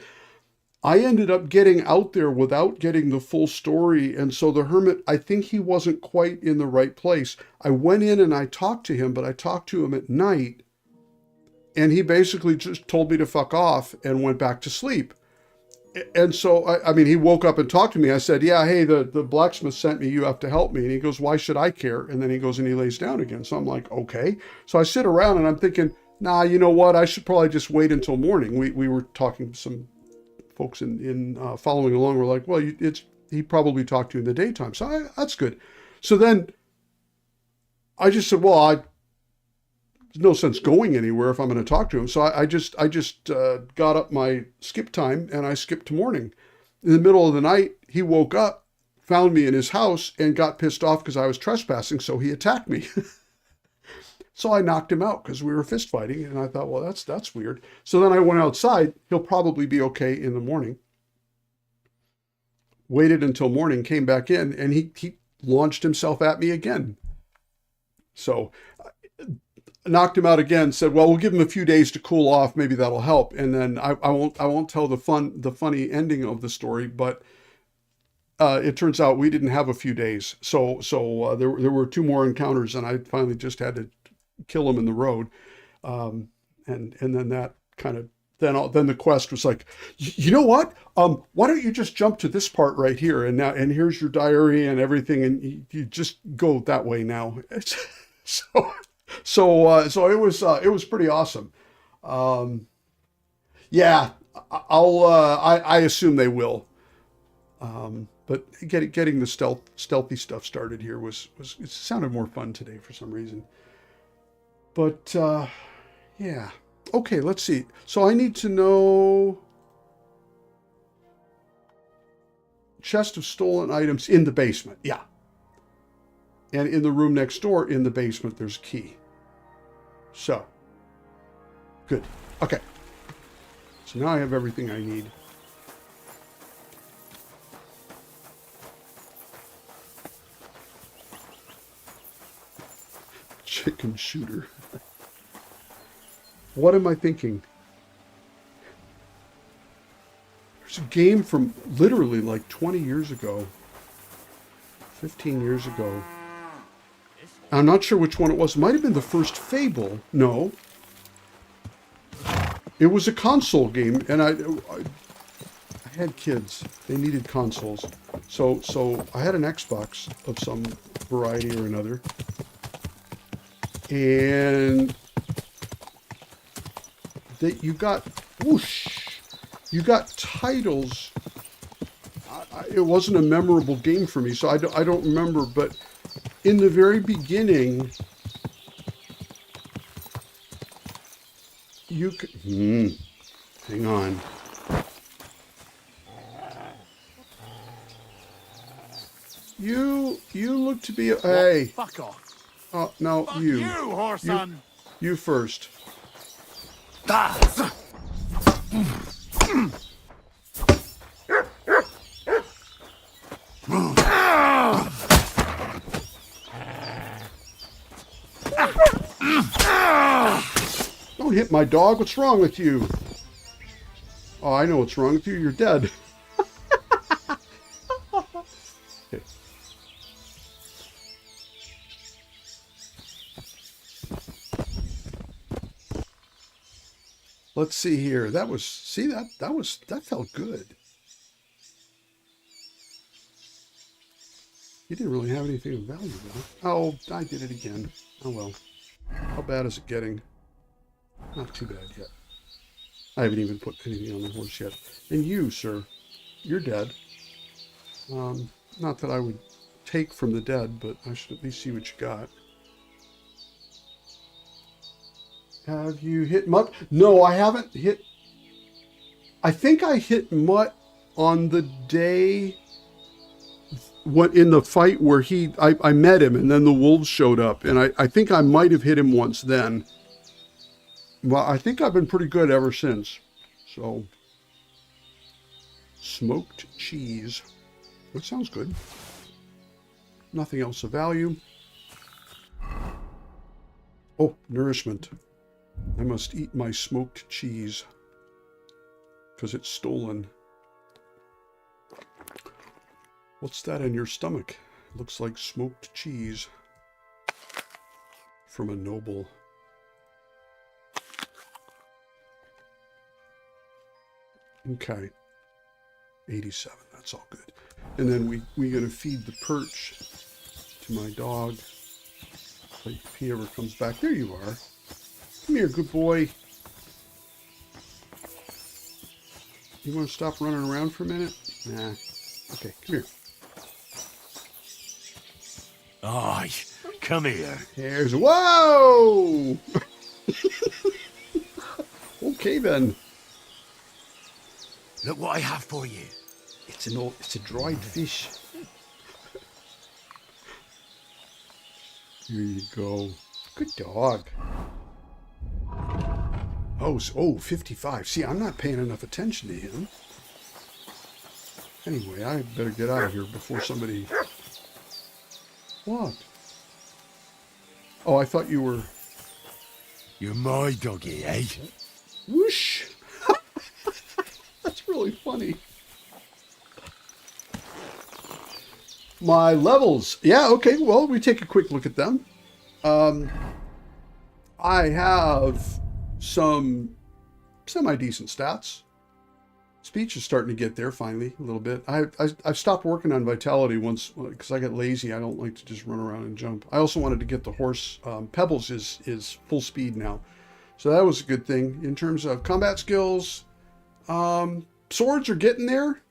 I ended up getting out there without getting the full story. And so the hermit, I think he wasn't quite in the right place. I went in and I talked to him, but I talked to him at night. And he basically just told me to fuck off and went back to sleep. And so, I mean, he woke up and talked to me. I said, yeah, hey, the blacksmith sent me. You have to help me. And he goes, why should I care? And then he goes and he lays down again. So I'm like, okay. So I sit around and I'm thinking, nah, you know what? I should probably just wait until morning. We were talking to some folks in following along. We're like, well, he probably talked to you in the daytime. So that's good. So then I just said, well, there's no sense going anywhere if I'm going to talk to him. So I just got up my skip time and I skipped to morning. In the middle of the night, he woke up, found me in his house, and got pissed off because I was trespassing. So he attacked me. So I knocked him out because we were fist fighting. And I thought, well, that's weird. So then I went outside. He'll probably be okay in the morning. Waited until morning, came back in, and he launched himself at me again. So knocked him out again, said, well, we'll give him a few days to cool off. Maybe that'll help. And then I won't tell the funny ending of the story, but it turns out we didn't have a few days. So there were 2 more encounters, and I finally just had to kill him in the road. And then that kind of, then the quest was like, you know what? Why don't you just jump to this part right here? And here's your diary and everything. And you just go that way now. So it was pretty awesome. Yeah, I assume they will. But getting the stealthy stuff started here it sounded more fun today for some reason. But yeah, okay, let's see. So I need to know chest of stolen items in the basement. Yeah. And in the room next door in the basement, there's a key. So, good. Okay. So now I have everything I need. Chicken shooter. What am I thinking? There's a game from literally like 20 years ago. 15 years ago. I'm not sure which one it was. It might have been the first Fable. No. It was a console game, and I had kids. They needed consoles. So I had an Xbox of some variety or another. And you got titles. It wasn't a memorable game for me, so I don't remember, but in the very beginning, you could, hang on. You look to be hey. Fuck off. Oh no, Fuck you. You, horse son. You first. Don't hit my dog. What's wrong with you? Oh, I know what's wrong with you. You're dead. Okay. Let's see here. That felt good. You didn't really have anything of value, though. Oh, I did it again. Oh, well. How bad is it getting? Not too bad yet. I haven't even put anything on the horse yet. And you, sir, you're dead. Not that I would take from the dead, but I should at least see what you got. Have you hit Mutt? No, I haven't hit... I think I hit Mutt on the day... in the fight where I met him and then the wolves showed up, and I think I might have hit him once then. Well, I think I've been pretty good ever since. So, smoked cheese. That sounds good. Nothing else of value. Oh, nourishment. I must eat my smoked cheese because it's stolen. What's that in your stomach? Looks like smoked cheese from a noble. Okay. 87, that's all good. And then we're going to feed the perch to my dog. If he ever comes back. There you are. Come here, good boy. You want to stop running around for a minute? Nah. Okay, come here. Aye, come here. Here's... Whoa! Okay, then. Look what I have for you. It's a dried fish. Here you go. Good dog. Oh, 55. See, I'm not paying enough attention to him. Anyway, I better get out of here before somebody... What? Oh, I thought you were... You're my doggy, eh? Whoosh! That's really funny. My levels. Yeah, okay, well, we take a quick look at them. I have some semi-decent stats. Speech is starting to get there finally, a little bit. I've stopped working on vitality once because I get lazy. I don't like to just run around and jump. I also wanted to get the horse. Pebbles is full speed now. So that was a good thing. In terms of combat skills, swords are getting there.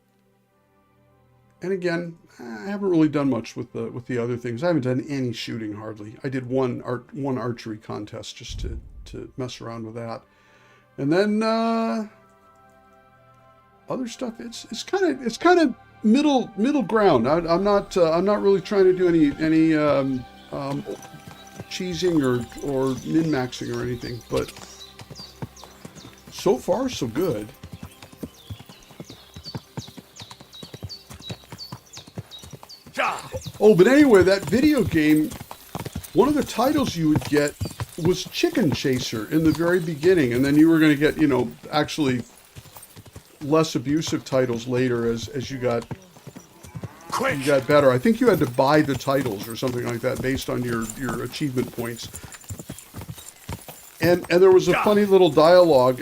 And again, I haven't really done much with the other things. I haven't done any shooting hardly. I did one archery contest just to mess around with that. And then other stuff, it's kind of middle ground. I'm not really trying to do any cheesing or min-maxing or anything, but so far so good. Oh, but anyway, that video game, one of the titles you would get was Chicken Chaser in the very beginning, and then you were going to get, actually less abusive titles later as you got better. I think you had to buy the titles or something like that based on your achievement points. And there was a funny little dialogue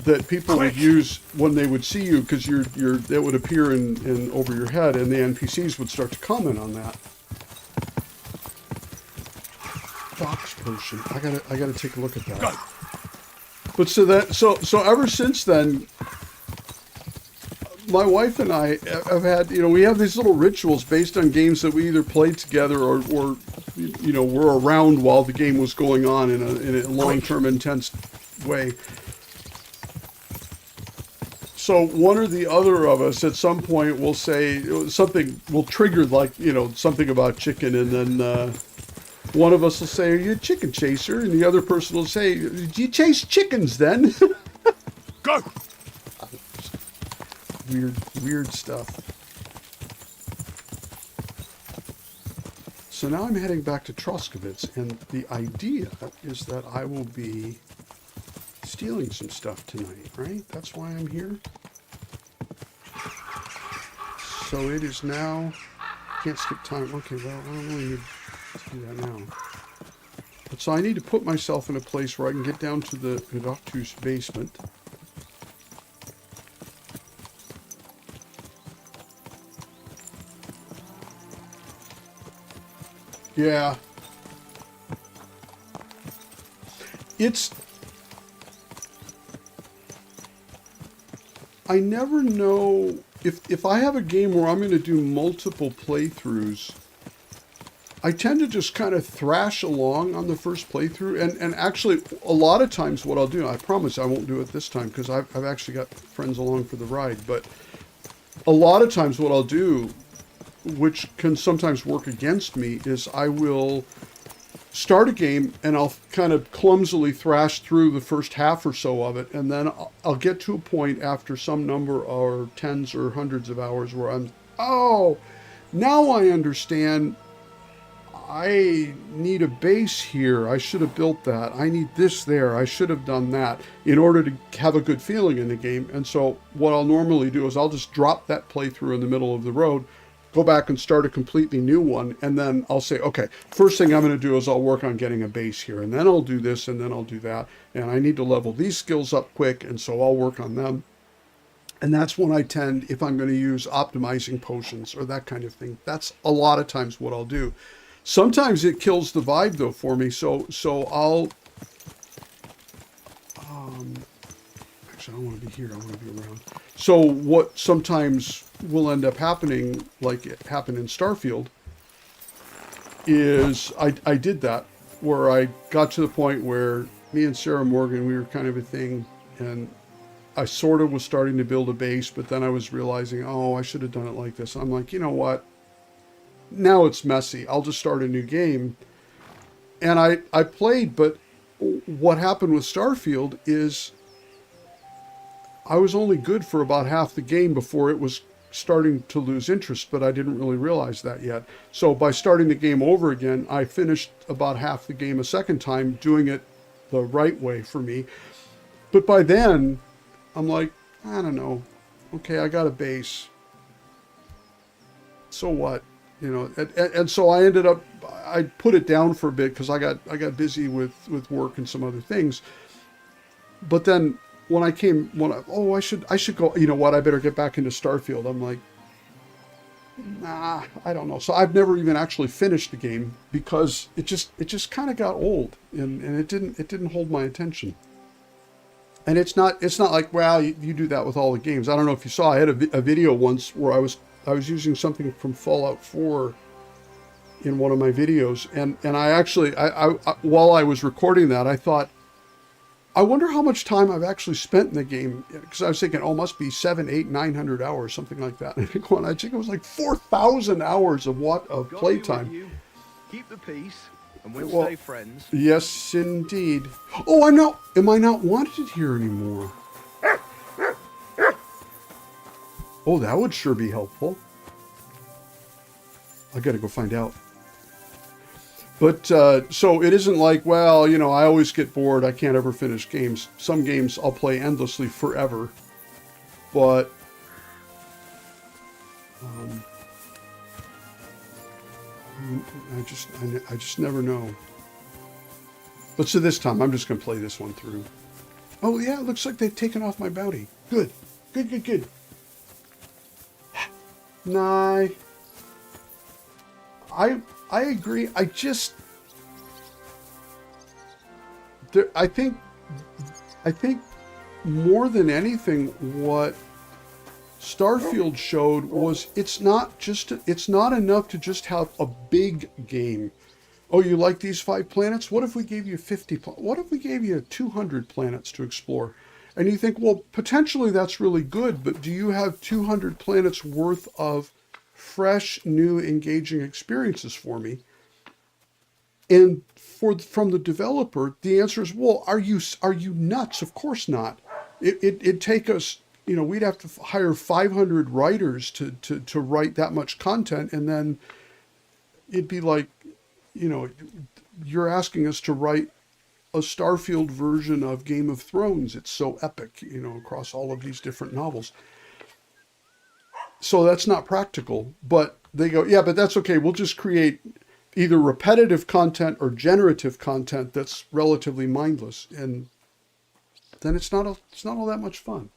that people would use when they would see you, because that would appear in over your head, and the NPCs would start to comment on that. Fox potion. I gotta take a look at that. But so ever since then, my wife and I have had, we have these little rituals based on games that we either played together or were around while the game was going on in a long-term intense way. So one or the other of us at some point will say something, will trigger something about chicken, and then one of us will say, "Are you a chicken chaser?" And the other person will say, "Do you chase chickens then?" Go! Weird stuff. So now I'm heading back to Troskovitz, and the idea is that I will be stealing some stuff tonight, right? That's why I'm here. So it is now... Can't skip time. Okay, well, I don't really need to do that now. But so I need to put myself in a place where I can get down to the doctor's basement. Yeah. I never know if I have a game where I'm going to do multiple playthroughs. I tend to just kind of thrash along on the first playthrough, and actually a lot of times what I'll do, I promise I won't do it this time because I've actually got friends along for the ride, but a lot of times what I'll do, which can sometimes work against me, is I will start a game and I'll kind of clumsily thrash through the first half or so of it, and then I'll get to a point after some number or tens or hundreds of hours where I'm, oh, now I understand. I need a base here. I should have built that. I need this there. I should have done that in order to have a good feeling in the game. And so what I'll normally do is I'll just drop that playthrough in the middle of the road, go back and start a completely new one. And then I'll say, okay, first thing I'm going to do is I'll work on getting a base here. And then I'll do this and then I'll do that. And I need to level these skills up quick. And so I'll work on them. And that's when I tend, if I'm going to use optimizing potions or that kind of thing, that's a lot of times what I'll do. Sometimes it kills the vibe though for me. So I'll, actually I don't want to be here. I want to be around. So what sometimes will end up happening, like it happened in Starfield, is I did that where I got to the point where me and Sarah Morgan, we were kind of a thing, and I sort of was starting to build a base, but then I was realizing, oh, I should have done it like this. I'm like, you know what? Now it's messy. I'll just start a new game. And I played, but what happened with Starfield is I was only good for about half the game before it was starting to lose interest, but I didn't really realize that yet. So by starting the game over again, I finished about half the game a second time, doing it the right way for me. But by then, I'm like, I don't know. Okay, I got a base. So what? You know, and so I ended up, I put it down for a bit because I got busy with work and some other things. But then when I should go, you know what, I better get back into Starfield. I'm like, nah, I don't know. So I've never even actually finished the game because it just kind of got old and it didn't hold my attention. And it's not like, well, you do that with all the games. I don't know if you saw, I had a video once where I was using something from Fallout 4 in one of my videos. And I actually, I while I was recording that, I thought, I wonder how much time I've actually spent in the game. Because I was thinking, oh, must be 700, 800, 900 hours, something like that. And I think it was like 4,000 hours of playtime. Keep the peace. And we'll stay friends. Yes, indeed. Oh, am I not wanted here anymore? Oh, that would sure be helpful. I gotta go find out. But, so it isn't like, well, you know, I always get bored. I can't ever finish games. Some games I'll play endlessly forever. But, I just never know. But so this time, I'm just going to play this one through. Oh, yeah, it looks like they've taken off my bounty. Good. Good. Nah. I agree. I think more than anything, what Starfield showed was it's not enough to just have a big game. Oh, you like these 5 planets? What if we gave you 50? What if we gave you 200 planets to explore? And you think, well, potentially that's really good, but do you have 200 planets worth of fresh, new, engaging experiences for me? And from the developer, the answer is, well, are you nuts? Of course not. It'd take us, you know, we'd have to hire 500 writers to write that much content, and then it'd be like, you know, you're asking us to write a Starfield version of Game of Thrones. It's so epic, you know, across all of these different novels. So that's not practical. But they go, yeah, but that's okay. We'll just create either repetitive content or generative content that's relatively mindless, and then it's not all that much fun.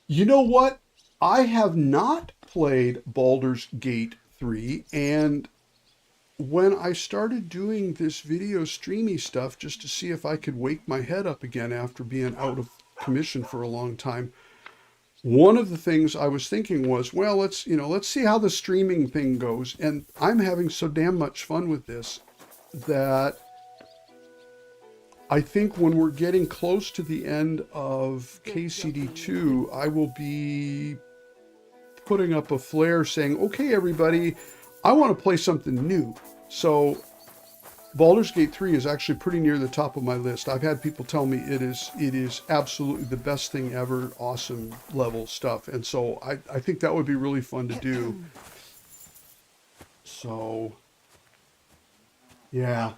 You know what? I have not played Baldur's Gate 3, and when I started doing this video streamy stuff just to see if I could wake my head up again after being out of commission for a long time, one of the things I was thinking was, well, let's see how the streaming thing goes. And I'm having so damn much fun with this that I think when we're getting close to the end of KCD2, I will be putting up a flare saying, okay, everybody, I want to play something new. So Baldur's Gate 3 is actually pretty near the top of my list. I've had people tell me it is absolutely the best thing ever, awesome level stuff. And so I think that would be really fun to do. So Yeah.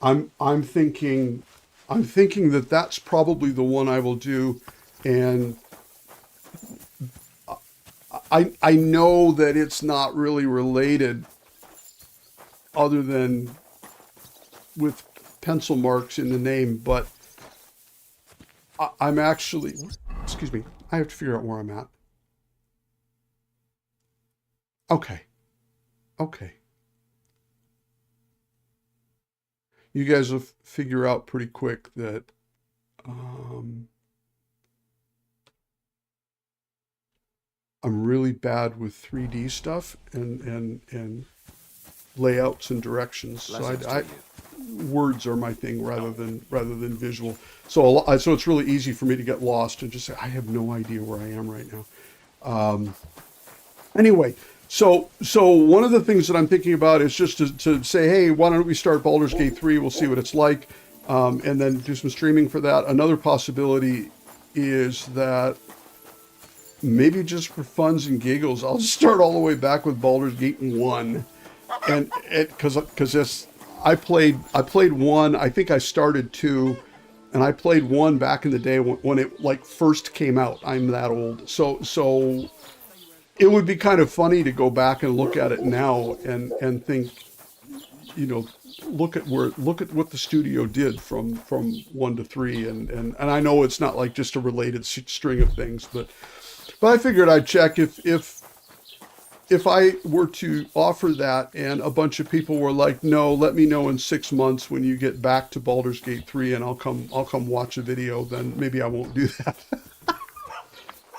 I'm thinking that that's probably the one I will do, and I know that it's not really related other than with pencil marks in the name, but I'm actually, excuse me, I have to figure out where I'm at. Okay. Okay. You guys will figure out pretty quick that I'm really bad with 3D stuff and layouts and directions. So words are my thing rather than visual. So so it's really easy for me to get lost and just say I have no idea where I am right now. Anyway, so one of the things that I'm thinking about is just to say, hey, why don't we start Baldur's Gate 3? We'll see what it's like, and then do some streaming for that. Another possibility is that maybe just for funs and giggles, I'll start all the way back with Baldur's Gate 1, and because I played 1. I think I started 2, and I played 1 back in the day when it like first came out. I'm that old, so it would be kind of funny to go back and look at it now and think, look at what the studio did from 1 to 3, and I know it's not like just a related string of things, but I figured I'd check if I were to offer that and a bunch of people were like, no, let me know in 6 months when you get back to Baldur's Gate 3 and I'll come watch a video, then maybe I won't do that.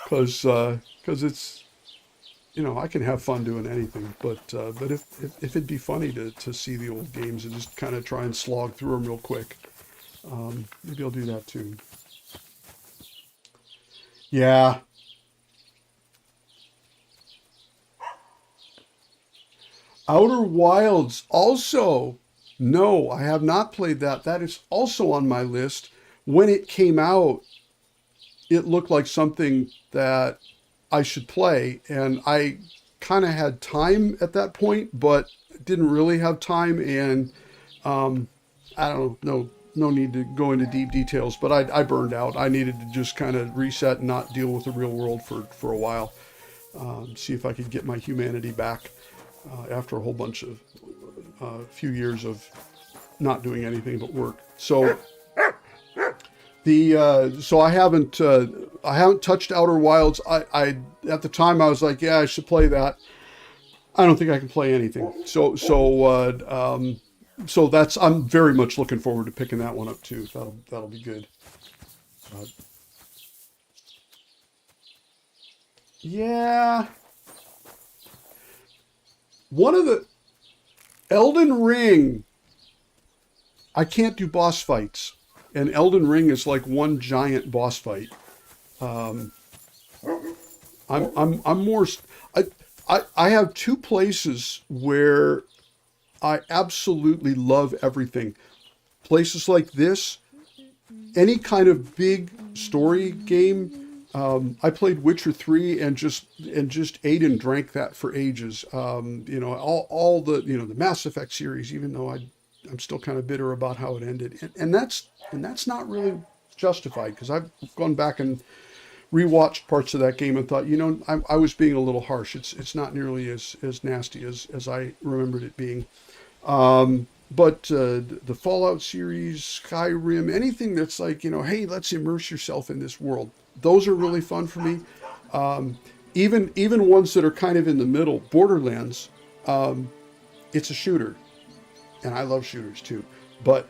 Cause it's, I can have fun doing anything, but if it'd be funny to see the old games and just kind of try and slog through them real quick, maybe I'll do that too. Yeah. Outer Wilds also. No, I have not played that. That is also on my list. When it came out, it looked like something that I should play, and I kind of had time at that point, but didn't really have time, and I don't know, no need to go into deep details, but I burned out. I needed to just kind of reset and not deal with the real world for a while. See if I could get my humanity back after a whole bunch of few years of not doing anything but work. So so I haven't touched Outer Wilds. I at the time I was like, yeah, I should play that. I don't think I can play anything. So that's, I'm very much looking forward to picking that one up too. That'll be good. Yeah. One of the Elden Ring, I can't do boss fights, and Elden Ring is like one giant boss fight. I'm more. I have two places where I absolutely love everything. Places like this, any kind of big story game. I played Witcher 3 and just ate and drank that for ages. All the the Mass Effect series, even though I'm still kind of bitter about how it ended, and that's not really justified, because I've gone back and rewatched parts of that game and thought, I was being a little harsh. It's not nearly as nasty as I remembered it being. But the Fallout series, Skyrim, anything that's like, hey, let's immerse yourself in this world. Those are really fun for me. Even ones that are kind of in the middle, Borderlands, it's a shooter. And I love shooters too, but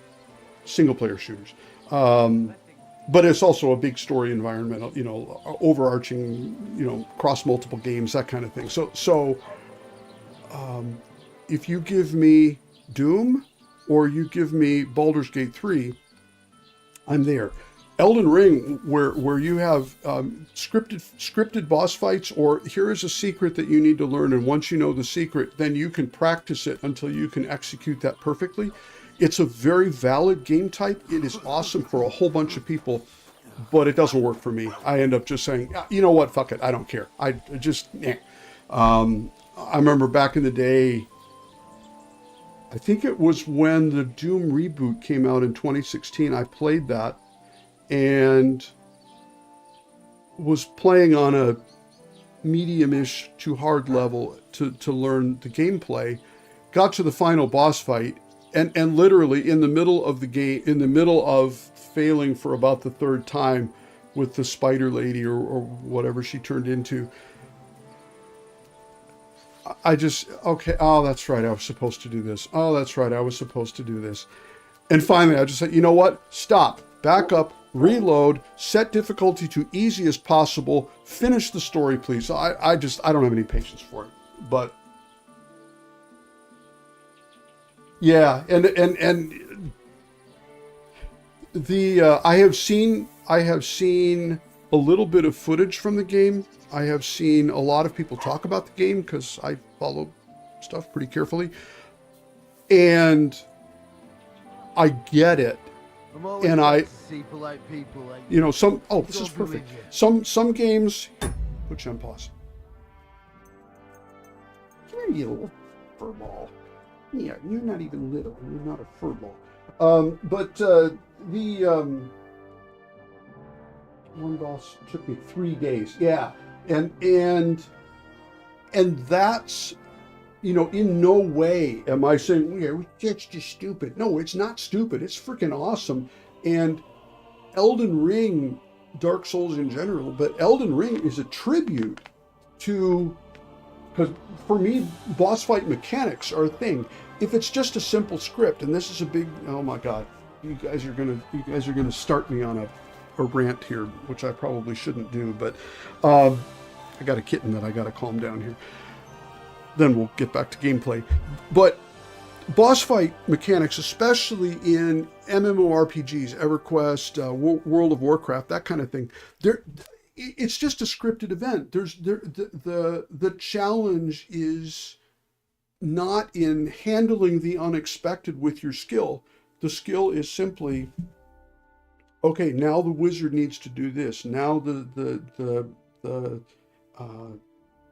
single player shooters. But it's also a big story environment, overarching, cross multiple games, that kind of thing. So if you give me Doom or you give me Baldur's Gate 3, I'm there. Elden Ring, where you have scripted boss fights, or here is a secret that you need to learn, and once you know the secret, then you can practice it until you can execute that perfectly. It's a very valid game type. It is awesome for a whole bunch of people, but it doesn't work for me. I end up just saying, you know what, fuck it, I don't care. I just, I remember back in the day, I think it was when the Doom reboot came out in 2016. I played that and was playing on a medium-ish to hard level to learn the gameplay. Got to the final boss fight, and literally in the middle of the game, in the middle of failing for about the third time with the spider lady or whatever she turned into, I just, okay, oh, that's right, I was supposed to do this. Oh, that's right, I was supposed to do this. And finally, I just said, you know what? Stop, back up, reload, set difficulty to easy as possible, finish the story, please. I don't have any patience for it. But yeah, and the I have seen a little bit of footage from the game. I have seen a lot of people talk about the game because I follow stuff pretty carefully, and I get it. And I, you know, some, oh, this is perfect. Some games, put you on pause. Come here, you little furball. Yeah, you're not even little. You're not a furball. One boss took me 3 days. Yeah, and that's, you know, in no way am I saying, yeah, that's just stupid. No, it's not stupid. It's freaking awesome. And Elden Ring, Dark Souls in general, but Elden Ring is a tribute to, because for me, boss fight mechanics are a thing. If it's just a simple script, and this is a big, oh my God, you guys are gonna start me on a rant here, which I probably shouldn't do, but I got a kitten that I got to calm down here. Then we'll get back to gameplay. But boss fight mechanics, especially in MMORPGs, EverQuest, World of Warcraft, that kind of thing, it's just a scripted event. The challenge is not in handling the unexpected with your skill. The skill is simply, okay, now the wizard needs to do this. Now the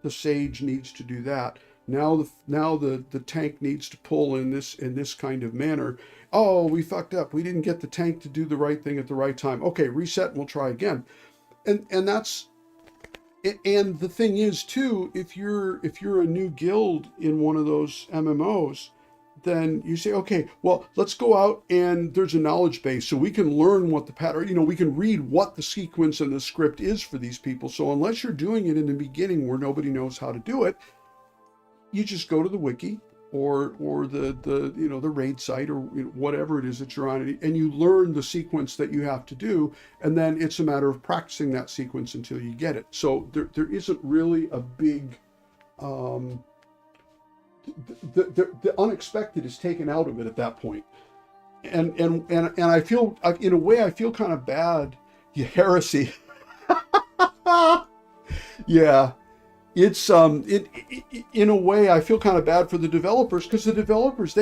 sage needs to do that. Now the tank needs to pull in this kind of manner. Oh, we fucked up. We didn't get the tank to do the right thing at the right time. Okay, reset and we'll try again. And that's, and the thing is too, if you're a new guild in one of those MMOs, then you say, okay, well, let's go out and there's a knowledge base so we can learn what the pattern, you know, we can read what the sequence and the script is for these people. So unless you're doing it in the beginning where nobody knows how to do it, you just go to the wiki or the you know, the raid site or, you know, whatever it is that you're on, and you learn the sequence that you have to do, and then it's a matter of practicing that sequence until you get it. So there isn't really a big the unexpected is taken out of it at that point. And I feel, in a way, I feel kind of bad. Yeah, heresy. Yeah. It's in a way I feel kind of bad for the developers, because the developers,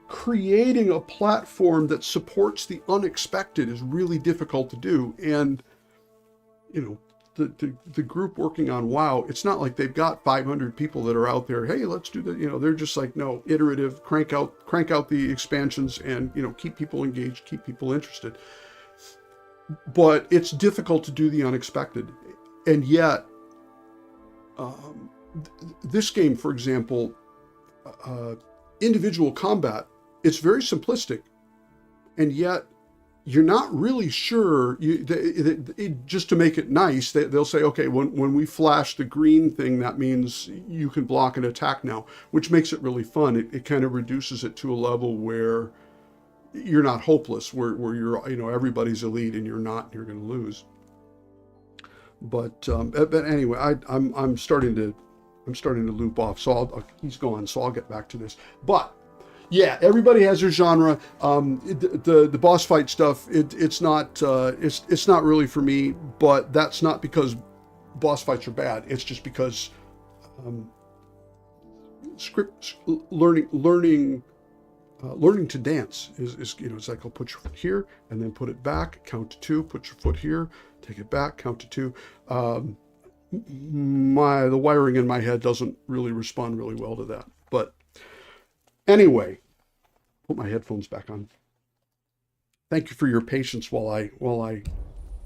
creating a platform that supports the unexpected is really difficult to do. And you know, the group working on WoW, it's not like they've got 500 people that are out there, hey, let's do that. You know, they're just like, no, iterative, crank out the expansions and, you know, keep people engaged, keep people interested. But it's difficult to do the unexpected. And yet, this game, for example, individual combat, it's very simplistic. And yet, you're not really sure, just to make it nice, they'll say, okay, when we flash the green thing, that means you can block an attack now, which makes it really fun. It kind of reduces it to a level where you're not hopeless, where you're, you know, everybody's elite and you're not, you're going to lose. But anyway, I'm starting to loop off. So he's gone. So I'll get back to this. But yeah, everybody has their genre. The boss fight stuff, it's not really for me. But that's not because boss fights are bad. It's just because learning to dance is, you know, it's like, I'll put your foot here and then put it back, count to 2, put your foot here, take it back, count to 2. the wiring in my head doesn't really respond really well to that. But anyway, put my headphones back on. Thank you for your patience while I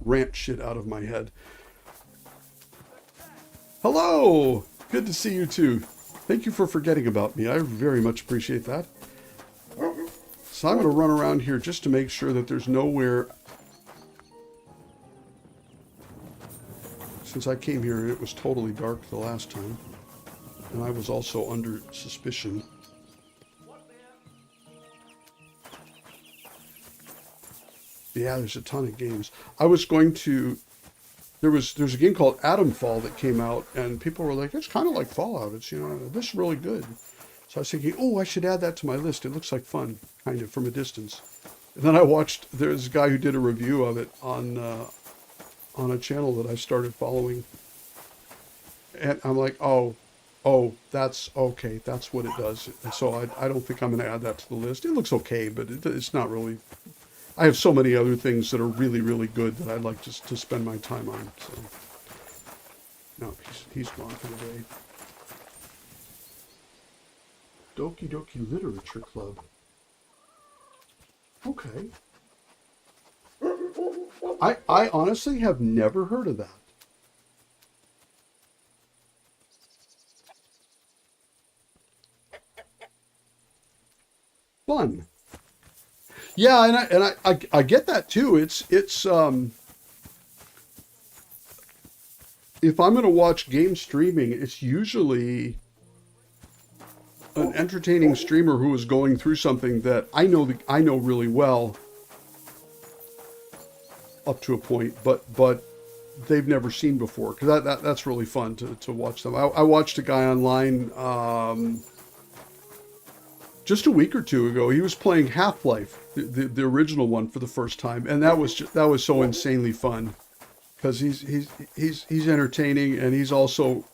rant shit out of my head. Hello! Good to see you too. Thank you for forgetting about me. I very much appreciate that. So I'm going to run around here just to make sure that there's nowhere... Since I came here, it was totally dark the last time. And I was also under suspicion. Yeah, there's a ton of games. I was going to... There's a game called Atomfall that came out, and people were like, it's kind of like Fallout. It's, this is really good. So I was thinking, oh, I should add that to my list. It looks like fun, kind of, from a distance. And then I watched, there's a guy who did a review of it on a channel that I started following. And I'm like, oh, that's okay. That's what it does. So I don't think I'm going to add that to the list. It looks okay, but it's not really... I have so many other things that are really, really good that I'd like to spend my time on. So, no, he's gone for the day. Doki Doki Literature Club. Okay. I honestly have never heard of that. Fun. Yeah, and I get that too. It's if I'm going to watch game streaming, it's usually an entertaining streamer who is going through something that I know really well up to a point, but they've never seen before, because that's really fun to watch them. I watched a guy online just a week or two ago. He was playing Half-Life, the original one, for the first time, and that was so insanely fun, because he's entertaining, and he's also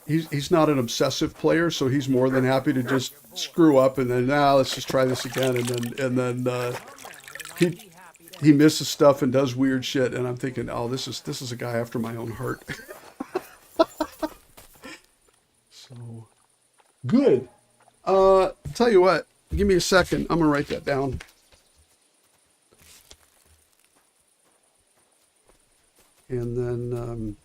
he's not an obsessive player, so he's more than happy to just screw up and then let's just try this again, and then he misses stuff and does weird shit, and I'm thinking, oh, this is a guy after my own heart. So good. Tell you what, give me a second. I'm gonna write that down. And then,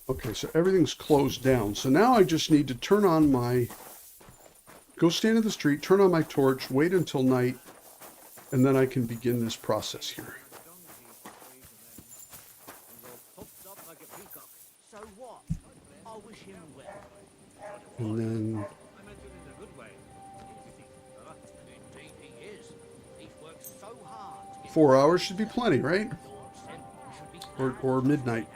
okay, so everything's closed down. So now I just need to turn on my... Go stand in the street, turn on my torch, wait until night, and then I can begin this process here. And then... 4 hours should be plenty, right? Or midnight.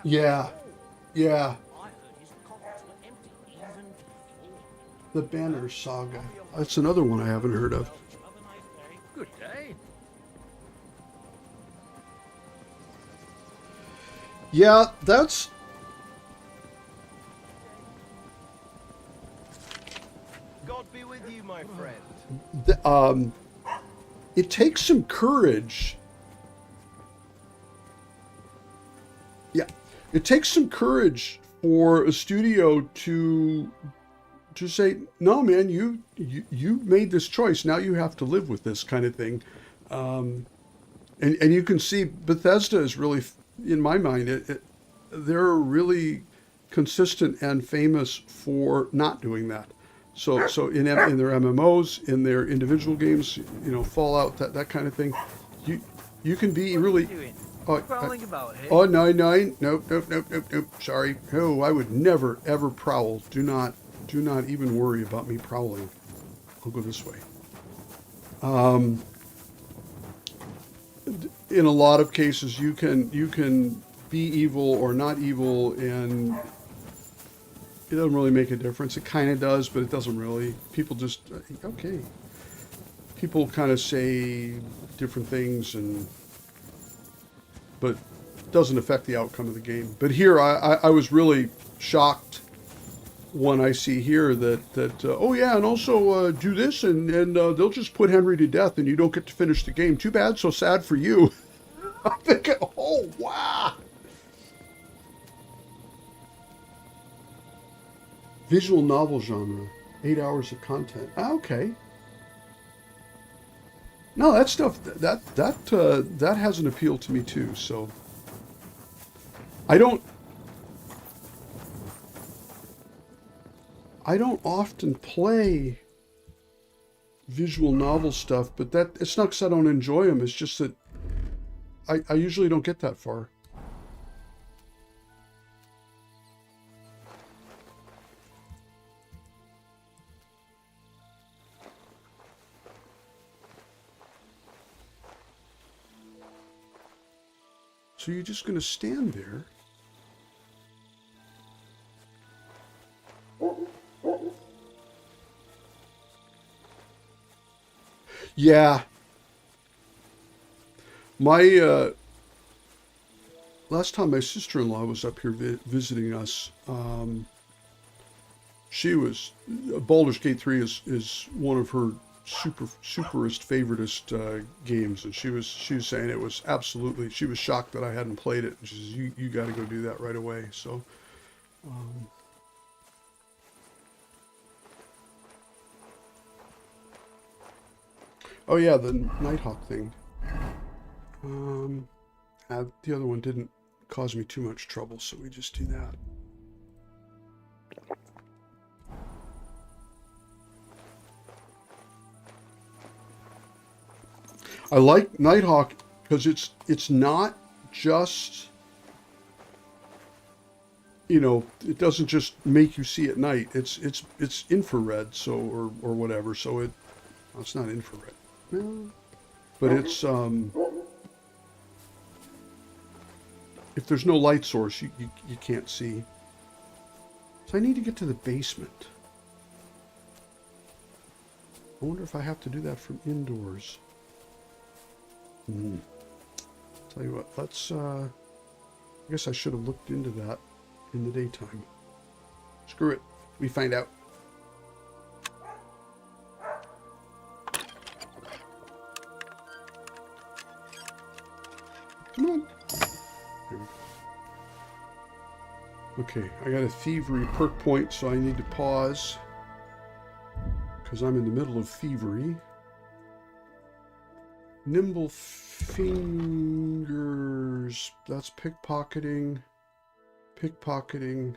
Yeah. The Banner Saga. That's another one I haven't heard of. Good day. Yeah, that's... God be with you, my friend. It takes some courage. Yeah, it takes some courage for a studio to say, no, man, you made this choice. Now you have to live with this kind of thing. And you can see Bethesda is really, in my mind, they're really consistent and famous for not doing that. So in their MMOs, in their individual games, Fallout, that kind of thing, you can be really... Oh, no, nope. Sorry. Oh, I would never, ever prowl. Do not even worry about me prowling. I'll go this way. In a lot of cases, you can be evil or not evil, and it doesn't really make a difference. It kind of does, but it doesn't really. People just, okay. People kind of say different things, but it doesn't affect the outcome of the game. But here, I was really shocked when I see here that oh yeah, and also do this, and they'll just put Henry to death, and you don't get to finish the game. Too bad, so sad for you. I'm thinking, oh wow. Visual novel genre, 8 hours of content. Ah, okay. No, that stuff that has an appeal to me too. So I don't often play visual novel stuff, but it's not because I don't enjoy them. It's just that I usually don't get that far. So you're just going to stand there. Yeah. My, last time my sister-in-law was up here visiting us, she was, Baldur's Gate 3 is one of her superest favoritist games, and she was saying it was absolutely, she was shocked that I hadn't played it. She says, you got to go do that right away. So oh yeah, the Nighthawk thing. The other one didn't cause me too much trouble, so we just do that. I like Nighthawk because it's not just, you know, it doesn't just make you see at night. It's infrared, so or whatever. So well, it's not infrared, but it's if there's no light source, you can't see. So I need to get to the basement. I wonder if I have to do that from indoors. Tell you what, let's, I guess I should have looked into that in the daytime. Screw it. We find out. Come on. There we go. Okay, I got a thievery perk point, so I need to pause because I'm in the middle of thievery. Nimble fingers, that's pickpocketing. Pickpocketing.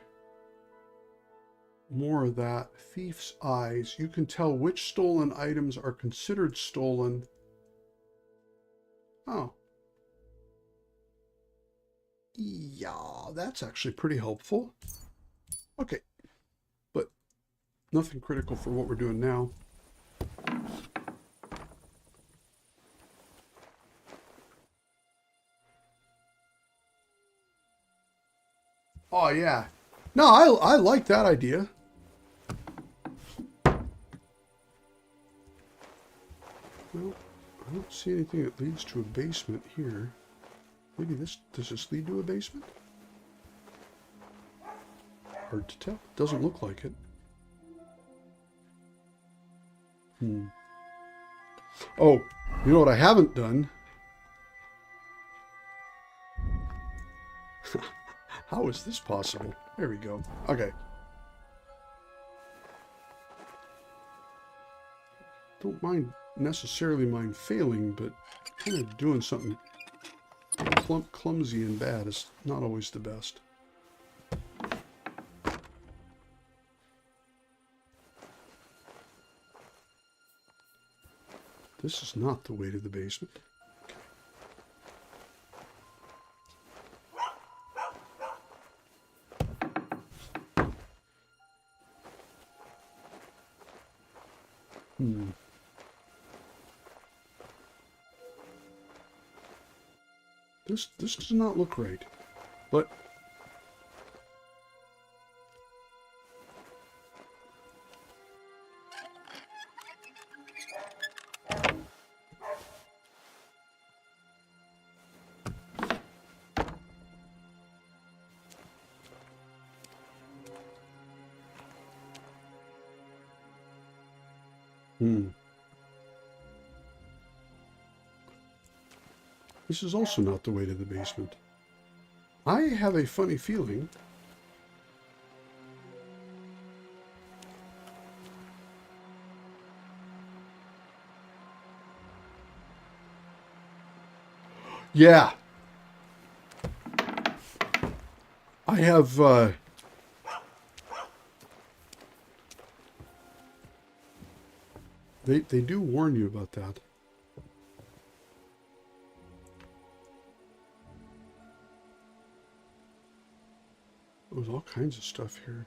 More of that. Thief's eyes. You can tell which stolen items are considered stolen. Oh. Yeah, that's actually pretty helpful. Okay. But nothing critical for what we're doing now. Oh, yeah. No, I like that idea. Well, I don't see anything that leads to a basement here. Maybe does this lead to a basement? Hard to tell. Doesn't look like it. Oh, you know what I haven't done? How is this possible? There we go. Okay. Don't necessarily mind failing, but kind of doing something clumsy and bad is not always the best. This is not the way to the basement. This does not look right, but This is also not the way to the basement. I have a funny feeling. Yeah. I have, They do warn you about that. There's all kinds of stuff here.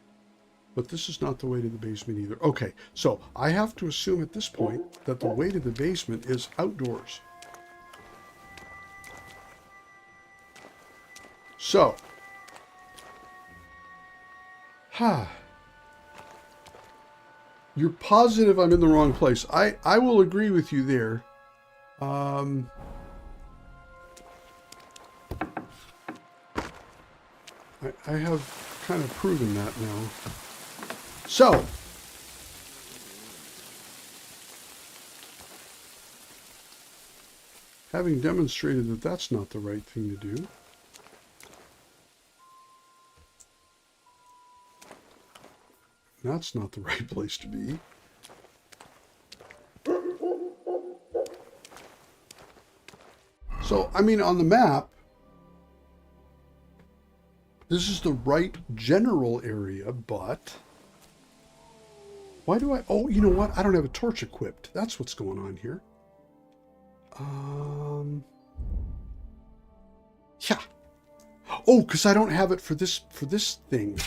But this is not the way to the basement either. Okay, so I have to assume at this point that the way to the basement is outdoors. So. You're positive I'm in the wrong place. I will agree with you there. I have kind of proven that now. So. Having demonstrated that that's not the right thing to do. That's not the right place to be. So, I mean, on the map, this is the right general area, but why do I... Oh, you know what? I don't have a torch equipped. That's what's going on here. Yeah. Oh, because I don't have it for this thing.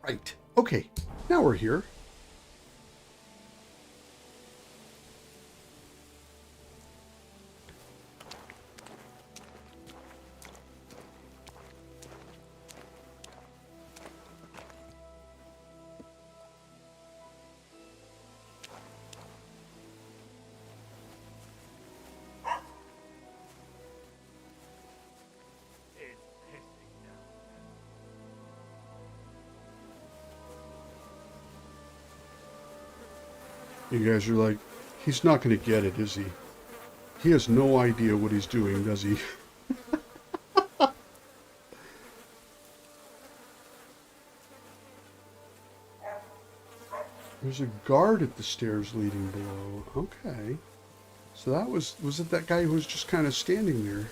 Right. Okay. Now we're here. You guys are like, he's not going to get it, is he? He has no idea what he's doing, does he? There's a guard at the stairs leading below. Okay. So that was it that guy who was just kind of standing there?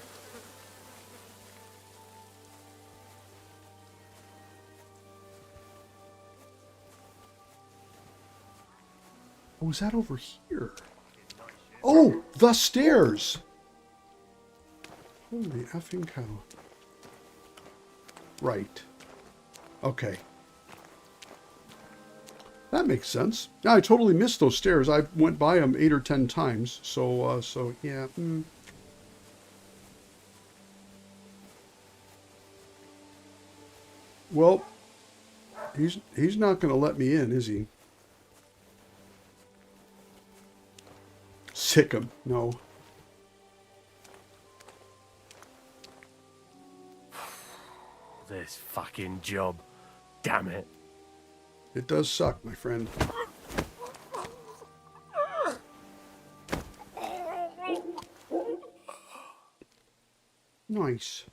Oh, is that over here? Oh, the stairs! Holy effing cow. Right. Okay. That makes sense. Yeah, I totally missed those stairs. I went by them 8 or 10 times. So yeah. Well, he's not going to let me in, is he? Sick him. No. This fucking job. Damn it. It does suck, my friend. Nice.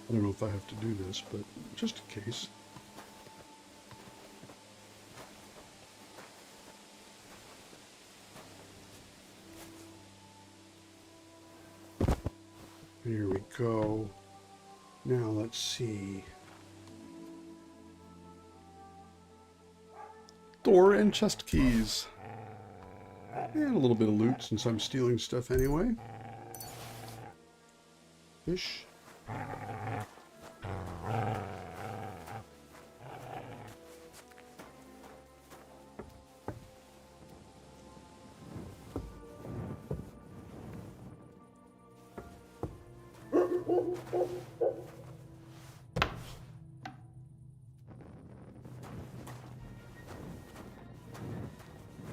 I don't know if I have to do this, but just in case. Here we go. Now let's see. Door and chest keys. And a little bit of loot since I'm stealing stuff anyway. Fish.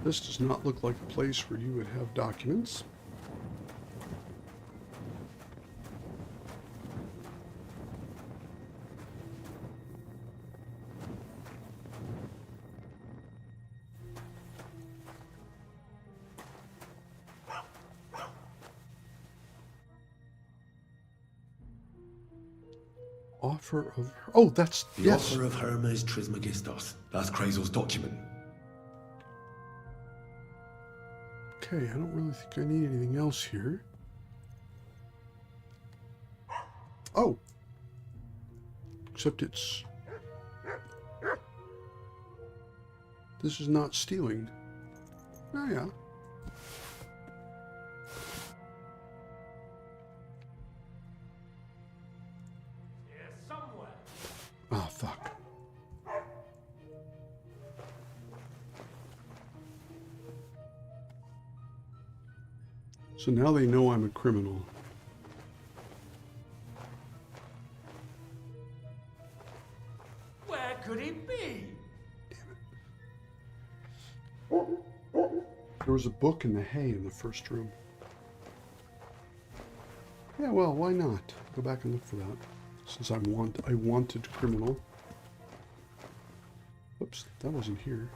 This does not look like a place where you would have documents. Offer of... Oh, that's... The yes. offer of Hermes Trismegistos. That's Krazel's document. Okay, I don't really think I need anything else here. Oh. Except it's... This is not stealing. Oh, yeah. Oh, fuck. So now they know I'm a criminal. Where could he be? There was a book in the hay in the first room. Yeah, well, why not? Go back and look for that. Since I wanted criminal. Oops, that wasn't here.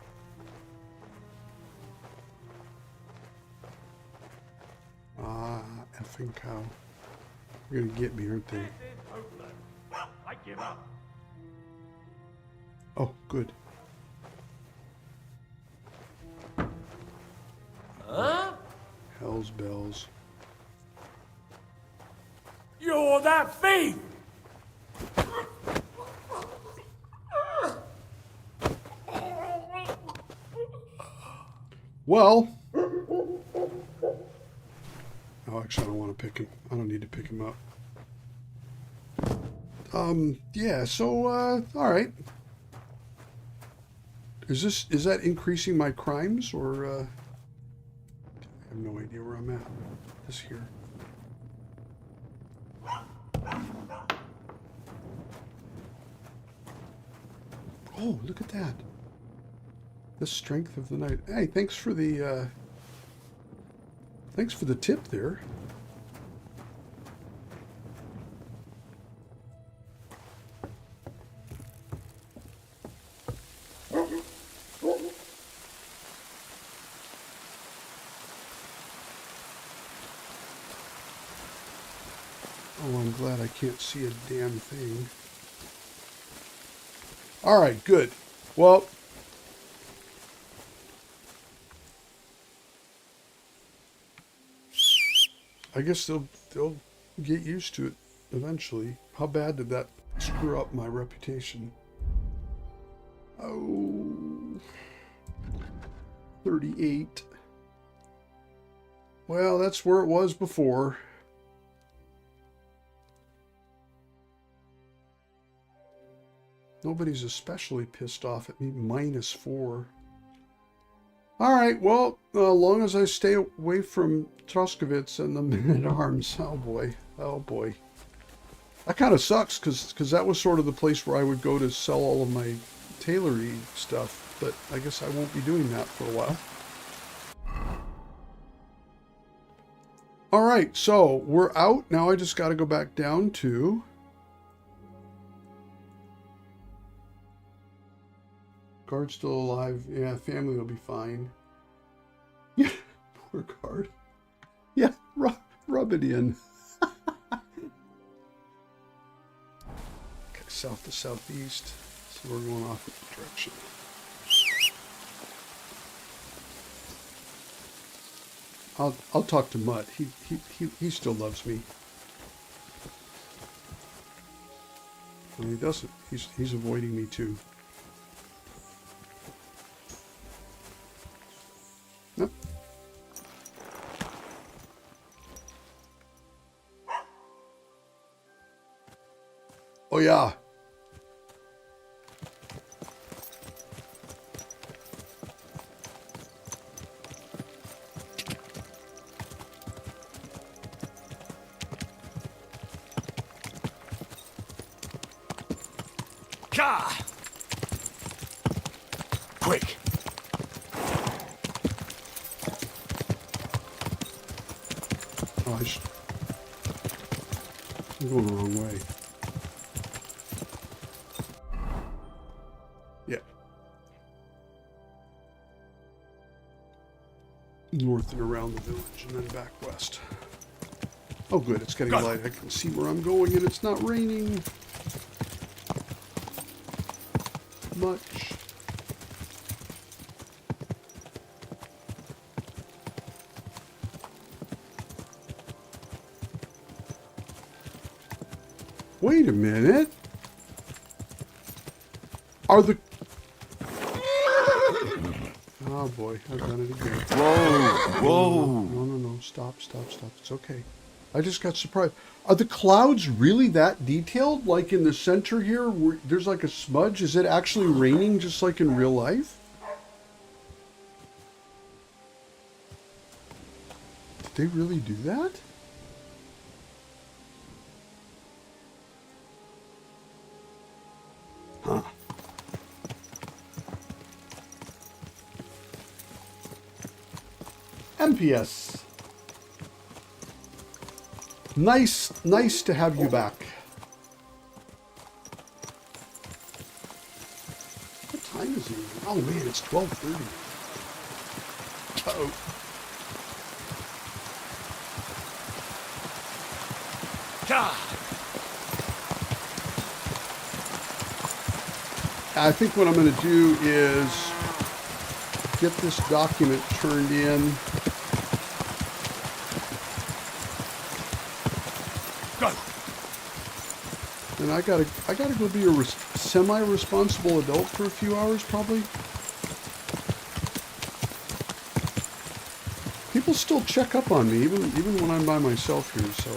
Ah, effing cow. They're gonna get me, aren't they? I give up. Oh, good. Huh? Hell's bells. You're that thief! Well. Oh, actually, I don't want to pick him. I don't need to pick him up. Yeah, so, all right. Is that increasing my crimes, or, I have no idea where I'm at. This here. Oh, look at that. The strength of the night. Hey, thanks for the tip there. Oh, I'm glad I can't see a damn thing. All right, good. Well, I guess they'll get used to it eventually. How bad did that screw up my reputation? Oh, 38. Well, that's where it was before. Nobody's especially pissed off at me. -4. All right, well, as long as I stay away from Troskovitz and the men-at-arms. Oh, boy. Oh, boy. That kind of sucks, because that was sort of the place where I would go to sell all of my tailory stuff, but I guess I won't be doing that for a while. All right, so we're out. Now I just got to go back down to... Guard's still alive. Yeah, family will be fine. Yeah, poor guard. Yeah, rub it in. Okay, south to southeast. So we're going off in that direction. I'll talk to Mutt. He still loves me. And he doesn't. He's avoiding me too. Nope. Oh yeah. Car! Quick! I'm going the wrong way. Yeah. North and around the village and then back west. Oh good, it's getting light. I can see where I'm going and it's not raining much. Wait a minute. Are the... Oh boy, I've done it again. Whoa! No. Stop. It's okay. I just got surprised. Are the clouds really that detailed? Like in the center here, where there's like a smudge? Is it actually raining just like in real life? Did they really do that? Huh. MPS. Nice to have you back. What time is it? Oh man, it's 12:30. Uh-oh. I think what I'm going to do is get this document turned in. And I gotta go be a semi-responsible adult for a few hours, probably. People still check up on me, even when I'm by myself here, so.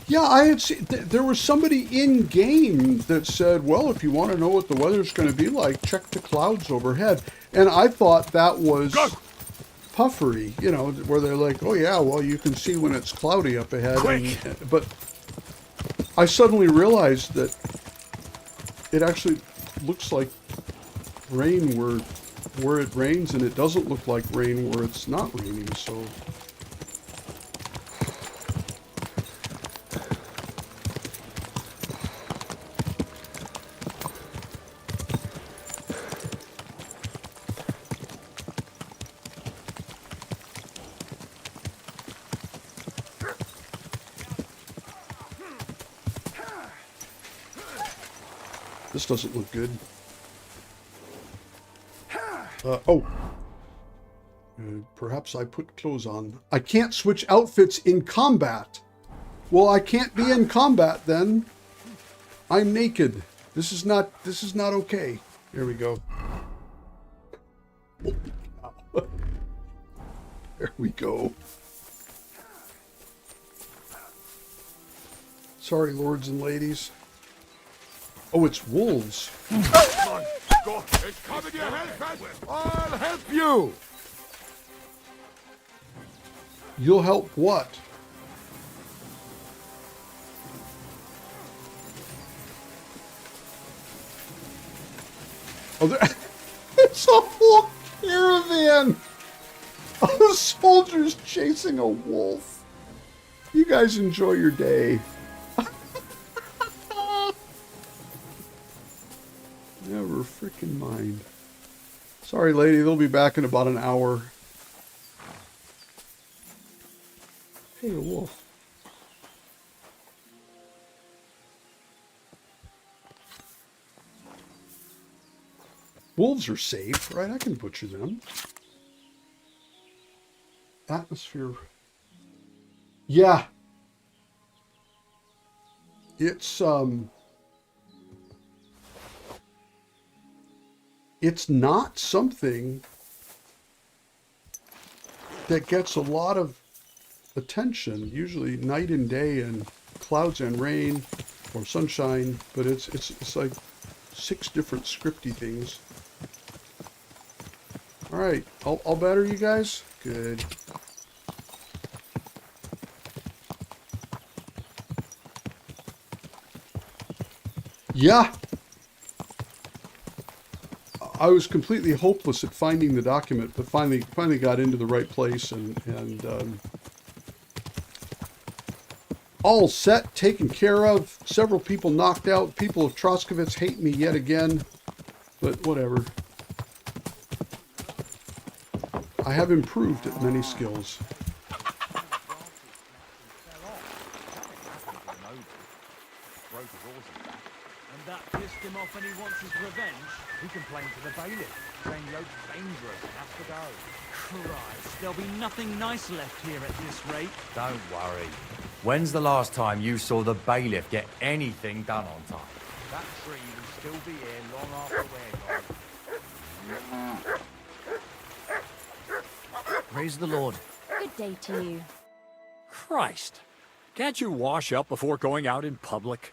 Yeah, I had seen, there was somebody in game that said, well, if you want to know what the weather's going to be like, check the clouds overhead. And I thought that was puffery, you know, where they're like, oh yeah, well, you can see when it's cloudy up ahead. But I suddenly realized that it actually looks like rain where it rains, and it doesn't look like rain where it's not raining, so... This doesn't look good. Perhaps I put clothes on. I can't switch outfits in combat. Well, I can't be in combat then. I'm naked. This is not okay. There we go. There we go. Sorry, lords and ladies. Oh, it's wolves. It's coming your head, I'll help you. You'll help what? Oh, it's a whole caravan of soldiers chasing a wolf. You guys enjoy your day. Never freaking mind. Sorry, lady. They'll be back in about an hour. Hey, a wolf. Wolves are safe, right? I can butcher them. Atmosphere. Yeah. It's not something that gets a lot of attention. Usually night and day and clouds and rain or sunshine, but it's like 6 different scripty things. All right, all better, you guys? Good. Yeah. I was completely hopeless at finding the document, but finally got into the right place and all set, taken care of. Several people knocked out. People of Troskovitz hate me yet again, but whatever. I have improved at many skills. And that pissed him off and he wants his revenge. He complained to the bailiff, saying the oak's dangerous and has to go. Christ, there'll be nothing nice left here at this rate. Don't worry. When's the last time you saw the bailiff get anything done on time? That tree will still be here long after we're gone. Praise the Lord. Good day to you. Christ. Can't you wash up before going out in public?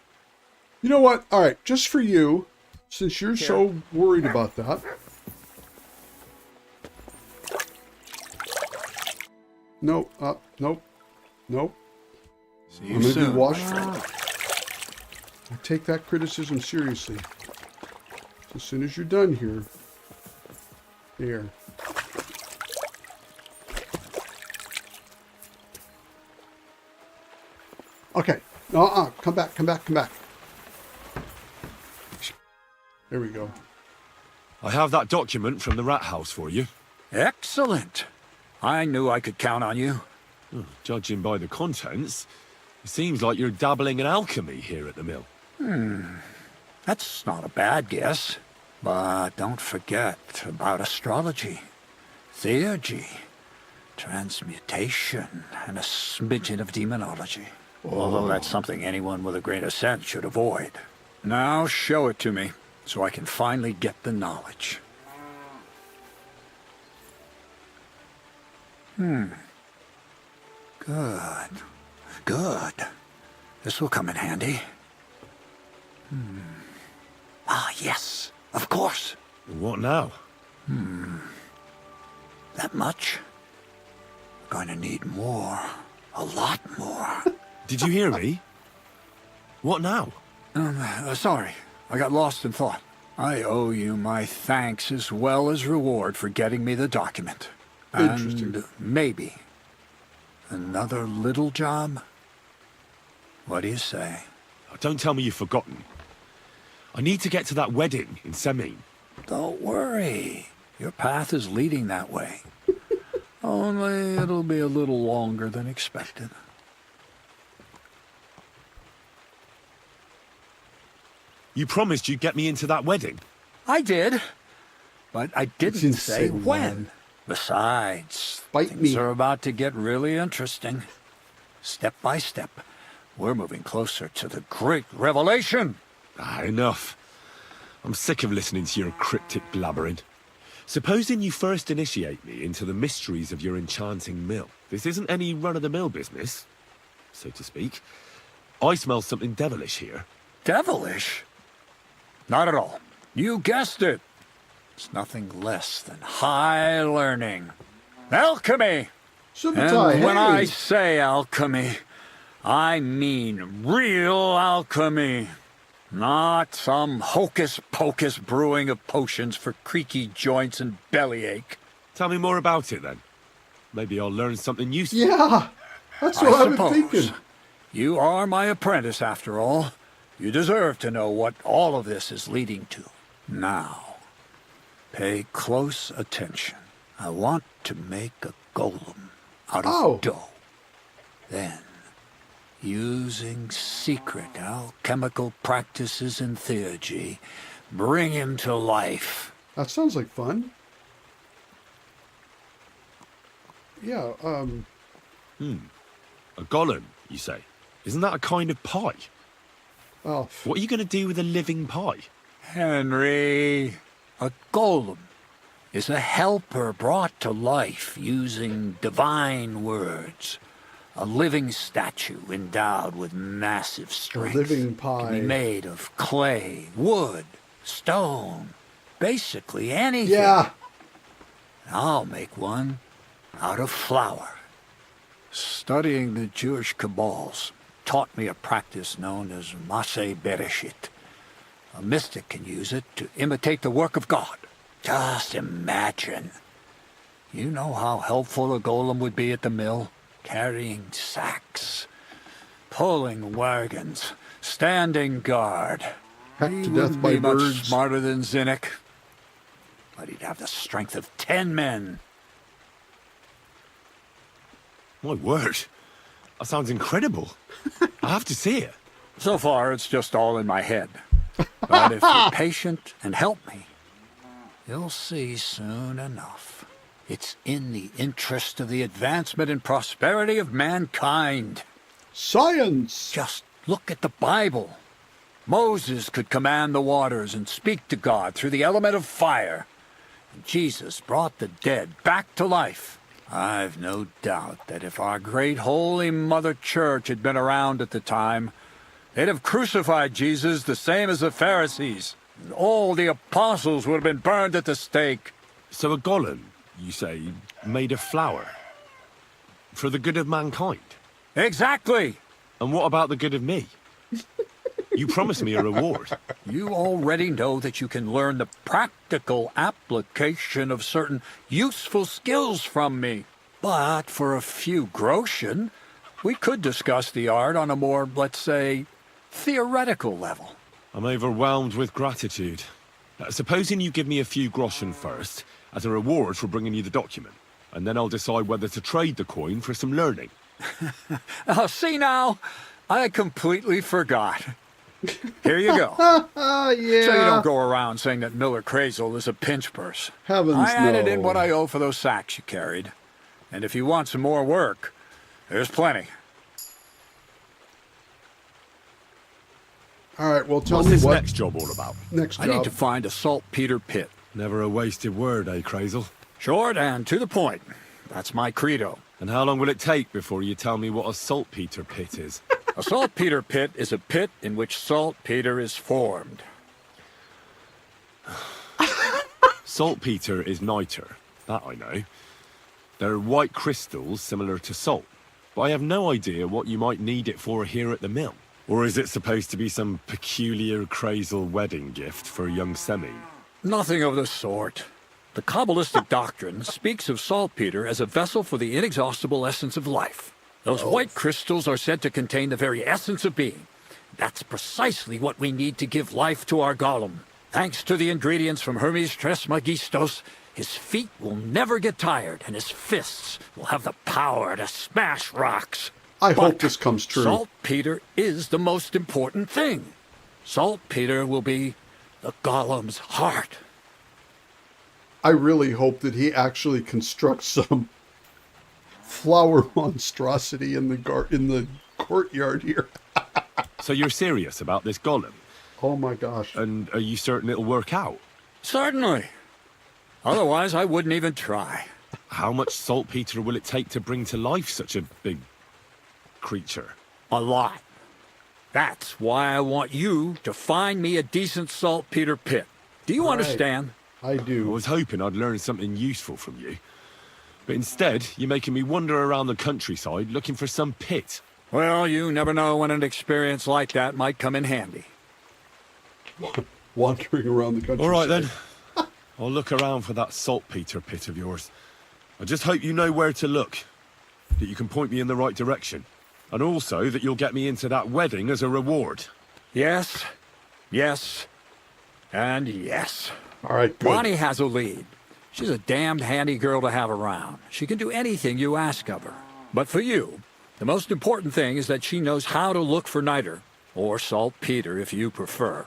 You know what? All right, just for you, since you're so worried about that. Nope. Nope. Nope. See you I'm gonna do soon. wash. I take that criticism seriously. As soon as you're done here. There. Okay. No, come back. There we go. I have that document from the rat house for you. Excellent. I knew I could count on you. Judging by the contents, it seems like you're dabbling in alchemy here at the mill. That's not a bad guess. But don't forget about astrology, theurgy, transmutation, and a smidgen of demonology. Although that's something anyone with a grain of sense should avoid. Now show it to me, so I can finally get the knowledge. Good. This will come in handy. Ah, yes, of course. What now? That much? Going to need more. A lot more. Did you hear me? What now? Sorry. I got lost in thought. I owe you my thanks as well as reward for getting me the document. Interesting. And maybe another little job? What do you say? Oh, don't tell me you've forgotten. I need to get to that wedding in Semine. Don't worry. Your path is leading that way. Only it'll be a little longer than expected. You promised you'd get me into that wedding. I did, but I didn't say insane, when. man. Besides, Bite things me. are about to get really interesting. Step by step, we're moving closer to the great revelation. Enough. I'm sick of listening to your cryptic blabbering. Supposing you first initiate me into the mysteries of your enchanting mill. This isn't any run-of-the-mill business, so to speak. I smell something devilish here. Devilish? Not at all. You guessed it. It's nothing less than high learning. Alchemy! Subutai, And when hey. I say alchemy, I mean real alchemy. Not some hocus-pocus brewing of potions for creaky joints and bellyache. Tell me more about it, then. Maybe I'll learn something useful. Yeah, that's what I've been suppose. thinking. You are my apprentice, after all. You deserve to know what all of this is leading to. Now, pay close attention. I want to make a golem out of dough. Then, using secret alchemical practices and theurgy, bring him to life. That sounds like fun. Yeah, A golem, you say? Isn't that a kind of pie? oh, What are you going to do with a living pie? Henry, a golem is a helper brought to life using divine words. A living statue endowed with massive strength. living Can be pie. made of clay, wood, stone, basically anything. Yeah, I'll make one out of flour. Studying the Jewish Kabbals taught me a practice known as Maseh Bereshit. A mystic can use it to imitate the work of God. Just imagine. You know how helpful a golem would be at the mill? Carrying sacks, pulling wagons, standing guard. Hacked to He death wouldn't by be much birds. smarter than Zinnik, but he'd have the strength of 10 men. My word. That sounds incredible. I have to see it. So far, it's just all in my head. But if you're patient and help me, you'll see soon enough. It's in the interest of the advancement and prosperity of mankind. Science! Just look at the Bible. Moses could command the waters and speak to God through the element of fire. And Jesus brought the dead back to life. I've no doubt that if our great Holy Mother Church had been around at the time, they'd have crucified Jesus the same as the Pharisees. And all the apostles would have been burned at the stake. So a golem, you say, made of flour? For the good of mankind? Exactly! And what about the good of me? You promised me a reward. You already know that you can learn the practical application of certain useful skills from me. But for a few groschen, we could discuss the art on a more, let's say, theoretical level. I'm overwhelmed with gratitude. Supposing you give me a few groschen first, as a reward for bringing you the document, and then I'll decide whether to trade the coin for some learning. Oh, see now, I completely forgot. Here you go. Yeah. So you don't go around saying that Miller Crazel is a pinch purse. Heavens I added no. in what I owe for those sacks you carried. And if you want some more work, there's plenty. All right, well, tell What's me this what next job all about? next I job. need to find a saltpeter pit. Never a wasted word, eh, Crazel? Short and to the point. That's my credo. And how long will it take before you tell me what a saltpeter pit is? A saltpeter pit is a pit in which saltpeter is formed. Saltpeter is niter. That I know. They're white crystals similar to salt. But I have no idea what you might need it for here at the mill. Or is it supposed to be some peculiar Crazel wedding gift for young Semine? Nothing of the sort. The Kabbalistic doctrine speaks of saltpeter as a vessel for the inexhaustible essence of life. Those white crystals are said to contain the very essence of being. That's precisely what we need to give life to our golem. Thanks to the ingredients from Hermes Trismegistos, his feet will never get tired, and his fists will have the power to smash rocks. I But hope this comes true. saltpeter is the most important thing. Saltpeter will be the golem's heart. I really hope that he actually constructs some flower monstrosity in the courtyard here. So you're serious about this golem? Oh my gosh. And are you certain it'll work out? Certainly. Otherwise, I wouldn't even try. How much saltpeter will it take to bring to life such a big creature? A lot. That's why I want you to find me a decent saltpeter pit. Do you All right. understand? I I do. was hoping I'd learn something useful from you. But instead, you're making me wander around the countryside looking for some pit. Well, you never know when an experience like that might come in handy. Wandering around the country. All right then. I'll look around for that saltpeter pit of yours. I just hope you know where to look. That you can point me in the right direction. And also that you'll get me into that wedding as a reward. Yes, yes, and yes. All right, good. Bonnie has a lead. She's a damned handy girl to have around. She can do anything you ask of her. But for you, the most important thing is that she knows how to look for niter, or saltpeter if you prefer.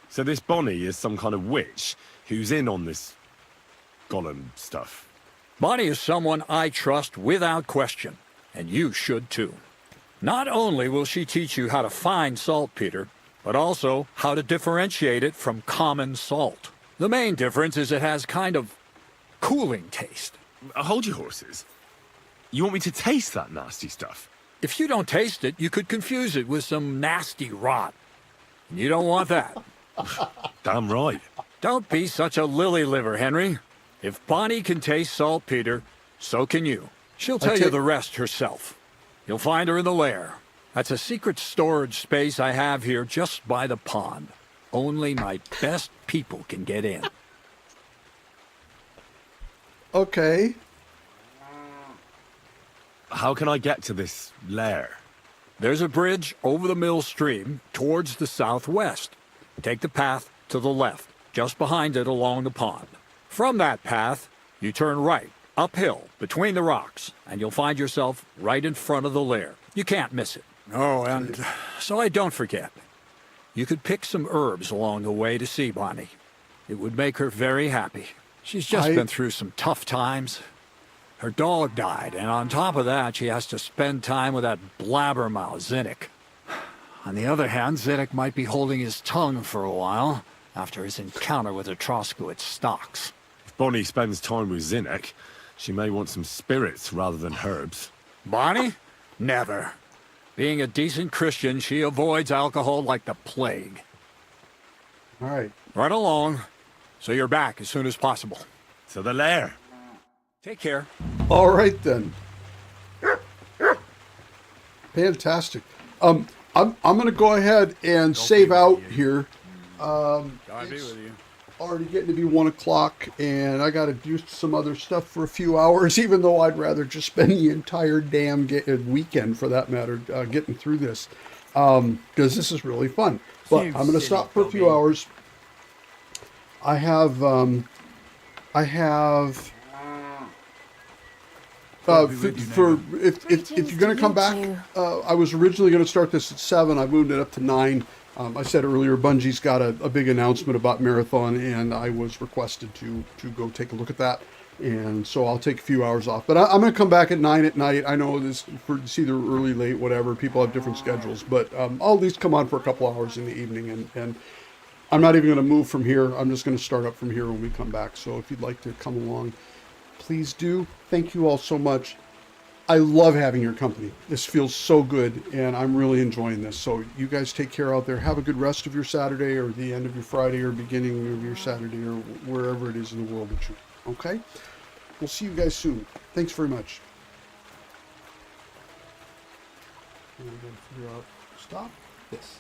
So this Bonnie is some kind of witch who's in on this golem stuff. Bonnie is someone I trust without question, and you should too. Not only will she teach you how to find saltpeter, but also how to differentiate it from common salt. The main difference is it has kind of cooling taste. Hold your horses. You want me to taste that nasty stuff? If you don't taste it, you could confuse it with some nasty rot. And you don't want that. Damn right. Don't be such a lily liver, Henry. If Bonnie can taste saltpeter, so can you. She'll tell you the rest herself. You'll find her in the lair. That's a secret storage space I have here just by the pond. Only my best people can get in. Okay. How can I get to this lair? There's a bridge over the mill stream towards the southwest. Take the path to the left, just behind it along the pond. From that path, you turn right, uphill, between the rocks, and you'll find yourself right in front of the lair. You can't miss it. Oh, and so I don't forget, you could pick some herbs along the way to see Bonnie. It would make her very happy. She's just been through some tough times. Her dog died, and on top of that, she has to spend time with that blabbermouth, Zinnik. On the other hand, Zinnik might be holding his tongue for a while after his encounter with the Trosky at Stocks. If Bonnie spends time with Zinnik, she may want some spirits rather than herbs. Bonnie? Never. Being a decent Christian, she avoids alcohol like the plague. All right. Right along, so you're back as soon as possible. To the lair. Take care. All right, then. Fantastic. I'm going to go ahead and save out here. God be It's with you. already getting to be 1 o'clock, and I got to do some other stuff for a few hours, even though I'd rather just spend the entire damn weekend, for that matter, getting through this, because this is really fun. But I'm going to stop for a few hours. I have if you're going to come back, I was originally going to start this at 7. I moved it up to 9. I said earlier, Bungie's got a big announcement about Marathon, and I was requested to go take a look at that. And so I'll take a few hours off. But I'm going to come back at 9 at night. I know it's either early, late, whatever. People have different schedules. But I'll at least come on for a couple hours in the evening. And I'm not even going to move from here. I'm just going to start up from here when we come back. So if you'd like to come along, please do. Thank you all so much. I love having your company. This feels so good, and I'm really enjoying this. So you guys take care out there. Have a good rest of your Saturday, or the end of your Friday, or beginning of your Saturday, or wherever it is in the world that you're. Okay? We'll see you guys soon. Thanks very much. And I'm going to figure out, stop this.